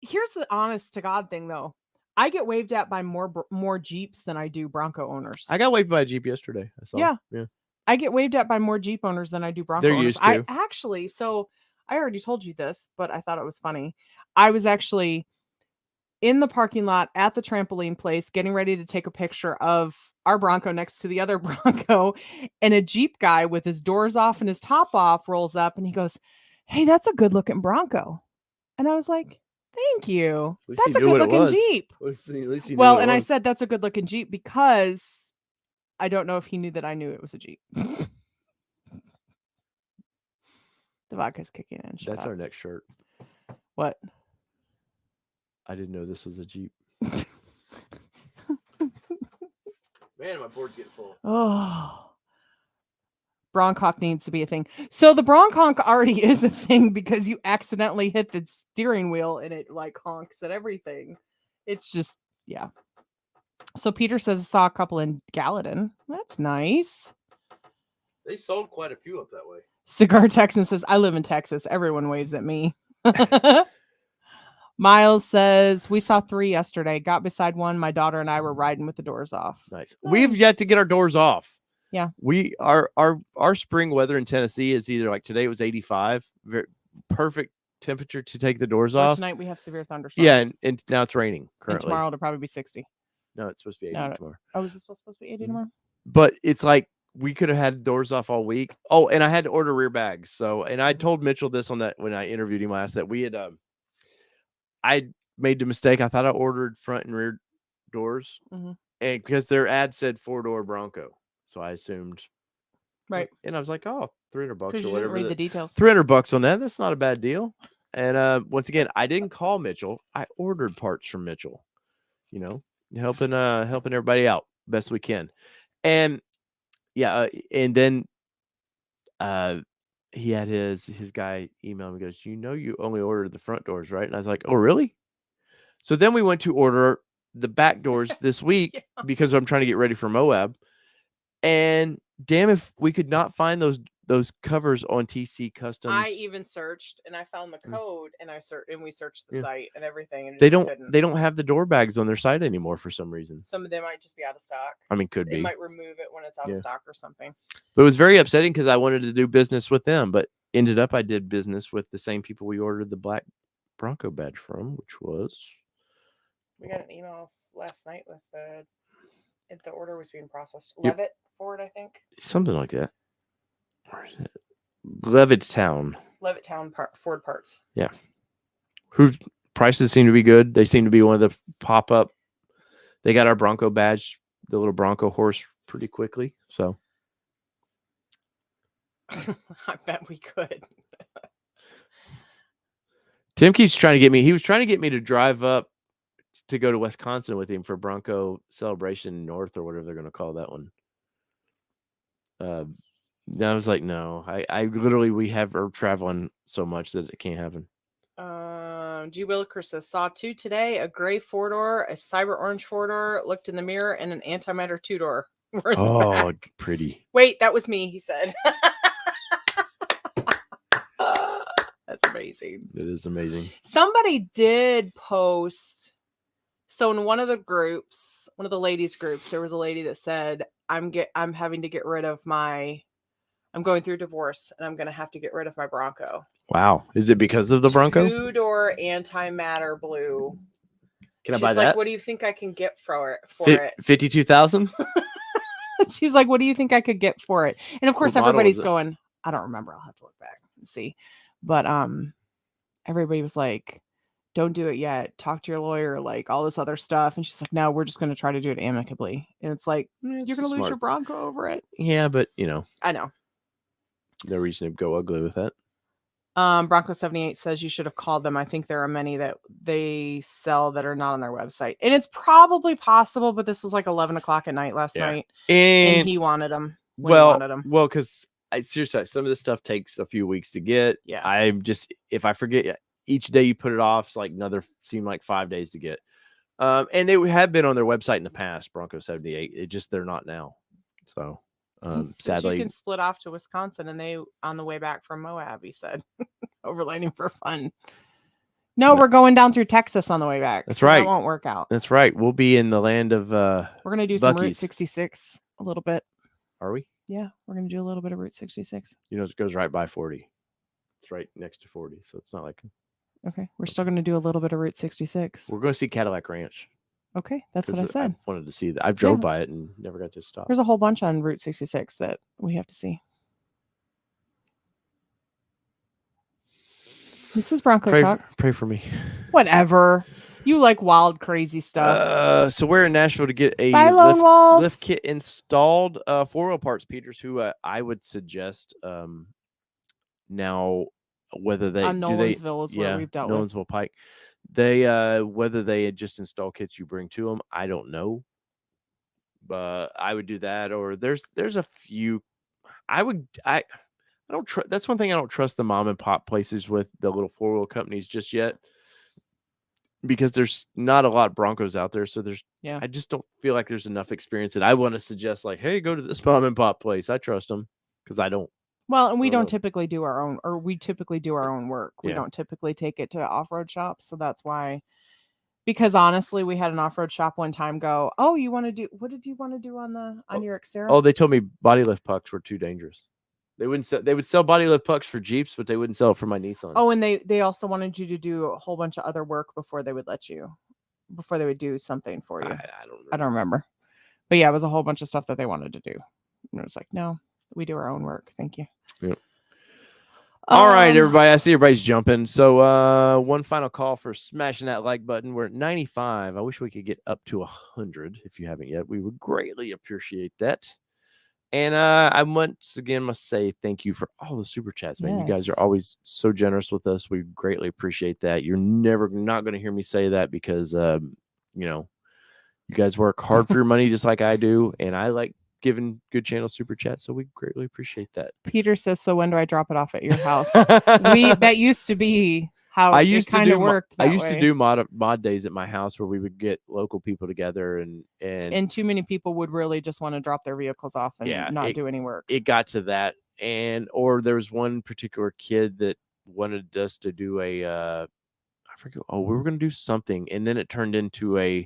Here's the honest to God thing, though. I get waved at by more Jeeps than I do Bronco owners. I got waved by a Jeep yesterday. I saw. Yeah. I get waved at by more Jeep owners than I do Bronco They're owners. used to. I actually, so I already told you this, but I thought it was funny. I was actually in the parking lot at the trampoline place getting ready to take a picture of our Bronco next to the other Bronco, and a Jeep guy with his doors off and his top off rolls up and he goes, "Hey, that's a good looking Bronco." And I was like, "Thank you. That's a good looking Jeep." At least you knew Well, what it and I was. said that's a good looking Jeep because I don't know if he knew that I knew it was a Jeep. The vodka's kicking in. That's our next shirt. What? I didn't know this was a Jeep. Man, my board's getting full. Oh. Bronc honk needs to be a thing. So the Bronc honk already is a thing because you accidentally hit the steering wheel and it like honks at everything. It's just, yeah. So Peter says I saw a couple in Gallatin. That's nice. They sold quite a few up that way. Cigar Texan says, I live in Texas. Everyone waves at me. Miles says, we saw 3 yesterday. Got beside one. My daughter and I were riding with the doors off. Nice. We've yet to get our doors off. Yeah. Our spring weather in Tennessee is either like today it was 85, perfect temperature to take the doors off. Tonight we have severe thunderstorms. Yeah, and now it's raining currently. And tomorrow it'll probably be 60. No, it's supposed to be 80 tomorrow. Oh, is it still supposed to be 80 tomorrow? But it's like we could have had doors off all week. Oh, and I had to order rear bags. So, and I told Mitchell this on that when I interviewed him last, that we had I made the mistake. I thought I ordered front and rear doors, and because their ad said 4-door Bronco, so I assumed, right? And I was like, oh, $300 or whatever. Didn't read the details. $300 on that. That's not a bad deal. And once again, I didn't call Mitchell. I ordered parts from Mitchell. You know, helping everybody out best we can, and yeah, and then he had his guy email me, goes, you only ordered the front doors, right? And I was like, oh, really? So then we went to order the back doors this week because I'm trying to get ready for Moab. And damn if we could not find those covers on TC Customs. I even searched and I found the code and we searched the site and everything. And they don't have the door bags on their site anymore for some reason. Some of them might just be out of stock. I mean, could be. They might remove it when it's out of stock or something. But it was very upsetting because I wanted to do business with them, but ended up I did business with the same people we ordered the black Bronco badge from, which was. We got an email last night with if the order was being processed. Levitt Ford, I think. Something like that. Levittown Ford parts. Yeah. Whose prices seem to be good. They seem to be one of the pop-up. They got our Bronco badge, the little Bronco horse, pretty quickly. So I bet we could. Tim keeps trying to get me. He was trying to get me to drive up to go to Wisconsin with him for Bronco Celebration North or whatever they're going to call that one. I was like, no, I literally, we have her traveling so much that it can't happen. G. Williker says, saw 2 today, a gray 4-door, a cyber orange 4-door, looked in the mirror, and an antimatter 2-door. Oh, pretty. Wait, that was me, he said. That's amazing. It is amazing. Somebody did post. So in one of the groups, one of the ladies groups, there was a lady that said, I'm having to get rid of I'm going through divorce and I'm going to have to get rid of my Bronco. Wow. Is it because of the Bronco? 2-door antimatter blue. Can I buy that? Like, what do you think I can get for it? 52,000? She's like, what do you think I could get for it? And of course, everybody's going, I don't remember. I'll have to look back and see. But everybody was like, don't do it yet. Talk to your lawyer, like all this other stuff. And she's like, no, we're just going to try to do it amicably. And it's like, It's you're going to lose smart. your Bronco over it. Yeah, but you know, I know. no reason to go ugly with that. Bronco 78 says you should have called them. I think there are many that they sell that are not on their website. And it's probably possible, but this was like 11 o'clock at night last night. And he wanted them. Well, because seriously, some of this stuff takes a few weeks to get. Yeah. I'm just, if I forget, each day you put it off, it's like seem like 5 days to get. And they have been on their website in the past, Bronco 78. It just, they're not now. So, sadly. You can split off to Wisconsin and they on the way back from Moab, he said. Overlanding for fun. No, we're going down through Texas on the way back. That's right. That won't work out. That's right. We'll be in the land of we're gonna do some Route 66 a little bit. Are we? Yeah, we're gonna do a little bit of Route 66. You know, it goes right by 40. It's right next to 40, so it's not like. Okay, we're still gonna do a little bit of Route 66. We're going to see Cadillac Ranch. Okay, that's what I said. I wanted to see that. I drove by it and never got to stop. There's a whole bunch on Route 66 that we have to see. This is Bronco Talk. Pray for me. Whatever. You like wild, crazy stuff. So we're in Nashville to get a lift kit installed. 4-wheel parts, Peters, who I would suggest now whether they on Nolensville is where we've dealt with. Nolensville Pike. They whether they just install kits you bring to them, I don't know. But I would do that, or there's a few. I don't trust. That's one thing I don't trust the mom and pop places with the little 4-wheel companies just yet, because there's not a lot of Broncos out there. So I just don't feel like there's enough experience that I want to suggest like, hey, go to this mom and pop place. I trust them because I don't. Well, and we don't typically do our own, or we typically do our own work. We don't typically take it to off-road shops. So that's why, because honestly, we had an off-road shop one time go, oh, you want to do, what did you want to do on your Xterra? Oh, they told me body lift pucks were too dangerous. They would sell body lift pucks for Jeeps, but they wouldn't sell it for my Nissan. Oh, and they also wanted you to do a whole bunch of other work before they would do something for you. I don't remember. But yeah, it was a whole bunch of stuff that they wanted to do. And it was like, no, we do our own work. Thank you. Yep. All right, everybody. I see everybody's jumping. So one final call for smashing that like button. We're at 95. I wish we could get up to 100. If you haven't yet, we would greatly appreciate that. And I once again must say thank you for all the super chats, man. Yes. You guys are always so generous with us. We greatly appreciate that. You're never not going to hear me say that because, you guys work hard for your money just like I do. And I like giving good channel super chats. So we greatly appreciate that. Peter says, so when do I drop it off at your house? That used to be how I used to do worked. I used to do mod days at my house where we would get local people together and too many people would really just want to drop their vehicles off and not do any work. It got to that, or there was one particular kid that wanted us to do I forget. Oh, we were going to do something, and then it turned into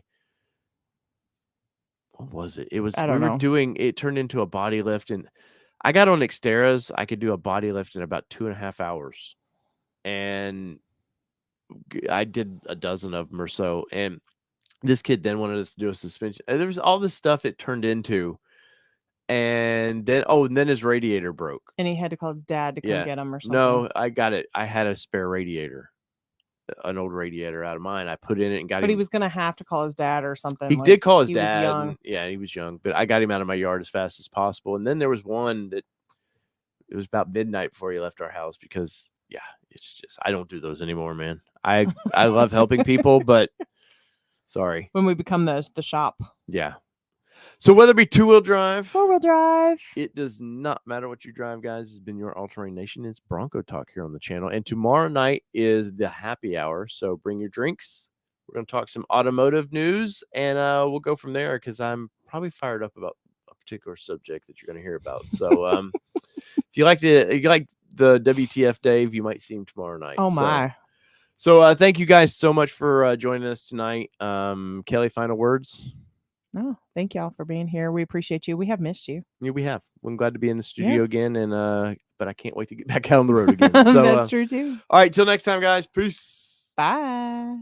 what was it? It was it turned into a body lift, and I got on Xterras. I could do a body lift in about 2.5 hours, and I did a dozen of them or so. And this kid then wanted us to do a suspension. And there was all this stuff it turned into. And then his radiator broke. And he had to call his dad to come get him or something. No, I got it. I had a spare radiator, an old radiator out of mine. I put in it and got him. But he was going to have to call his dad or something. He did call his dad. Was young. He was young. But I got him out of my yard as fast as possible. And then there was one that it was about midnight before he left our house because, it's just, I don't do those anymore, man. I love helping people, but sorry. When we become the shop. Yeah. So whether it be 2-wheel drive, 4-wheel drive, it does not matter what you drive, guys. It's been your All-Terrain Nation. It's Bronco Talk here on the channel. And tomorrow night is the happy hour. So bring your drinks. We're going to talk some automotive news, and we'll go from there because I'm probably fired up about a particular subject that you're going to hear about. So if you like the WTF Dave, you might see him tomorrow night. Oh my. So thank you guys so much for joining us tonight. Kelly, final words? No, thank y'all for being here. We appreciate you. We have missed you. Yeah, we have. I'm glad to be in the studio again, and but I can't wait to get back out on the road again. So that's true too. All right, till next time, guys. Peace. Bye.